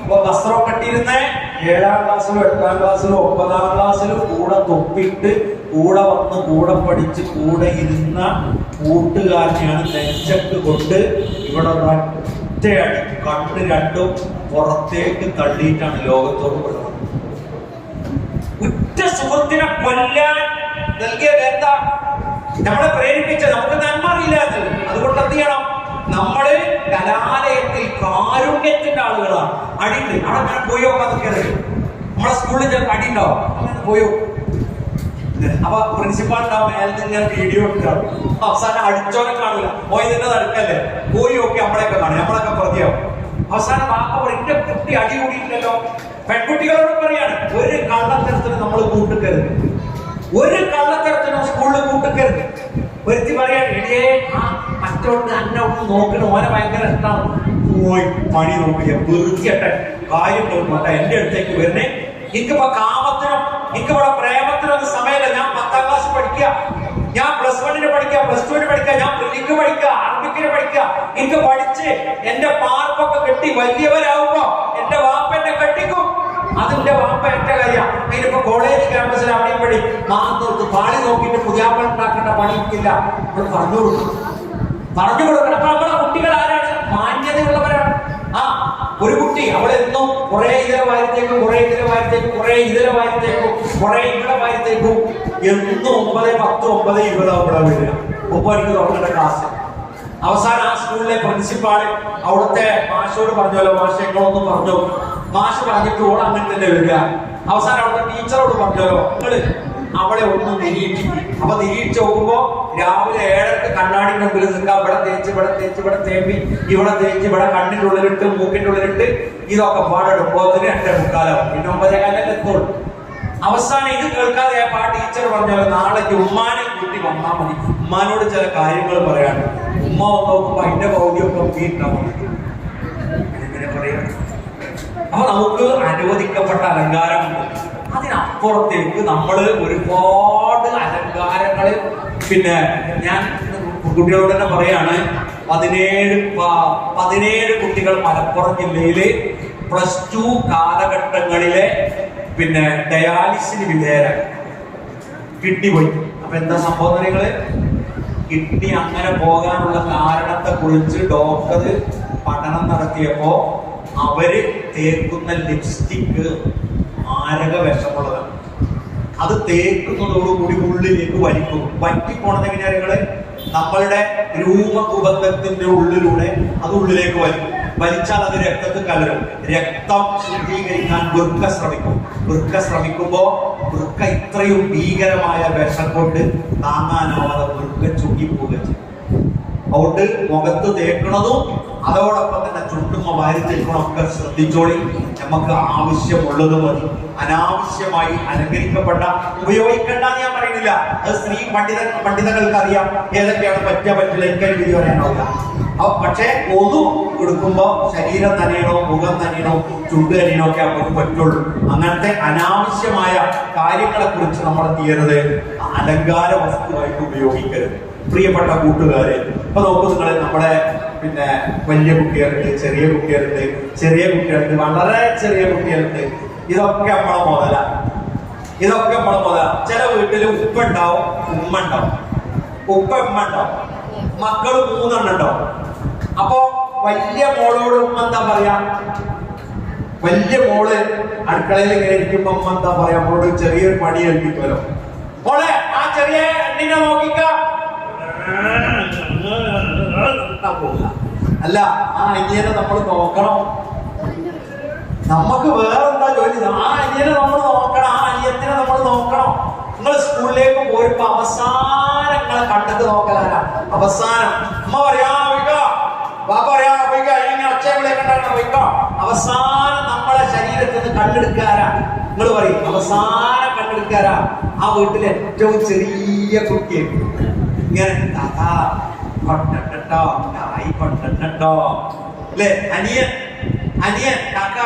വസ്ത്രം കെട്ടിയിരുന്നേ, 7ാം ക്ലാസ്സിലും 8ാം ക്ലാസ്സിലും 9ാം ക്ലാസ്സിലും കൂടെ തൊപ്പിട്ട് കൂടെ വന്ന് കൂടെ പഠിച്ച് കൂടെ ഇരുന്ന കൂട്ടുകാരനെയാണ് നെഞ്ചക്ക് കൊണ്ട് ഇവിടെ ഒറ്റയടി കണ്ണ് രണ്ടും പുറത്തേക്ക് തള്ളിയിട്ടാണ് ലോകത്തോട് പറയുന്നത്. ഉറ്റ സുഹൃത്തിനെ കൊല്ലാൻ നൽകിയ എന്താ? നമ്മളെ പ്രേരിപ്പിച്ച, നമുക്ക് നന്മ അറിയില്ലാത്തത്. അതുകൊണ്ട് എന്ത് ചെയ്യണം? നമ്മള് കലാലയത്തിൽ കാരുണ്യത്തിന്റെ ആളുകളാണ്. അടിണ്ട് അവിടെ അങ്ങനെ പോയോ അതൊക്കെ നമ്മളെ സ്കൂളിൽ ചിലപ്പോൾ അടി ഉണ്ടാവും, അങ്ങനെ പോയോ. അപ്പൊ പ്രിൻസിപ്പാൾ ഉണ്ടാവും, ഇങ്ങനെ വീഡിയോ എടുക്കാണ്. അവസാനം അടിച്ചോനെ കാണില്ല, ഇതിന്റെ നടക്കല്ലേ, പോയി നോക്കി നമ്മളെയൊക്കെ കാണും, നമ്മളൊക്കെ പ്രതിയാവും. അവസാനം വാപ്പ പറയും, എന്റെ കുട്ടി അടി കൂടിയില്ലല്ലോ. പെൺകുട്ടികളോട് പറയാണ്, ഒരു കള്ളത്തരത്തിന് നമ്മൾ കൂട്ടുക്കരുത്, ഒരു കള്ളത്തരത്തിനും സ്കൂളിൽ കൂട്ടുക്കരുത്. ഒരുത്തി പറയാൻ എടിയേ മറ്റോണ്ട് അന്നെ ഒന്ന് നോക്കണ, ഓനെ ഭയങ്കര ഇഷ്ടമാണ്. പോയി പണി നോക്കിയ വെറുതെ കാര്യം നോക്കട്ടെ, എന്റെ അടുത്തേക്ക് വരുന്നേ. എനിക്കിപ്പോ കാമത്തിനും എനിക്കിവിടെ പ്രേമത്തിനൊന്നും സമയമില്ല. ഞാൻ 10ാം ക്ലാസ് പഠിക്കുക, ഞാൻ +1 പഠിക്കുക, +2 പഠിക്കുക, ഞാൻ പ്രിലിക്ക് പഠിക്കുക, അറബിക്കിന് പഠിക്കുക. എനിക്ക് പഠിച്ച് എന്റെ പാർപ്പൊക്കെ കെട്ടി വലിയവരാകുമ്പോ എന്റെ വാപ്പ എന്നെ കെട്ടിക്കും. അതിന്റെ വാപ്പ എന്റെ കാര്യം. അതിനിപ്പോ കോളേജ് ക്യാമ്പസിൽ അവിടെയും പടി മാറി പാളി നോക്കിയിട്ട് പുതിയാപ്പ ഉണ്ടാക്കേണ്ട പണിയില്ല. പറഞ്ഞു കൊടുക്കണം. അപ്പൊ നമ്മളെ കുട്ടികൾ ആരാണ്? മാന്യതയുള്ളവരാണ്. ഒരു കുട്ടി അവളെന്നും കുറെ ഇതര വാരത്തേക്കും കുറെ ഇതര വാരത്തേക്കും കുറെ ഇതര വാരത്തേക്കും കുറെ ഇവിടെ വാരത്തേക്കും എന്നും 9, 10, 9, 20 അവിടെ വരിക. 9 മണിക്ക് തുടങ്ങേണ്ട ക്ലാസ്. അവസാനം ആ സ്കൂളിലെ പ്രിൻസിപ്പാള് അവിടുത്തെ മാഷോട് പറഞ്ഞല്ലോ, മാഷ് ഞങ്ങളൊന്നും പറഞ്ഞു. മാഷ് പറഞ്ഞിട്ട് ഓൾ അങ്ങനെ തന്നെ വരിക. അവസാനം അവിടുത്തെ ടീച്ചറോട് പറഞ്ഞല്ലോ, നിങ്ങള് അവളെ ഒന്ന് നിരീക്ഷിക്കും. അപ്പൊ നിരീക്ഷിച്ച് നോക്കുമ്പോ രാവിലെ 7:30 കണ്ണാടിന്റെ മുമ്പിൽ നിൽക്കാം. ഇവിടെ തേച്ച് ഇവിടെ തേച്ച് ഇവിടെ തേമ്പി ഇവിടെ തേച്ച് ഇവിടെ കണ്ണിന്റെ ഉള്ളിലിട്ട് മൂക്കിന്റെ ഉള്ളിലിട്ട് ഇതൊക്കെ പാടെടുപ്പോ 2:45. പിന്നെ 9:15 എത്തുള്ളൂ. അവസാനം ഇത് കേൾക്കാതെ ആ ടീച്ചർ പറഞ്ഞല്ലോ, നാളേക്ക് ഉമ്മാനെ കൂട്ടി വന്നാൽ മതി, ഉമ്മാനോട് ചില കാര്യങ്ങൾ പറയാണ്ട്. ഉമ്മ വന്ന് നോക്കുമ്പോ അതിന്റെ ഭൗതിയൊക്കെ വീട്ടാൽ എങ്ങനെ പറയാ. അപ്പൊ നമുക്ക് അനുവദിക്കപ്പെട്ട അലങ്കാരമുണ്ട്. അതിനപ്പുറത്തേക്ക് നമ്മള് ഒരുപാട് അലങ്കാരങ്ങള്. പിന്നെ ഞാൻ കുട്ടികളോട് തന്നെ പറയാണ്, 17 കുട്ടികൾ മലപ്പുറം ജില്ലയില് +2 കാലഘട്ടങ്ങളിലെ പിന്നെ ഡയാലിസിന് വിധേയരായി. കിഡ്നി പോയി. അപ്പൊ എന്താ സംഭവം നിങ്ങള്? കിഡ്നി അങ്ങനെ പോകാനുള്ള കാരണത്തെ കുറിച്ച് ഡോക്ടർ പഠനം നടത്തിയപ്പോ അവര് തേക്കുന്ന ലിപ്സ്റ്റിക്ക് മാരക വിഷമുള്ളതാണ്. അത് തേക്കുന്നതോടുകൂടി ഉള്ളിലേക്ക് വലിക്കും. വറ്റിപ്പോണത് എങ്ങനെയാ നിങ്ങള്? നമ്മളുടെ രൂപകുബന്ധത്തിന്റെ ഉള്ളിലൂടെ അത് ഉള്ളിലേക്ക് വലിക്കും. വലിച്ചാൽ അത് രക്തത്തിൽ കലരും. രക്തം ശുദ്ധീകരിക്കാൻ വൃക്ക ശ്രമിക്കും. വൃക്ക ശ്രമിക്കുമ്പോ വൃക്ക ഇത്രയും ഭീകരമായ വിഷം കൊണ്ട് താങ്ങാനാവാതെ വൃക്ക ചുങ്ങിപ്പോവുക ചെയ്യും. അതുകൊണ്ട് മുഖത്ത് തേക്കണതും അതോടൊപ്പം തന്നെ ചുണ്ടുമ്മ വാരി തേക്കണമൊക്കെ ശ്രദ്ധിച്ചോളി. നമുക്ക് ആവശ്യമുള്ളത് മതി. അനാവശ്യമായി അലങ്കരിക്കപ്പെട്ട ഉപയോഗിക്കേണ്ട ഞാൻ പറയുന്നില്ല. അത് സ്ത്രീ പണ്ഡിതങ്ങൾക്ക് അറിയാം ഏതൊക്കെയാണ് പറ്റില്ല. എനിക്കൊരു വിധി പറയാനാവില്ല. പക്ഷെ ഒതു എടുക്കുമ്പോ ശരീരം നനയണോ, മുഖം നനയണോ, ചുണ്ട് നനയണോ ഒക്കെ നമുക്ക് പറ്റുള്ളൂ. അങ്ങനത്തെ അനാവശ്യമായ കാര്യങ്ങളെ കുറിച്ച് നമ്മൾ തീരത് അലങ്കാര വസ്തുവായിട്ട് ഉപയോഗിക്കരുത്. പ്രിയപ്പെട്ട കൂട്ടുകാരെ, ഇപ്പൊ നോക്കൂ നിങ്ങൾ, നമ്മുടെ പിന്നെ വലിയ കുട്ടികളുണ്ട്, ചെറിയ കുട്ടികളുണ്ട്, വളരെ ചെറിയ കുട്ടികളുണ്ട്. ഇതൊക്കെ നമ്മളെ മുതല. ചില വീട്ടിൽ ഉപ്പ ഉണ്ടാവും, ഉമ്മ ഉണ്ടാവും. ഉപ്പ ഉമ്മ ഉണ്ടാവും, മക്കള് 3 ഉണ്ടാവും. അപ്പൊ വലിയ മോളോട് ഉമ്മ എന്താ പറയാ? വലിയ മോള് അടുക്കളയിൽ ഇങ്ങനെ ഇരിക്കുമ്പോ ഉമ്മ എന്താ പറയാ? നമ്മളോട് ചെറിയൊരു പണി ഏൽപ്പിക്കുമല്ലോ. മോളെ ആ ചെറിയ എണ്ണിനെ നോക്കിക്ക. അല്ല, ആ അനിയനെ നമ്മൾ നോക്കണം. നമുക്ക് വേറെന്താ ജോലി? ആ അനിയനെ നമ്മൾ നോക്കണം, ആ അനിയത്തിനെ നമ്മൾ നോക്കണം. നിങ്ങൾ സ്കൂളിലേക്ക് പോയപ്പോ അവസാനം നിങ്ങളെ കണ്ടത് നോക്കലാരാ? അവസാനം അമ്മ പറയാ ബാപ്പ പറയാ അവസാനം നമ്മളെ ശരീരത്തിൽ നിന്ന് കണ്ടെടുക്കാരാ? നിങ്ങൾ പറയും അവസാനം കണ്ടെടുക്കാരാ? ആ വീട്ടിലെ ഏറ്റവും ചെറിയ കുട്ടിയെ ഇങ്ങനെ കൊണ്ടോ അല്ലെ? അനിയൻ കാക്ക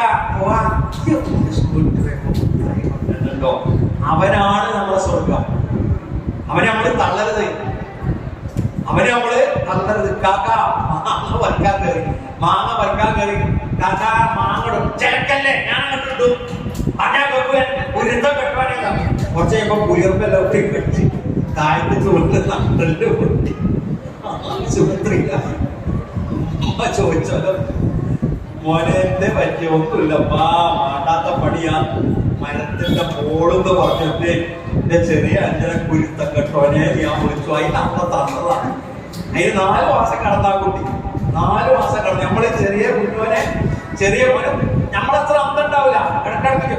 അവനാണ് നമ്മളെ സ്വർഗം. അവനെ നമ്മള് തള്ളരുത്. കാക്ക മാങ്ങ പറിക്കാൻ കയറി കാക്ക മാങ്ങടും ചെലക്കല്ലേ, ഞാൻ അങ്ങോട്ട് ഉരുത്തം കെട്ടുവാനേ. കുറച്ച് കഴിയുമ്പോ പുയർപ്പെല്ലാം കെട്ടി താഴത്ത് ചുവട്ട് നട്ടല് പൊട്ടി സുഹൃത്തില്ല. ചോദിച്ചാലോ മോനെ എന്നെ പറ്റിയൊന്നുമില്ലപ്പാ, മാണ്ടാത്ത പണിയാ, മരത്തിന്റെ മോളെന്ന് പറഞ്ഞിട്ട് എന്റെ ചെറിയ അഞ്ചന കുരുത്തം കെട്ടോനെ ഞാൻ വിളിച്ചു. അതിന് അമ്മ തന്നതാണ്. അതിന് 4 മാസം കടന്നാ കുട്ടി, 4 മാസം കടന്നു. നമ്മള് ചെറിയ കുഞ്ഞോനെ, ചെറിയ മോനെ നമ്മളത്ര അന്തണ്ടാവില്ല. ഇടക്കിടക്ക്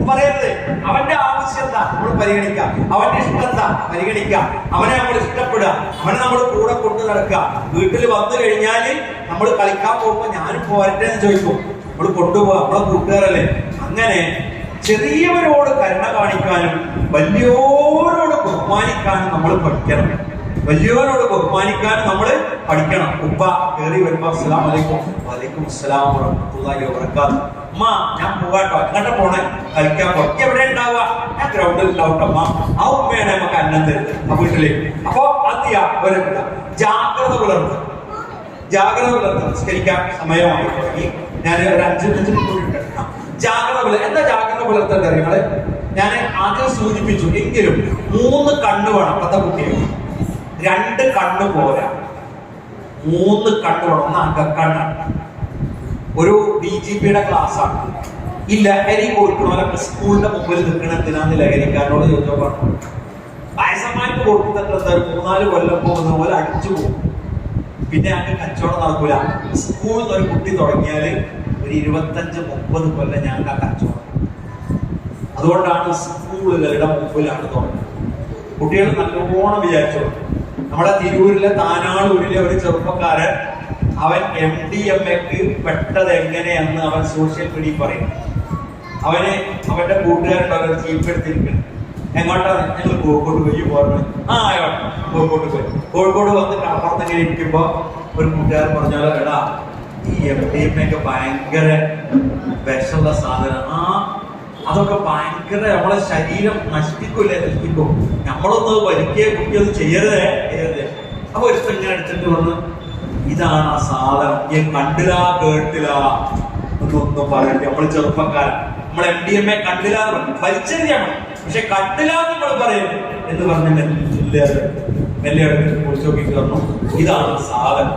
പറയരുത്. അവന്റെ ആവശ്യം എന്താ നമ്മൾ പരിഗണിക്കുക, അവന്റെ ഇഷ്ടം എന്താ പരിഗണിക്കുക, അവനെ നമ്മൾ ഇഷ്ടപ്പെടുക, അവനെ നമ്മൾ കൂടെ കൊണ്ടു നടക്കുക. വീട്ടിൽ വന്നു കഴിഞ്ഞാല് നമ്മൾ കളിക്കാൻ പോകുമ്പോ ഞാനും പോരട്ടെ എന്ന് ചോദിക്കും. നമ്മൾ കൊണ്ടുപോകാം, നമ്മളെ കൂട്ടുകാരല്ലേ. അങ്ങനെ ചെറിയവരോട് കരുണ കാണിക്കാനും വലിയോരോട് ബഹുമാനിക്കാനും നമ്മൾ പഠിക്കണം. ഉപ്പ കയറി വരുമ്പോ അസ്സലാമു അലൈക്കും. വലൈക്കും അസ്സലാം വറഹ്മത്തുള്ളാഹി വബറകാതുഹു. അമ്മ ഞാൻ പോവാട്ടോ. എങ്ങോട്ട് പോണേ? കളിക്കാൻ പോയി. എവിടെ ഉണ്ടാവുക? ഞാൻ ഗ്രൗണ്ടിൽ ഉണ്ടാവട്ടമ്മ. ആ ഉമ്മയാണ് നമുക്ക് അന്നം തരുന്നത് ആ വീട്ടിലേക്ക്. അപ്പൊ അത് ജാഗ്രത പുലർത്തുക. നിസ്കരിക്കാൻ സമയമായി തുടങ്ങി. ഞാൻ ഒരു 5 മിനിറ്റ് എന്താ ജാഗ്രത പുലർത്തേണ്ട കാര്യങ്ങള് ഞാൻ ആദ്യം സൂചിപ്പിച്ചു. എങ്കിലും 3 കണ്ണ് വേണം. പത്ത കുട്ടികൾ 2 കണ്ണ് പോരാ, 3 കണ്ണ് വേണം. 1 അകക്കണ്ണാണ്. ഒരു DGPയുടെ ക്ലാസ് ആണ്. ഈ ലഹരി കൊടുക്കണോലൊക്കെ സ്കൂളിന്റെ മുമ്പിൽ നിൽക്കണത്തിനാന്ന് ലഹരിക്കാരനോട് ചോദിച്ചപ്പോ വയസ്സന്മാർക്ക് കൊടുത്തിട്ട് 3-4 കൊല്ലം പോകുന്ന പോലെ അടിച്ചു പോകും. പിന്നെ ഞങ്ങൾക്ക് കച്ചവടം നടക്കൂല. സ്കൂളിൽ നിന്ന് ഒരു കുട്ടി തുടങ്ങിയാല് ഒരു 25-30 കൊല്ലം ഞങ്ങൾക്ക് ആ കച്ചവടം. അതുകൊണ്ടാണ് സ്കൂളുകളുടെ മുമ്പിലാണ് തുടങ്ങുന്നത്. കുട്ടികൾ നല്ലോണം വിചാരിച്ചോ. നമ്മുടെ തിരൂരിലെ താനാളൂരിലെ ഒരു ചെറുപ്പക്കാരൻ, അവൻ MDMAക്ക് പെട്ടത് എങ്ങനെയെന്ന് അവൻ സോഷ്യൽ മീഡിയ പറയും. അവന്റെ കൂട്ടുകാരുണ്ട്, അവരുടെ ചീഫ് എടുത്തിരിക്കുന്നത്. എങ്ങോട്ടാണ്? ഞങ്ങൾ കോഴിക്കോട് പോയി പറഞ്ഞു. കോഴിക്കോട് പോയി. കോഴിക്കോട് വന്ന് അപ്പുറത്തെങ്ങനെ ഇരിക്കുമ്പോ ഒരു കൂട്ടുകാരൻ പറഞ്ഞാലോ, എടാ ഈ MDMA ഭയങ്കര വിഷമുള്ള സാധനം. അതൊക്കെ ഭയങ്കര നമ്മളെ ശരീരം നശിപ്പിക്കും. നമ്മളൊന്ന് വലിക്കുകയോ കുട്ടിയൊന്നും ചെയ്യരുതേ. അപ്പൊ ഒരു ഇങ്ങനെ എടുത്തിട്ട് പറഞ്ഞു, ഇതാണ് ആ സാധനം. കണ്ടില്ല കേട്ടില്ല ഒന്നും പറയണ്ട. നമ്മൾ ചെറുപ്പക്കാരൻ, നമ്മൾ MDMA കണ്ടില്ല എന്ന് പറഞ്ഞു, വലിച്ചെറിയാൻ പക്ഷെ കണ്ടില്ല നമ്മൾ പറയും എന്ന് പറഞ്ഞ് മെല്ലെ എടുത്ത് കുറിച്ച് നോക്കിയിട്ട് പറഞ്ഞു, ഇതാണ് സാധനം.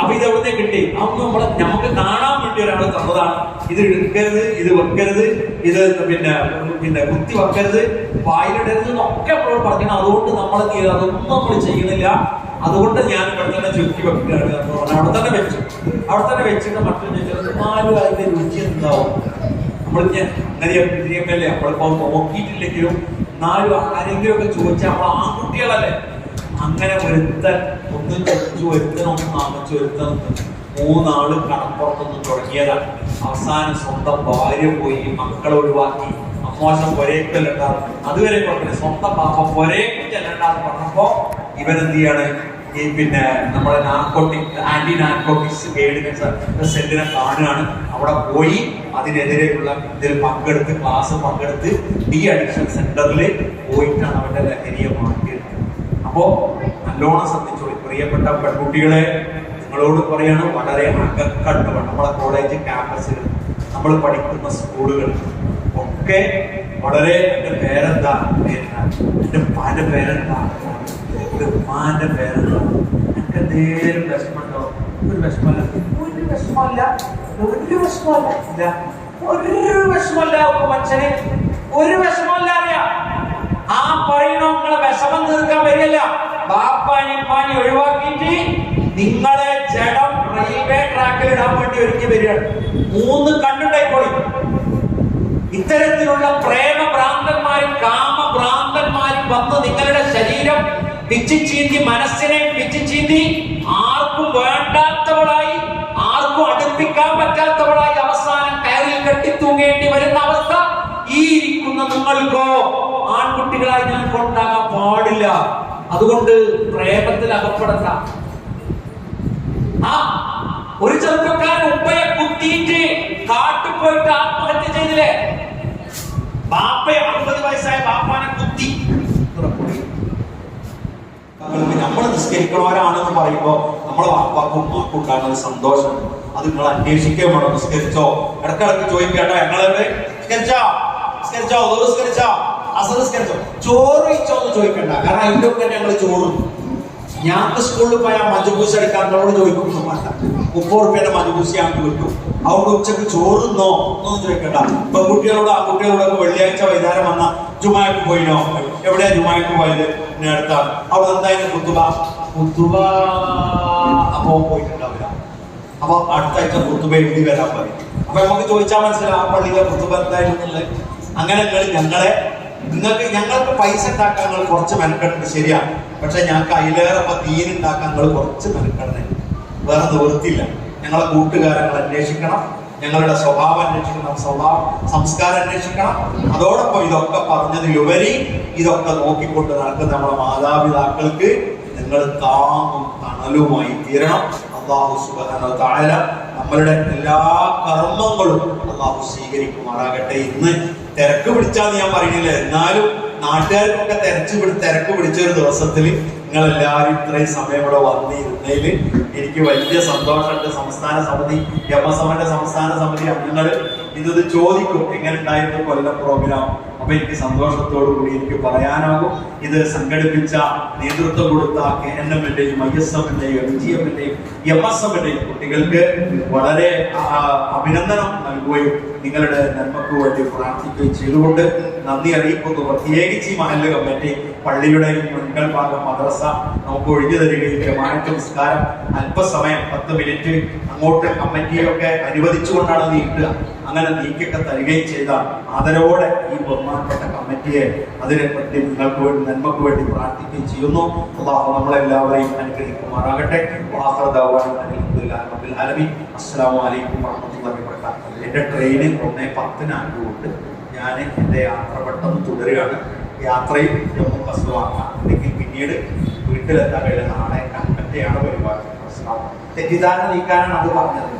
അപ്പൊ ഇത് എവിടുത്തെ കിട്ടി? അതൊന്നും നമുക്ക് കാണാൻ വേണ്ടി ഒരാൾ തന്നതാണ്. ഇത് എടുക്കരുത്, ഇത് വെക്കരുത്, ഇത് പിന്നെ കുത്തി വെക്കരുത്, വായിലിടരുത് എന്നൊക്കെ നമ്മളോട് പറഞ്ഞാൽ അതുകൊണ്ട് നമ്മൾ അതൊന്നും നമ്മൾ ചെയ്യുന്നില്ല. അതുകൊണ്ട് ഞാൻ ഇവിടെ തന്നെ ചുറ്റി വെക്കുകയാണ്. അവിടെ തന്നെ വെച്ചിട്ട് മറ്റൊരു ചെറുതാലും അതിന്റെ രുചി എന്താവും നമ്മൾ അങ്ങനെ നമ്മളിപ്പോ നോക്കിയിട്ടില്ലെങ്കിലും 4 ആരെങ്കിലും ഒക്കെ ചോദിച്ചാൽ നമ്മൾ ആൺകുട്ടികളല്ലേ. അങ്ങനെ ഒരുത്തൻ ഒന്നും ചോദിച്ചു ഒരുത്തനും നാമച്ചു ഒരുത്തനും 3 ആള് കടപ്പുറത്തൊന്നും തുടങ്ങിയതാണ്. അവസാനം സ്വന്തം ഭാര്യ പോയി, മക്കളെ ഒഴിവാക്കി, അമ്മോശം പൊരേക്കല്ലുണ്ടാകും. അതുവരെ കുഴപ്പമില്ല, സ്വന്തം പാപ്പ പൊരേക്കും ചെല്ലണ്ടാന്ന് പറഞ്ഞപ്പോ ഇവനെന്ത് ചെയ്യാണ് ഈ പിന്നെ നമ്മുടെ ആന്റി നാർക്കോട്ടിക്സ് ഗൈഡൻസ് സെന്റിനെ കാണുകയാണ്. അവിടെ പോയി അതിനെതിരെയുള്ള ഇതിൽ പങ്കെടുത്ത് ക്ലാസ് പങ്കെടുത്ത് ഡി അഡിക്ഷൻ സെന്ററിൽ പോയിട്ടാണ് അവന്റെ ലഹരിയെ മാറ്റിയത്. അപ്പോ നല്ലോണം ശ്രദ്ധിച്ചോളൂ പ്രിയപ്പെട്ട പെൺകുട്ടികളെ, നിങ്ങളോട് പറയാണ് വളരെ അകക്കട്ട് നമ്മളെ കോളേജ് ക്യാമ്പസുകൾ, നമ്മൾ പഠിക്കുന്ന സ്കൂളുകൾ ഒക്കെ വളരെ എൻ്റെ പേരെന്താ എൻ്റെ ഉപ്പാന്റെ പേരെന്താ എൻ്റെ ഉമ്മാന്റെ പേരെന്താ എനിക്ക് എന്തേലും വിഷമമുണ്ടോ? ഒരു വിഷമല്ല, ഒരു വിഷമല്ല, ഒരു വിഷമല്ല, ഇല്ല ഒരു വിഷമല്ല. മനുഷ്യന് ഒരു വിഷമല്ല. അറിയാം ആ പറയണോ നിങ്ങളെ വിഷമം തീർക്കാൻ വരില്ല. ബാപ്പാനി ഉമ്മാനി ഒഴിവാക്കിയിട്ട് നിങ്ങളെ ജഡം റെയിൽവേ ട്രാക്കിൽ ഇടാൻ വേണ്ടി ഒരുക്കി വരികയാണ്. 3 കണ്ണുണ്ടായിക്കോളി. ഇത്തരത്തിലുള്ള പ്രേമഭ്രാന്തന്മാരും കാമഭ്രാന്തന്മാരും വന്ന് നിങ്ങളുടെ ശരീരം പിച്ചു ചീന്തി, മനസ്സിനെ പിച്ചു ചീന്തി, ആർക്കും വേണ്ടാത്തവളായി, ആർക്കും അടുപ്പിക്കാൻ പറ്റാത്തവളായി അവസാനം കയറിൽ കെട്ടിത്തൂങ്ങേണ്ടി വരുന്ന അവസ്ഥ ഈ ഇരിക്കുന്ന നിങ്ങൾക്കോ ആൺകുട്ടികളായി ഞാൻ കൊണ്ടാകാൻ പാടില്ല. അതുകൊണ്ട് പ്രേമത്തിൽ അകപ്പെടണ്ട. ആ ഒരു ചെറുപ്പക്കാരൻ ഉപ്പയെ കുത്തിയിട്ട് കാട്ടിൽ പോയിട്ട് ആത്മഹത്യ ചെയ്തില്ലേ? ബാപ്പയെ 50 വയസ്സായ ബാപ്പാനെ കുത്തി. നമ്മൾ നിസ്കരിക്കണവരാണെന്ന് പറയുമ്പോ നമ്മളെ ബാപ്പാക്കും ഉമ്മാക്കും ഉണ്ടാകുന്ന സന്തോഷം അത് നിങ്ങൾ അന്വേഷിക്കുകയും വേണം. നിസ്കരിച്ചോ? ഇടക്കിടക്ക് ചോദിക്കേണ്ട ഞങ്ങളെവിടെ നിസ്കരിച്ചോ, നിസ്കരിച്ചോ, നിസ്കരിച്ചോ, അസംസ്കരിച്ചോ, ചോറ് കഴിച്ചോ എന്ന് ചോദിക്കണ്ട. കാരണം അതിന്റെ ഒക്കെ ഞങ്ങൾ ചോറും ഞങ്ങൾക്ക് സ്കൂളിൽ പോയാൽ മജുപൂസ എടുക്കാൻ നമ്മളോട് ചോദിക്കുന്നു വേണ്ട. 30 റുപ്യയുടെ മജുപൂസ ഞങ്ങൾക്ക് കിട്ടും. അവിടെ ഉച്ചക്ക് ചോറുന്നോ എന്നൊന്നും ചോദിക്കണ്ട. പെൺകുട്ടികളോട് ആൺകുട്ടികളോടൊക്കെ വെള്ളിയാഴ്ച വൈകുന്നേരം വന്ന ജുമാക്ക് പോയിനോ, എവിടെയാ ജുമാക്ക് പോയത്? അടുത്താണ്. അവിടെ എന്തായാലും കുത്തുബ അപ്പൊ പോയിട്ടുണ്ടാവില്ല. അപ്പൊ അടുത്ത ആഴ്ച കുത്തുബ എഴുതി വരാൻ പറയും. അപ്പൊ നമുക്ക് ചോദിച്ചാൽ മനസ്സിലാവും ആ പള്ളിയിലെ കുത്തുബ എന്തായിരുന്നുള്ളത്. അങ്ങനെ ഞങ്ങൾക്ക് പൈസ ഉണ്ടാക്കാൻ നിങ്ങൾ കുറച്ച് മെനക്കെടുന്നത് ശരിയാണ്. പക്ഷെ ഞങ്ങൾക്ക് അതിലേറെ തീരുണ്ടാക്കാൻ നിങ്ങൾ കുറച്ച് മെനക്കെടുന്നത് വേറെ നിവൃത്തിയില്ല. ഞങ്ങളെ കൂട്ടുകാരങ്ങൾ അന്വേഷിക്കണം, ഞങ്ങളുടെ സ്വഭാവം അന്വേഷിക്കണം, സംസ്കാരം അന്വേഷിക്കണം. അതോടൊപ്പം ഇതൊക്കെ പറഞ്ഞതിലുപരി ഇതൊക്കെ നോക്കിക്കൊണ്ട് നടക്കുന്ന നമ്മുടെ മാതാപിതാക്കൾക്ക് നിങ്ങൾ താങ്ങും തണലുമായി തീരണം. അല്ലാഹു സുബ്ഹാനഹു വ തആല നമ്മളുടെ എല്ലാ കർമ്മങ്ങളും അല്ലാഹു സ്വീകരിക്കുമാറാകട്ടെ. ഇന്ന് തിരക്ക് പിടിച്ചാന്ന് ഞാൻ പറയുന്നില്ല, എന്നാലും നാട്ടുകാർക്കൊക്കെ തിരക്ക് പിടിച്ചൊരു ദിവസത്തിൽ നിങ്ങൾ എല്ലാവരും ഇത്രയും സമയം ഇവിടെ വന്നിരുന്നതിൽ എനിക്ക് വലിയ സന്തോഷമുണ്ട്. സംസ്ഥാന സമിതി, യമസമന്റെ സംസ്ഥാന സമിതി അംഗങ്ങൾ ഇത് ചോദിക്കും എങ്ങനെ ഉണ്ടായിരുന്നു കൊല്ലം പ്രോഗ്രാം. അപ്പൊ എനിക്ക് സന്തോഷത്തോടു കൂടി എനിക്ക് പറയാനാകും, ഇത് സംഘടിപ്പിച്ച നേതൃത്വം കൊടുത്ത KNM-ന്റെയും ISM-ന്റെയും MGM-ന്റെയും MSM-ന്റെയും കുട്ടികൾക്ക് വളരെ അഭിനന്ദനം നൽകുകയും നിങ്ങളുടെ നന്മക്ക് വേണ്ടി പ്രാർത്ഥിക്കുകയും ചെയ്തുകൊണ്ട് നന്ദി അറിയിക്കുന്നു. പ്രത്യേകിച്ച് ഈ മഹല്ല് കമ്മിറ്റി, പള്ളിയുടെ മുൻകൽ ഭാഗം മദ്രസ നമുക്ക് ഒഴിഞ്ഞു തരികയും ജമാഅത്ത് നിസ്കാരം അല്പസമയം 10 മിനിറ്റ് അങ്ങോട്ട് കമ്മിറ്റിയൊക്കെ അനുവദിച്ചുകൊണ്ടാണ് നീക്കുക. അങ്ങനെ നീക്കൊക്കെ തരികയും ചെയ്ത ആദരവോടെ ഈ ബഹുമാനപ്പെട്ട കമ്മിറ്റിയെ അതിനെപ്പറ്റി നിങ്ങൾക്ക് വേണ്ടി നന്മക്ക് വേണ്ടി പ്രാർത്ഥിക്കുകയും ചെയ്യുന്നു. അല്ലാഹു നമ്മളെല്ലാവരെയും അനുഗ്രഹിക്കുമാറാകട്ടെ. അസ്സലാമു അലൈക്കും വറഹ്മത്തുള്ളാഹി വബറകാതുഹു. എൻ്റെ ട്രെയിന് 1:10 ആയതുകൊണ്ട് ഞാൻ എൻ്റെ യാത്ര പെട്ടെന്ന് തുടരുകയാണ്. യാത്രയിൽ ജമ്മു കസ്വാക്കാം, അല്ലെങ്കിൽ പിന്നീട് വീട്ടിലെത്താൻ കഴിയുന്ന നാളെ കൽക്കട്ടയാണ് പരിപാടി. തെറ്റിദ്ധാരണ നീക്കാനാണ് അത് പറഞ്ഞത്.